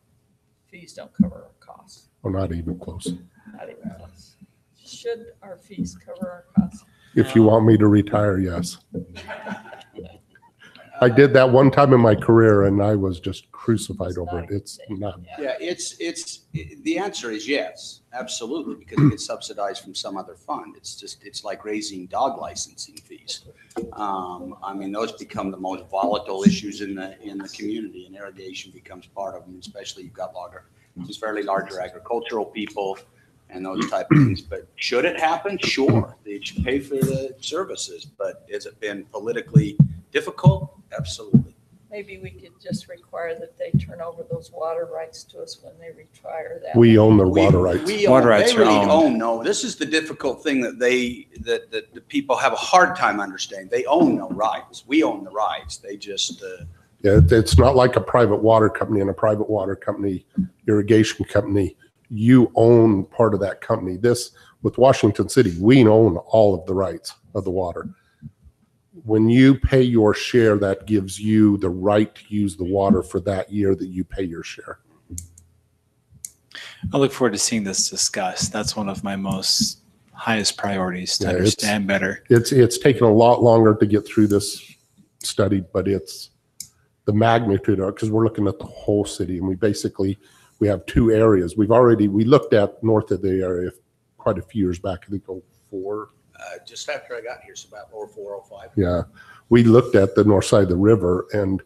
fees don't cover our costs. Oh, not even close. Not even close. Should our fees cover our costs? If you want me to retire, yes. I did that one time in my career and I was just crucified over it. It's not. Yeah, the answer is yes, absolutely, because it gets subsidized from some other fund. It's like raising dog licensing fees. I mean, those become the most volatile issues in the community, and irrigation becomes part of them, especially you've got just fairly larger agricultural people and those type of things. But should it happen? Sure, they should pay for the services, but has it been politically difficult? Absolutely. Maybe we could just require that they turn over those water rights to us when they retire that. We own their water rights. They really own. No, this is the difficult thing that the people have a hard time understanding. They own no rights. We own the rights. They just. Yeah, it's not like a private water company and a private water company, irrigation company. You own part of that company. This with Washington City, we own all of the rights of the water. When you pay your share, that gives you the right to use the water for that year that you pay your share. I look forward to seeing this discussed. That's one of my most highest priorities to understand better. It's taken a lot longer to get through this study, but it's the magnitude of it, because we're looking at the whole city, and we have 2 areas. We looked at north of the area quite a few years back, I think 04. Just after I got here, so about 04, 05. Yeah, we looked at the north side of the river, and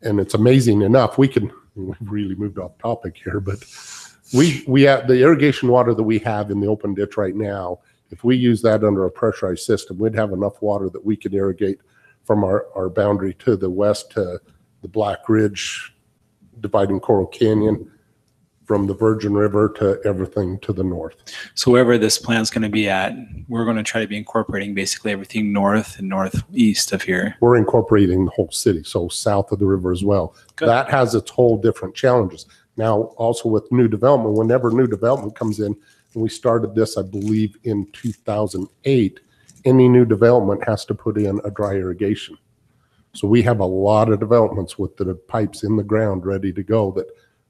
it's amazing enough. We've really moved off topic here, but we have the irrigation water that we have in the open ditch right now. If we use that under a pressurized system, we'd have enough water that we could irrigate from our boundary to the west to the Black Ridge, dividing Coral Canyon, from the Virgin River to everything to the north. So wherever this plant's going to be at, we're going to try to be incorporating basically everything north and northeast of here. We're incorporating the whole city, so south of the river as well. Good. That has its whole different challenges. Now, also with new development, whenever new development comes in, and we started this, I believe, in 2008, any new development has to put in a dry irrigation. So we have a lot of developments with the pipes in the ground ready to go that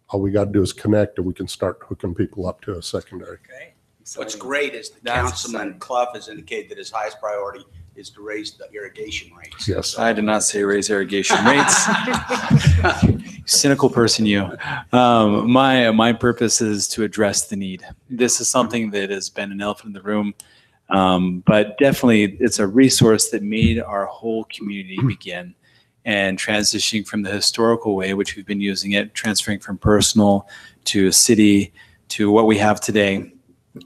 all we got to do is connect and we can start hooking people up to a secondary. Okay. What's great is the Councilman Clough has indicated that his highest priority is to raise the irrigation rates. Yes. I did not say raise irrigation rates. Cynical person, you. My purpose is to address the need. This is something that has been an elephant in the room, but definitely it's a resource that made our whole community begin. And transitioning from the historical way, which we've been using it, transferring from personal to city to what we have today.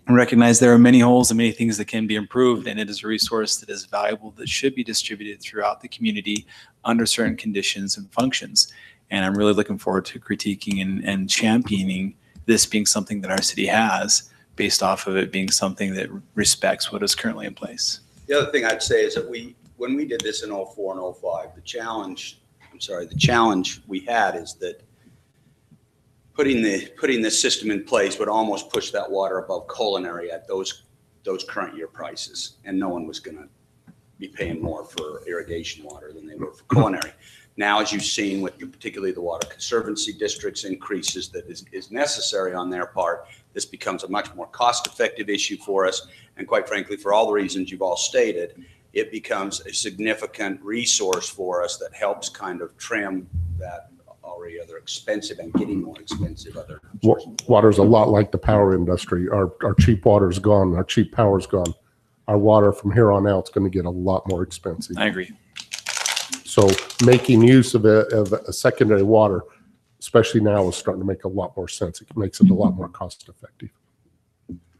I recognize there are many holes and many things that can be improved, and it is a resource that is valuable that should be distributed throughout the community under certain conditions and functions. And I'm really looking forward to critiquing and championing this being something that our city has, based off of it being something that respects what is currently in place. The other thing I'd say is that when we did this in 04 and 05, the challenge we had is that putting this system in place would almost push that water above culinary at those current year prices, and no one was going to be paying more for irrigation water than they were for culinary. Now, as you've seen with particularly the Water Conservancy District's increases that is necessary on their part, this becomes a much more cost-effective issue for us, and quite frankly, for all the reasons you've all stated, it becomes a significant resource for us that helps kind of trim that already other expensive and getting more expensive other. Water's a lot like the power industry. Our cheap water's gone. Our cheap power's gone. Our water from here on out is going to get a lot more expensive. I agree. So making use of a secondary water, especially now, is starting to make a lot more sense. It makes it a lot more cost effective.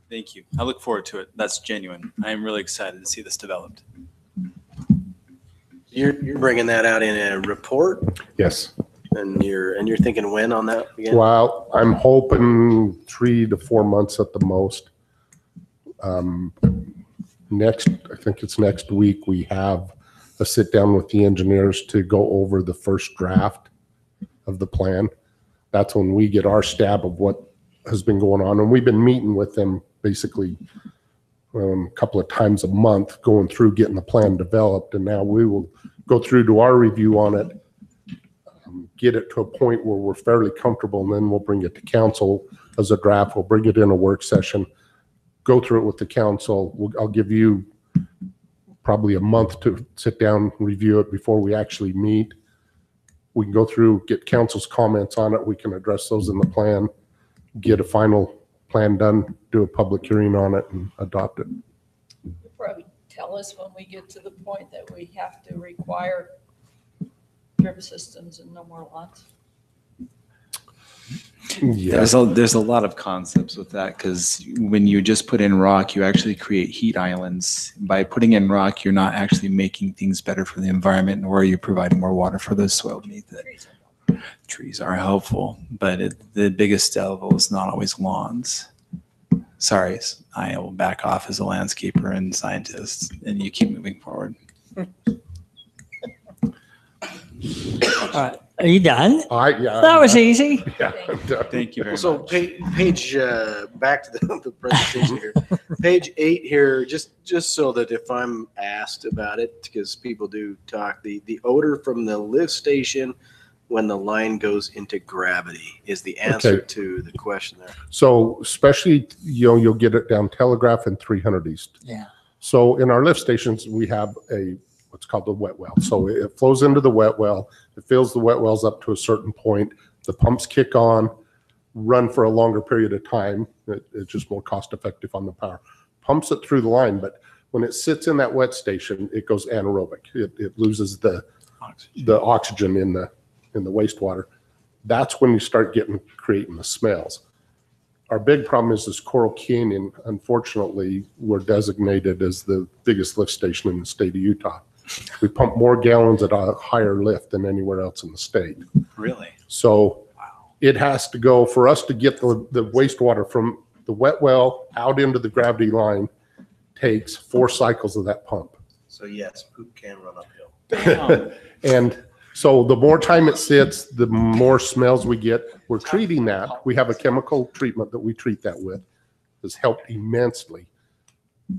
Thank you. I look forward to it. That's genuine. I am really excited to see this developed. You're bringing that out in a report, Yes. and you're thinking when on that again? Well, I'm hoping 3 to 4 months at the most. I think it's next week, we have a sit down with the engineers to go over the first draft of the plan. That's when we get our stab of what has been going on. And we've been meeting with them basically a couple of times a month, going through getting the plan developed. And now we will go through to our review on it, get it to a point where we're fairly comfortable, and then we'll bring it to council as a draft. We'll bring it in a work session, go through it with the council. I'll give you probably a month to sit down, review it before we actually meet. We can go through, get council's comments on it. We can address those in the plan, get a final plan done, do a public hearing on it, and adopt it. You'll probably tell us when we get to the point that we have to require drip systems and no more lots. Yeah. There's a lot of concepts with that, because when you just put in rock, you actually create heat islands. By putting in rock, you're not actually making things better for the environment, nor are you providing more water for the soil beneath it. Trees are helpful, but the biggest devil is not always lawns. Sorry, I will back off as a landscaper and scientist, and you keep moving forward. All right. Are you done? Yeah. That was easy. Yeah. Thank you very So much. page back to the presentation here. Page 8 here, just so that if I'm asked about it, because people do talk, the odor from the lift station when the line goes into gravity is the answer Okay. to the question there. So especially, you'll get it down Telegraph and 300 East. Yeah. So in our lift stations, we have what's called the wet well. So it flows into the wet well. It fills the wet wells up to a certain point. The pumps kick on, run for a longer period of time. It's just more cost effective on the power. Pumps it through the line, but when it sits in that wet station, it goes anaerobic. It loses the oxygen in the wastewater. That's when you start creating the smells. Our big problem is this Coral Canyon. Unfortunately, we're designated as the biggest lift station in the state of Utah. We pump more gallons at a higher lift than anywhere else in the state. Really? So it has to go, for us to get the wastewater from the wet well out into the gravity line, takes 4 cycles of that pump. So yes, poop can run uphill. And So the more time it sits, the more smells we get. We're treating that. We have a chemical treatment that we treat that with. Has helped immensely.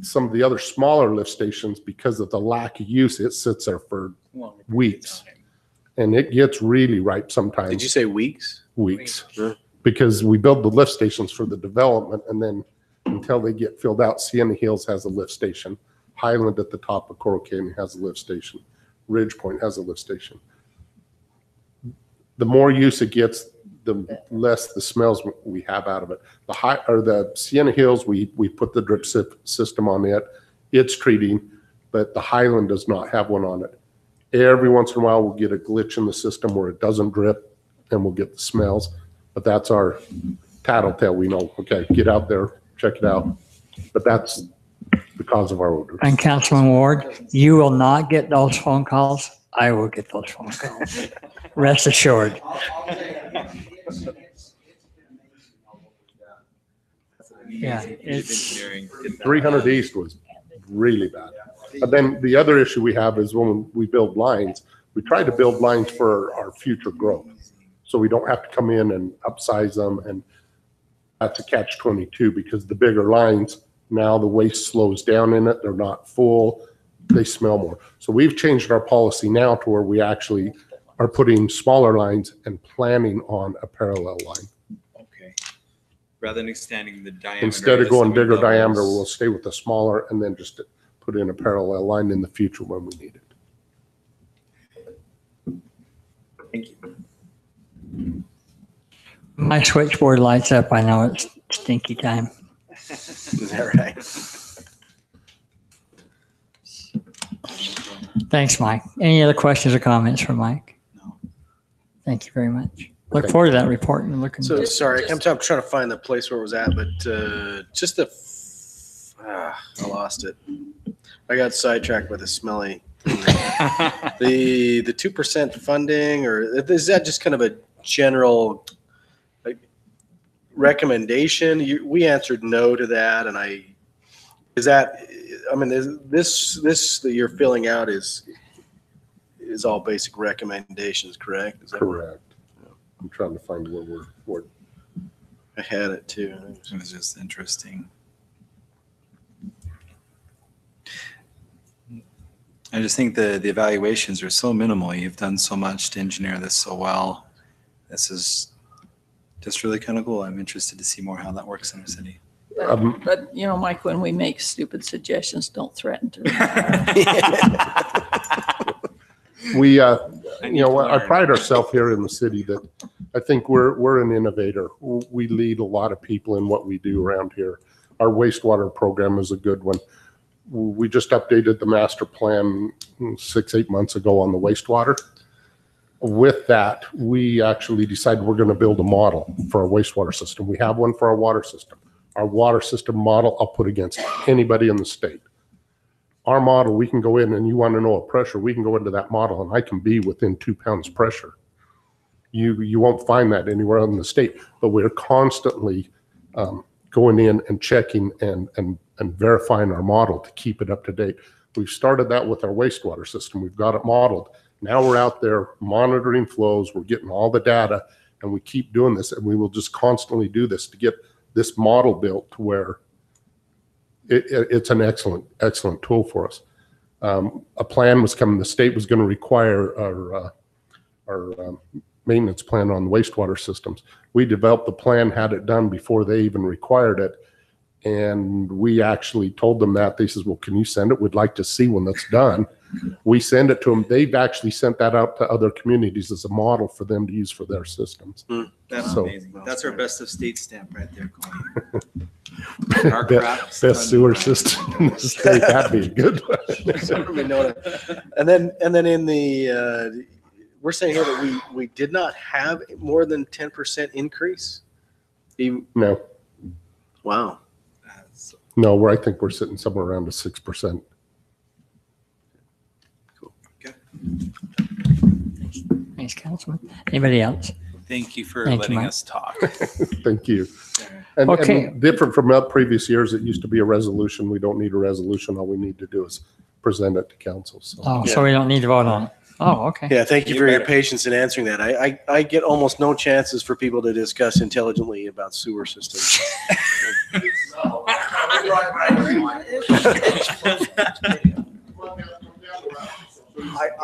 Some of the other smaller lift stations, because of the lack of use, it sits there for weeks. And it gets really ripe sometimes. Did you say weeks? Weeks. Because we build the lift stations for the development, and then until they get filled out, Sienna Hills has a lift station. Highland at the top of Coral Canyon has a lift station. Ridge Point has a lift station. The more use it gets, the less the smells we have out of it. The Sienna Hills, we put the drip system on it. It's treating, but the Highland does not have one on it. Every once in a while, we'll get a glitch in the system where it doesn't drip, and we'll get the smells. But that's our tattletale. We know, okay, get out there, check it out. But that's the cause of our odor. And Councilman Ward, you will not get those phone calls. I will get those phone calls. Rest assured. Yeah, it's 300 East was really bad. But then the other issue we have is when we build lines, we try to build lines for our future growth. So we don't have to come in and upsize them, and that's a catch-22 because the bigger lines, now the waste slows down in it. They're not full. They smell more. So we've changed our policy now to where we actually are putting smaller lines and planning on a parallel line. Okay. Rather than extending the diameter. Instead of going bigger diameter, we'll stay with the smaller and then just put in a parallel line in the future when we need it. Thank you. My switchboard lights up. I know it's stinky time. Is that right? Thanks, Mike. Any other questions or comments for Mike? No. Thank you very much. Look forward to that report and looking. So sorry, I'm trying to find the place where it was at, but just I lost it. I got sidetracked with a smelly. The 2% funding, or is that just kind of a general recommendation? We answered no to that, and this that you're filling out is all basic recommendations, correct? Is that correct? I'm trying to find where we're. I had it too. It was just interesting. I just think the evaluations are so minimal. You've done so much to engineer this so well. This is just really kind of cool. I'm interested to see more how that works in the city. But you know, Mike, when we make stupid suggestions, don't threaten to. We, I pride ourselves here in the city that I think we're an innovator. We lead a lot of people in what we do around here. Our wastewater program is a good one. We just updated the master plan 6-8 months ago on the wastewater. With that, we actually decided we're going to build a model for our wastewater system. We have one for our water system. Our water system model I'll put against anybody in the state. Our model, we can go in and you want to know a pressure, we can go into that model and I can be within 2 pounds pressure. You won't find that anywhere in the state, but we're constantly going in and checking and verifying our model to keep it up to date. We've started that with our wastewater system. We've got it modeled. Now we're out there monitoring flows. We're getting all the data, and we keep doing this, and we will just constantly do this to get this model built to where it's an excellent tool for us. A plan was coming. The state was going to require our maintenance plan on the wastewater systems. We developed the plan, had it done before they even required it. And we actually told them that. They says, well, can you send it? We'd like to see when that's done. We send it to them. They've actually sent that out to other communities as a model for them to use for their systems. That's So- amazing. That's our best of state stamp right there, Colleen. Best sewer system in the state. That'd be a good one. And then in the we're saying here that we did not have more than 10% increase. No, Wow. no, I think we're sitting somewhere around a 6%. Thanks, Councilman. Anybody else? Thank you for Thank you, letting Mike. us talk. Thank you. And Okay. different from previous years, it used to be a resolution. We don't need a resolution. All we need to do is present it to council. So Oh, so we don't need to vote on it. Oh, okay. Yeah, thank you You for your better. patience in answering that. I get almost no chances for people to discuss intelligently about sewer systems.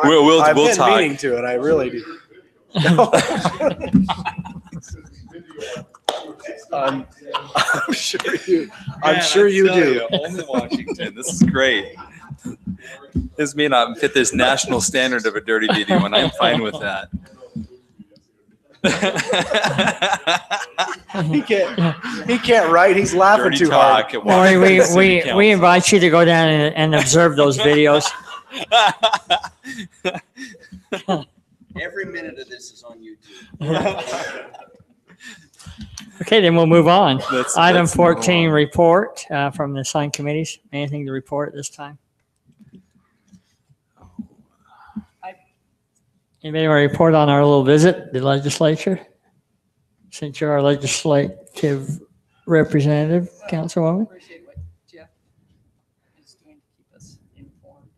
We'll I've been talk. meaning to it. I really do. I'm sure you. I'm Man, sure I you tell do. Only Washington. This is great. This may not fit this national standard of a dirty video, and I'm fine with that. He can't write. He's laughing Dirty too talk hard. at Well, Washington we, City we Council. invite you to go down and observe those videos. Every minute of this is on YouTube. Okay, then we'll move on. Let's Item move 14, on. report from the assigned committees. Anything to report at this time? Anybody want to report on our little visit, the legislature? Since you're our legislative representative, Councilwoman? Appreciate what Jeff is doing to keep us informed.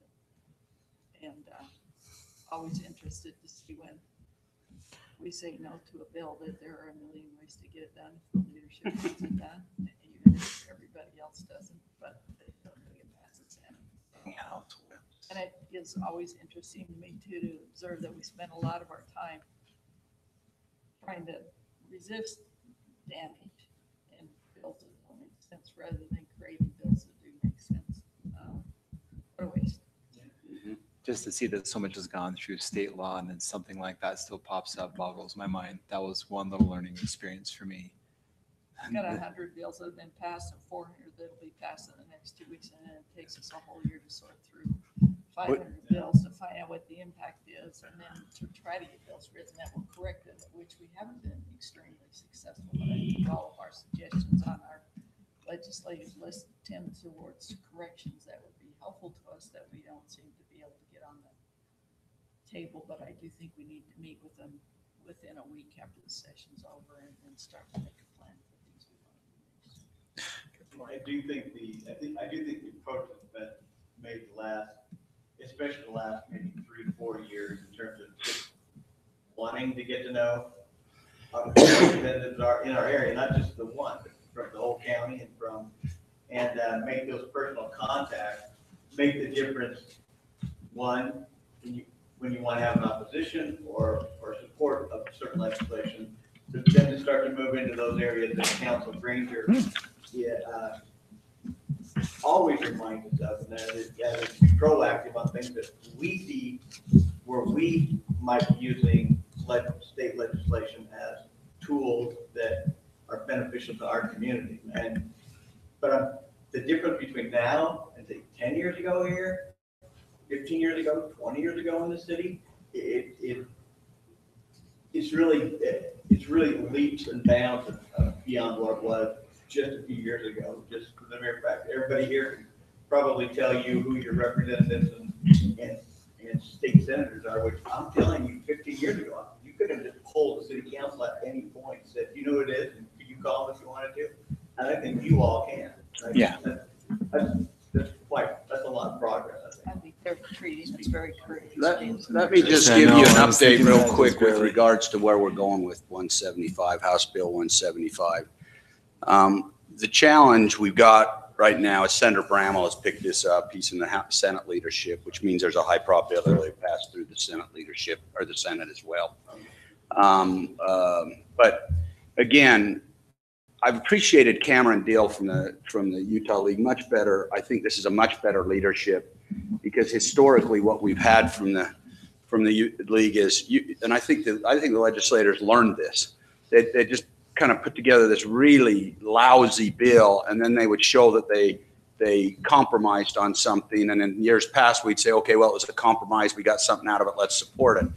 And always interested to see when we say no to a bill, that there are a million ways to get it done. If the leadership wants it done, even if everybody else doesn't, but it passes. And it is always interesting to me too, to observe that we spend a lot of our time trying to resist damage and bills that don't make sense rather than creating bills that do make sense. What a waste. Just to see that so much has gone through state law and then something like that still pops up boggles my mind. That was one little learning experience for me. We've got 100 bills that have been passed and 400 that'll be passed in the next 2 weeks, and then it takes us a whole year to sort through 500 bills to find out what the impact is, and then to try to get bills written that will correct it, which we haven't been extremely successful. But I think all of our suggestions on our legislative list tend towards corrections that would be helpful to us that we don't seem to be able to get on the table. But I do think we need to meet with them within a week after the session's over and start to make a plan for things we want to do next. I do think the approach has been made the last, especially the last maybe 3-4 years in terms of just wanting to get to know how the representatives are in our area, not just the one, but from the whole county and make those personal contacts, make the difference. One, when you want to have an opposition or support of certain legislation, but then to start to move into those areas that Council Granger always reminds us of, and that is be proactive on things that we see where we might be using state legislation as tools that are beneficial to our community. But the difference between now and say 10 years ago here, 15 years ago, 20 years ago in the city, it's really leaps and bounds beyond what it was just a few years ago. Just for the mere fact, everybody here can probably tell you who your representatives and state senators are, which I'm telling you, 15 years ago, you could have just pulled the city council at any point, said, you know who it is, and could you call them if you wanted to? And I think you all can. Yeah. That's a lot of progress, I I think they're treating us very courteously. Let me just I give know, you an I was update thinking real that quick was with really- regards to where we're going with 175, House Bill 175. The challenge we've got right now is Senator Bramwell has picked this up. He's in the Senate leadership, which means there's a high probability it'll pass through the Senate leadership or the Senate as well. But again, I've appreciated Cameron Deal from the Utah League much better. I think this is a much better leadership because historically what we've had from the league is, and I think the legislators learned this. They just kind of put together this really lousy bill, and then they would show that they compromised on something. And in years past, we'd say, okay, well, it was a compromise. We got something out of it. Let's support it.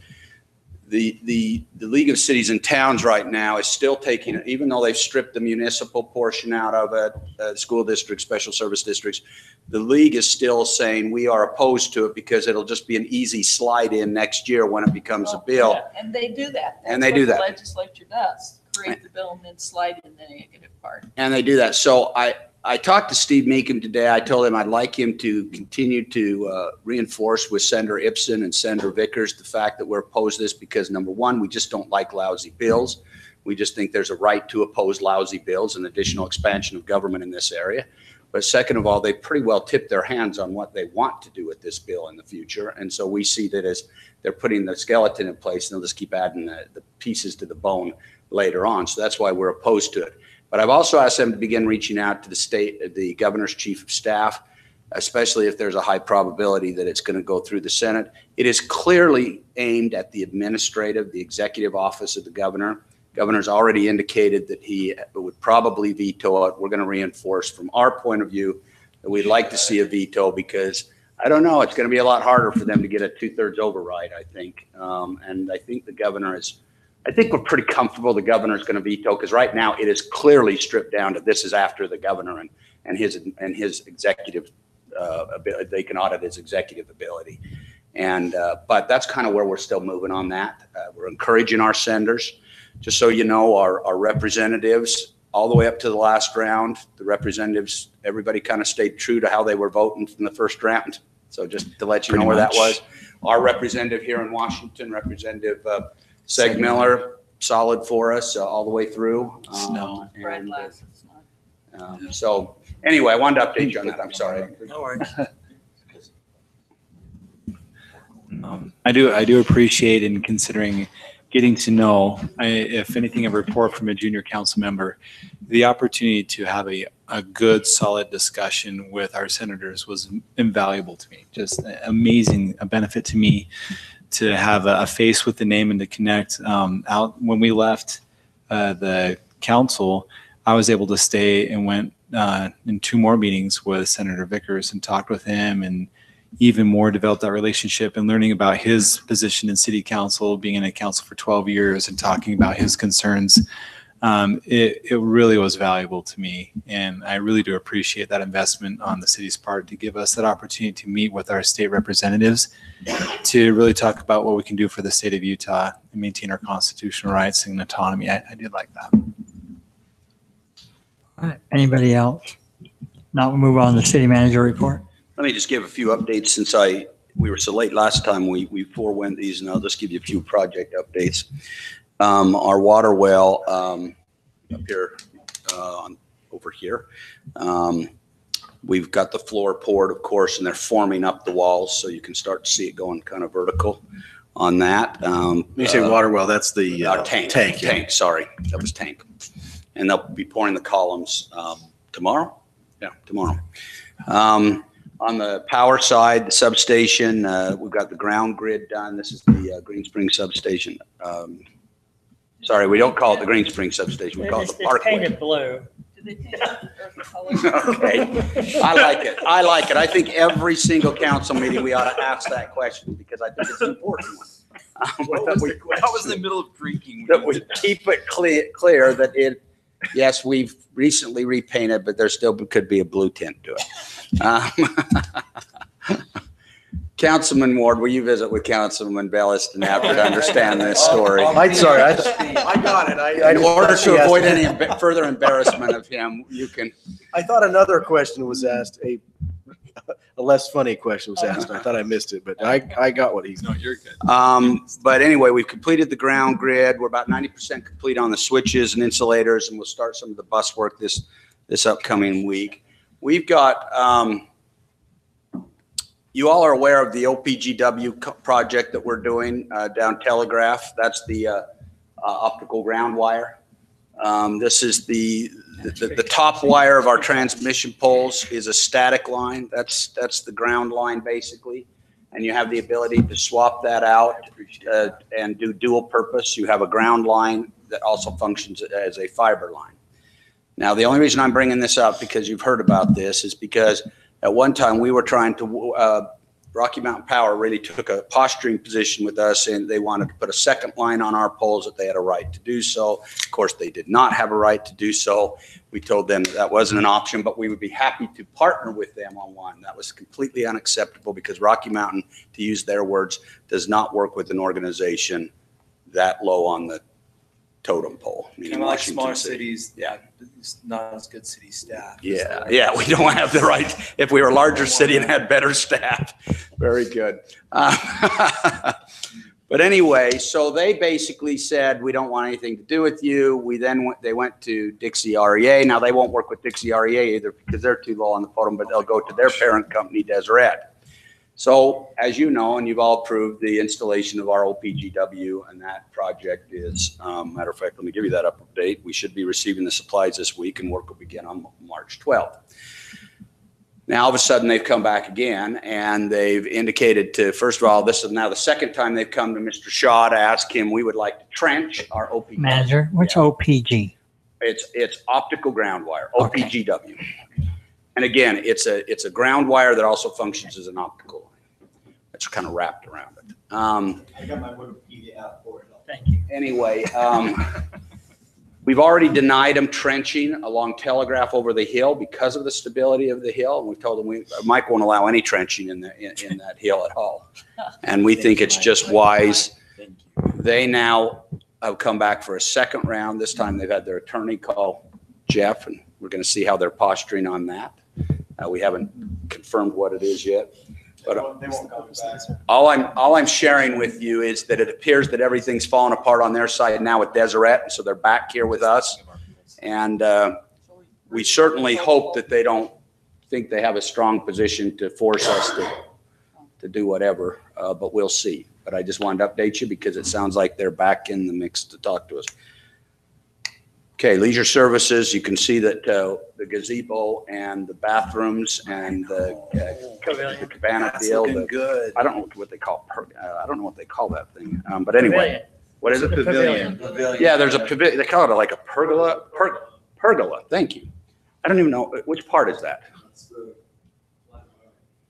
The League of Cities and Towns right now is still taking it, even though they've stripped the municipal portion out of it, school districts, special service districts. The league is still saying we are opposed to it because it'll just be an easy slide in next year when it becomes a bill. And they do that. And they do That's that. what the legislature does. create the bill and then slide in the negative part. And they do that. So I talked to Steve Meekum today. I told him I'd like him to continue to reinforce with Senator Ipsen and Senator Vickers the fact that we're opposed to this because, number one, we just don't like lousy bills. We just think there's a right to oppose lousy bills and additional expansion of government in this area. But second of all, they pretty well tipped their hands on what they want to do with this bill in the future. And so we see that as they're putting the skeleton in place, and they'll just keep adding the pieces to the bone later on. So that's why we're opposed to it. But I've also asked them to begin reaching out to the governor's chief of staff, especially if there's a high probability that it's going to go through the Senate. It is clearly aimed at the executive office of the governor. Governor's already indicated that he would probably veto it. We're going to reinforce from our point of view that we'd like to see a veto because I don't know, it's going to be a lot harder for them to get a 2/3 override, I think. And I think the governor I think we're pretty comfortable the governor is going to veto because right now it is clearly stripped down to this is after the governor and his executive, they can audit his executive ability. And, but that's kind of where we're still moving on that. We're encouraging our senators. Just so you know, our representatives, all the way up to the last round, the representatives, everybody kind of stayed true to how they were voting from the first round. So just to let you know where that was. Our representative here in Washington, Representative Seg Miller, solid for us all the way through. So anyway, I wanted to update you on that. I'm sorry. No worries. I do appreciate in considering getting to know, if anything, a report from a junior council member, the opportunity to have a good, solid discussion with our senators was invaluable to me. Just amazing, a benefit to me to have a face with the name and to connect. Out when we left the council, I was able to stay and went in 2 more meetings with Senator Vickers and talked with him and even more developed that relationship and learning about his position in city council, being in a council for 12 years and talking about his concerns. It really was valuable to me. And I really do appreciate that investment on the city's part to give us that opportunity to meet with our state representatives to really talk about what we can do for the state of Utah and maintain our constitutional rights and autonomy. I did like that. All right. Anybody else? Now we'll move on to the city manager report. Let me just give a few updates since we were so late last time. We forewent these, and I'll just give you a few project updates. Our water well up here, over here, we've got the floor poured, of course, and they're forming up the walls, so you can start to see it going kind of vertical on that. When you say water well, that's the tank. Tank, yeah. Tank. Sorry, that was tank. And they'll be pouring the columns tomorrow. Yeah, tomorrow. On the power side, the substation, we've got the ground grid done. This is the Green Spring substation. Sorry, we don't call it the Green Spring substation. We call it the Parkway. It's painted blue. Okay, I like it. I like it. I think every single council meeting we ought to ask that question because I think it's an important one. What was the middle of drinking? That we keep it clear that yes, we've recently repainted, but there still could be a blue tint to it. Councilman Ward, will you visit with Councilman Bellis to understand this story? I'm sorry, I got it. In order to avoid any further embarrassment of him, you can. I thought another question was asked, a less funny question was asked. I thought I missed it, but I got what he's. No, you're good. But anyway, we've completed the ground grid. We're about 90% complete on the switches and insulators, and we'll start some of the bus work this upcoming week. We've got, you all are aware of the OPGW project that we're doing down Telegraph. That's the optical ground wire. This is the top wire of our transmission poles is a static line. That's the ground line basically. And you have the ability to swap that out and do dual purpose. You have a ground line that also functions as a fiber line. Now, the only reason I'm bringing this up, because you've heard about this, is because at one time we were trying to, Rocky Mountain Power really took a posturing position with us, and they wanted to put a second line on our poles that they had a right to do so. Of course, they did not have a right to do so. We told them that wasn't an option, but we would be happy to partner with them on one. That was completely unacceptable because Rocky Mountain, to use their words, does not work with an organization that low on the totem pole. meaning Kind of like Washington smaller City. cities, yeah, it's not as good city staff. Yeah, yeah, we don't have the right, if we were a larger city and had better staff. Very good. But anyway, so they basically said, we don't want anything to do with you. They went to Dixie REA. Now, they won't work with Dixie REA either because they're too low on the totem, but they'll go to their parent company, Deseret. So, as you know, and you've all approved the installation of our OPGW, and that project is, matter of fact, let me give you that update. We should be receiving the supplies this week, and work will begin on March 12th. Now, all of a sudden, they've come back again, and they've indicated to, first of all, this is now the second time they've come to Mr. Shaw to ask him, we would like to trench our OPGW. Manager, what's OPG? It's optical ground wire, OPGW. And again, it's a ground wire that also functions as an optical line. It's kind of wrapped around it. I got my Wikipedia out for it. Thank you. Anyway, we've already denied them trenching along Telegraph over the hill because of the stability of the hill. And we've told them Mike won't allow any trenching in that hill at all. And we think it's just wise. They now have come back for a second round. This time they've had their attorney call Jeff, and we're going to see how they're posturing on that. We haven't confirmed what it is yet. But They won't come back. all I'm sharing with you is that it appears that everything's fallen apart on their side now with Deseret, and so they're back here with us. And we certainly hope that they don't think they have a strong position to force us to do whatever, but we'll see. But I just wanted to update you because it sounds like they're back in the mix to talk to us. Okay, leisure services, you can see that the gazebo and the bathrooms and the cabana deal. Good. I don't know what they call, I don't know what they call that thing. But anyway, Pavilion. what is it? Pavilion. Yeah, there's a pavilion. They call it like a pergola. Pergola. Thank you. I don't even know which part is that.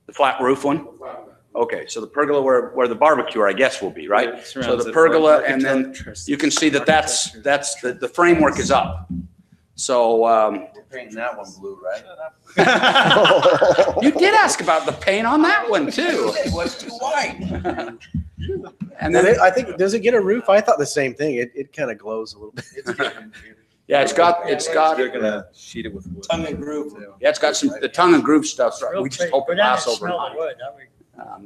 The flat roof one. Okay, so the pergola where the barbecue, I guess, will be, right? So the pergola, and then you can see that that's the framework is up. So We're painting that one blue, right? you did ask about the paint on that one too. It was too white. And then I think, does it get a roof? I thought the same thing. It kind of glows a little bit. yeah, it's got They're gonna sheet it with wood. Tongue and groove. yeah, it's got the tongue and groove stuff. We just hope it lasts overnight.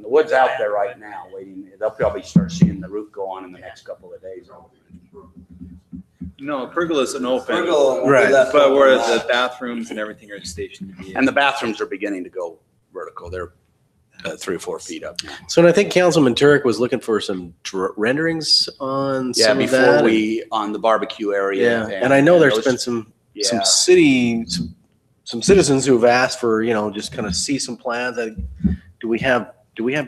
The wood's out there right now waiting. They'll probably start seeing the roof go on in the next couple of days. No, pergola's an open. Pergola will be Right. left But where open. the bathrooms and everything are stationed to be. And the bathrooms are beginning to go vertical. They're 3 or 4 feet up now. So, and I think Councilman Turek was looking for some renderings on Yeah, some of before that. on the barbecue area. Yeah, and I know there's those- been some Yeah. some citizens who have asked for, just kind of see some plans. Do we have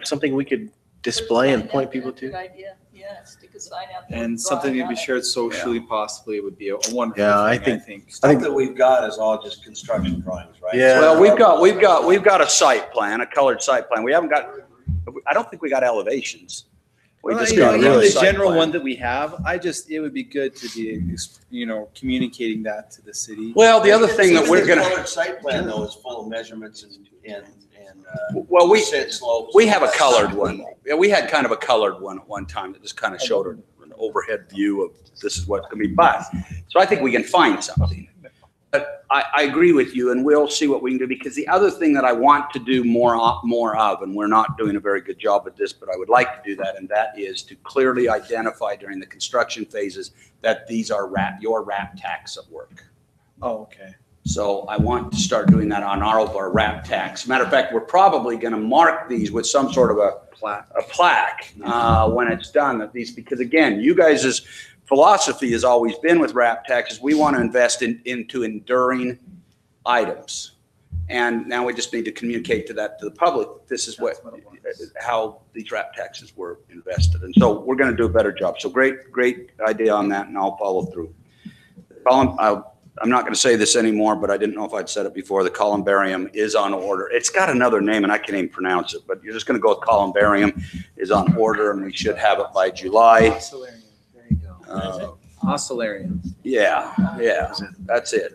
something we could display and point people to? Good idea, yeah, stick a sign out there. And something to be shared socially, possibly, would be a wonderful Yeah, I thing, think- Stuff that we've got is all just construction drawings, right? Yeah. Well, we've got a site plan, a colored site plan. We haven't got, I don't think we got elevations. We just got Even a the site general plan. one that we have, it would be good to be, communicating that to the city. Well, the other thing that we're This gonna, colored site plan though is full of measurements and well, we slopes. have a colored one. Yeah, we had kind of a colored one at one time that just kind of showed an overhead view of this is what's gonna be. But, so I think we can find something. But I agree with you, and we'll see what we can do, because the other thing that I want to do more of, and we're not doing a very good job at this, but I would like to do that, and that is to clearly identify during the construction phases that these are your wrap tax at work. Oh, okay. So I want to start doing that on our wrap tax. Matter of fact, we're probably going to mark these with some sort of a plaque when it's done. Because again, you guys' philosophy has always been with wrap taxes, we want to invest into enduring items. And now we just need to communicate to the public. This is how these wrap taxes were invested. And so we're going to do a better job. So great idea on that, and I'll follow through. I'm not going to say this anymore, but I didn't know if I'd said it before. The columbarium is on order. It's got another name, and I can't even pronounce it, but you're just going to go with columbarium is on order, and we should have it by July. Oscillarium. There you go. Oscillarium. Yeah, that's it.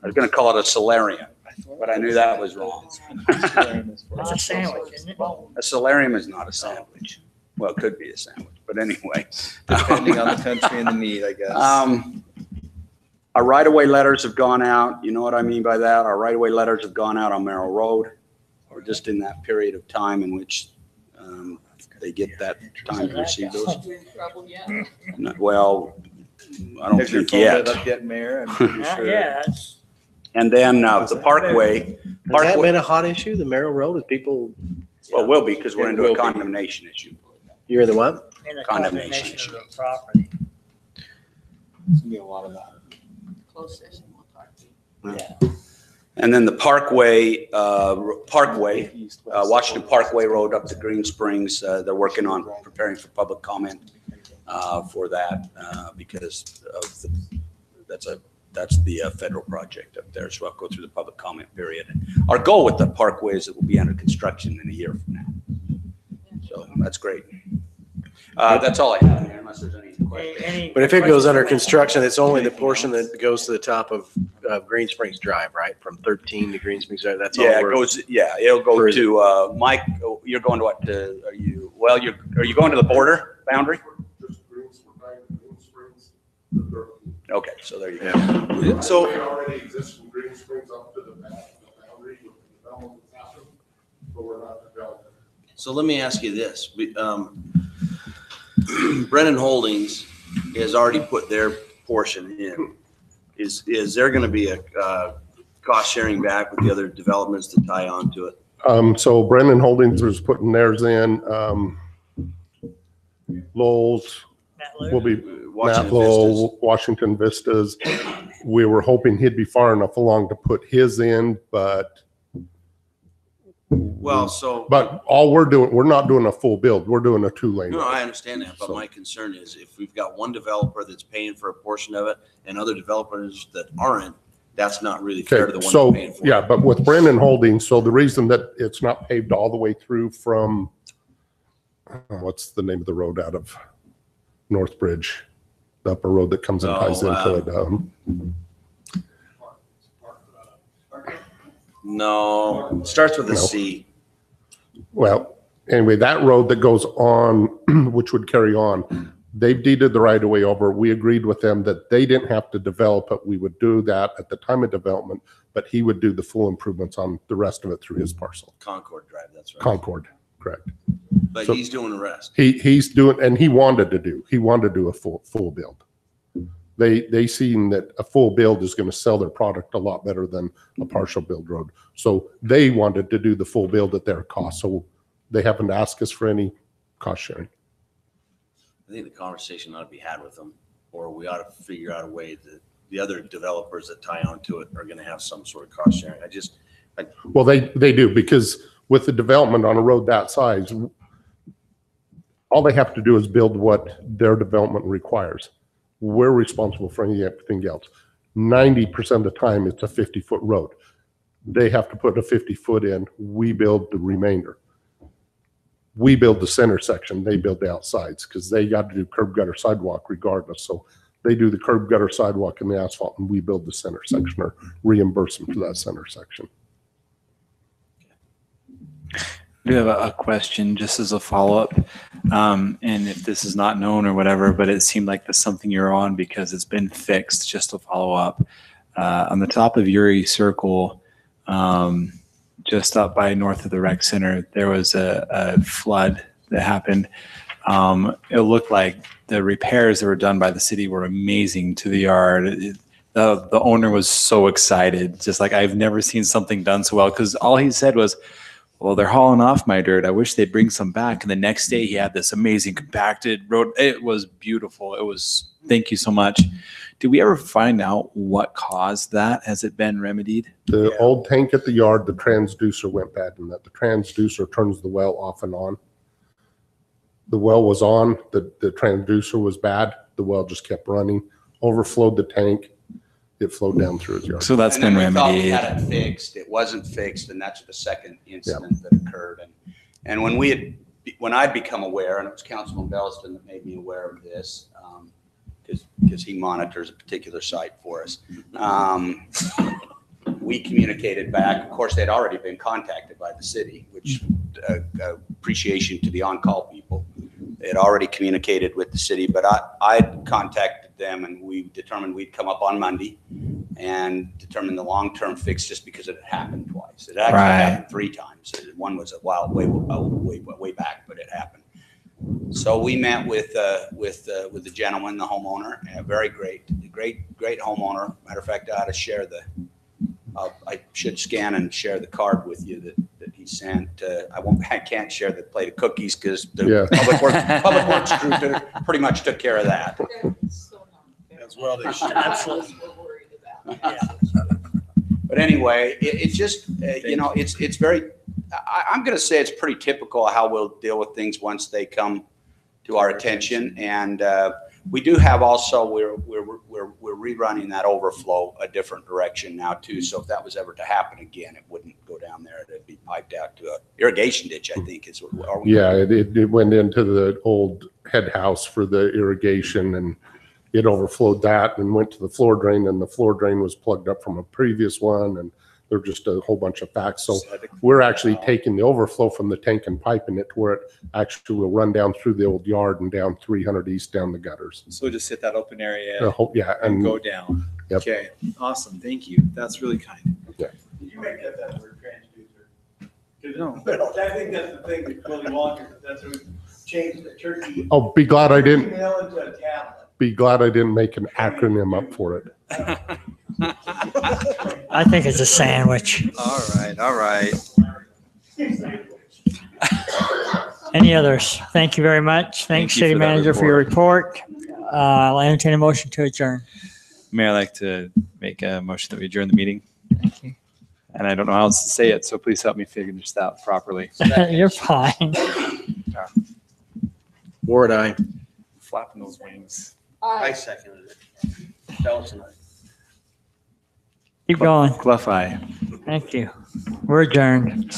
I was going to call it a solarium, but I knew that was wrong. That's a sandwich, isn't it? A solarium is not a sandwich. Well, it could be a sandwich, but anyway. Depending on the country and the meat, I guess. Our right-of-way letters have gone out. You know what I mean by that? Our right-of-way letters have gone out on Merrill Road, or just in that period of time in which they get that time to receive those. Well, I don't Has your think phone yet. been up yet, Mayor? I'm pretty sure. And then the Parkway. Has that been a hot issue, the Merrill Road? Is people, Well, it will be because we're It into will a be. condemnation issue. you're in the what? In a Condemnation condemnation of the property. There's gonna be a lot of that. Closed session, we'll talk to you. Yeah. And then the Parkway, Washington Parkway Road up to Green Springs, they're working on preparing for public comment for that because of that's the federal project up there. So I'll go through the public comment period. Our goal with the Parkway is it will be under construction in a year from now. So that's great. That's all I have here, unless there's any questions. But if it goes under construction, it's only the portion that goes to the top of Green Springs Drive, right? From 13 to Green Springs Drive, that's all. Yeah, it we're- goes, it'll go to, Mike, you're going to what, are you going to the border boundary? Okay, so there you go. So it already exists from Green Springs up to the boundary with the development that's happened, but we're not developing. So let me ask you this. Brennan Holdings has already put their portion in. Is there going to be a cost sharing back with the other developments to tie on to it? So Brennan Holdings is putting theirs in. Lowell's will be Matt Lowell, Washington Vistas. We were hoping he'd be far enough along to put his in, but Well, so. but all we're doing, we're not doing a full build. We're doing a 2-lane. No, I understand that, but my concern is if we've got one developer that's paying for a portion of it and other developers that aren't, that's not really fair to the one So, that's paying for it. yeah, but with Brennan Holdings, so the reason that it's not paved all the way through from, what's the name of the road out of Northbridge? The upper road that comes and ties into it. No, it starts with a No. C. Well, anyway, that road that goes on, which would carry on, they've deeded the right of way over. We agreed with them that they didn't have to develop it. We would do that at the time of development, but he would do the full improvements on the rest of it through his parcel. Concord Drive, that's right. Concord, correct. But So he's doing the rest. he's doing, and he wanted to do a full build. They seen that a full build is going to sell their product a lot better than a partial build road. So they wanted to do the full build at their cost. So they haven't asked us for any cost sharing. I think the conversation ought to be had with them, or we ought to figure out a way that the other developers that tie onto it are going to have some sort of cost sharing. Well, they do, because with the development on a road that size, all they have to do is build what their development requires. We're responsible for anything else. 90% of the time, it's a 50-foot road. They have to put a 50-foot in. We build the remainder. We build the center section. They build the outsides because they got to do curb gutter sidewalk regardless. So they do the curb gutter sidewalk and the asphalt, and we build the center section or reimburse them for that center section. I do have a question just as a follow-up. And if this is not known or whatever, but it seemed like that's something you're on because it's been fixed, just to follow up. On the top of Uri Circle, just up by north of the rec center, there was a flood that happened. It looked like the repairs that were done by the city were amazing to the yard. The owner was so excited, just like I've never seen something done so well, because all he said was, well, they're hauling off my dirt. I wish they'd bring some back. And the next day he had this amazing compacted road. It was beautiful. It was, thank you so much. Did we ever find out what caused that? Has it been remedied? The old tank at the yard, the transducer went bad in that. The transducer turns the well off and on. The well was on, the transducer was bad. The well just kept running, overflowed the tank. It flowed down through his yard. So that's been And then we thought we remedied. had it fixed. It wasn't fixed, and that's the second incident that occurred. And when I'd become aware, and it was Councilman Belliston that made me aware of this, because he monitors a particular site for us, we communicated back. Of course, they'd already been contacted by the city, which appreciation to the on-call people. had already communicated with the city, but I contacted them and we determined we'd come up on Monday and determine the long-term fix just because it had happened twice. It actually happened 3 times. One was a while way back, but it happened. So we met with the gentleman, the homeowner, a very great homeowner. Matter of fact, I ought to share I should scan and share the card with you that he sent. I can't share the plate of cookies because the public works crew pretty much took care of that. As well, they should. Absolutely. But anyway, it's just it's very. I'm going to say it's pretty typical how we'll deal with things once they come to our attention, and we do have also we're rerunning that overflow a different direction now too. So if that was ever to happen again, it wouldn't go down there. It'd be piped out to a irrigation ditch, I think is what. Yeah, it went into the old head house for the irrigation, and it overflowed that and went to the floor drain, and the floor drain was plugged up from a previous one, and there's just a whole bunch of facts. So we're actually taking the overflow from the tank and piping it to where it actually will run down through the old yard and down 300 east down the gutters. So just hit that open area and go down. Yep. Okay, awesome. Thank you. That's really kind. Yeah. Did you make that word transducer? No. I think that's the thing that Willy Wonka, that's who changed the turkey. Oh, be glad I didn't. Email into a tablet. Be glad I didn't make an acronym up for it. I think it's a sandwich. All right. Any others? Thank you very much. Thanks, Thank you City for that Manager, for your report. I'll entertain a motion to adjourn. Mayor, I'd like to make a motion that we adjourn the meeting. Thank you. And I don't know how else to say it, so please help me figure this out properly. You're fine. Ward, aye. Flapping those wings. I seconded it. Dallas and I. Keep going. Clough, aye. Thank you. We're adjourned.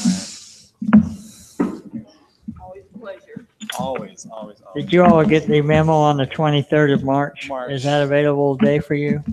Always. Did you all get the memo on the 23rd of March? Is that available day for you?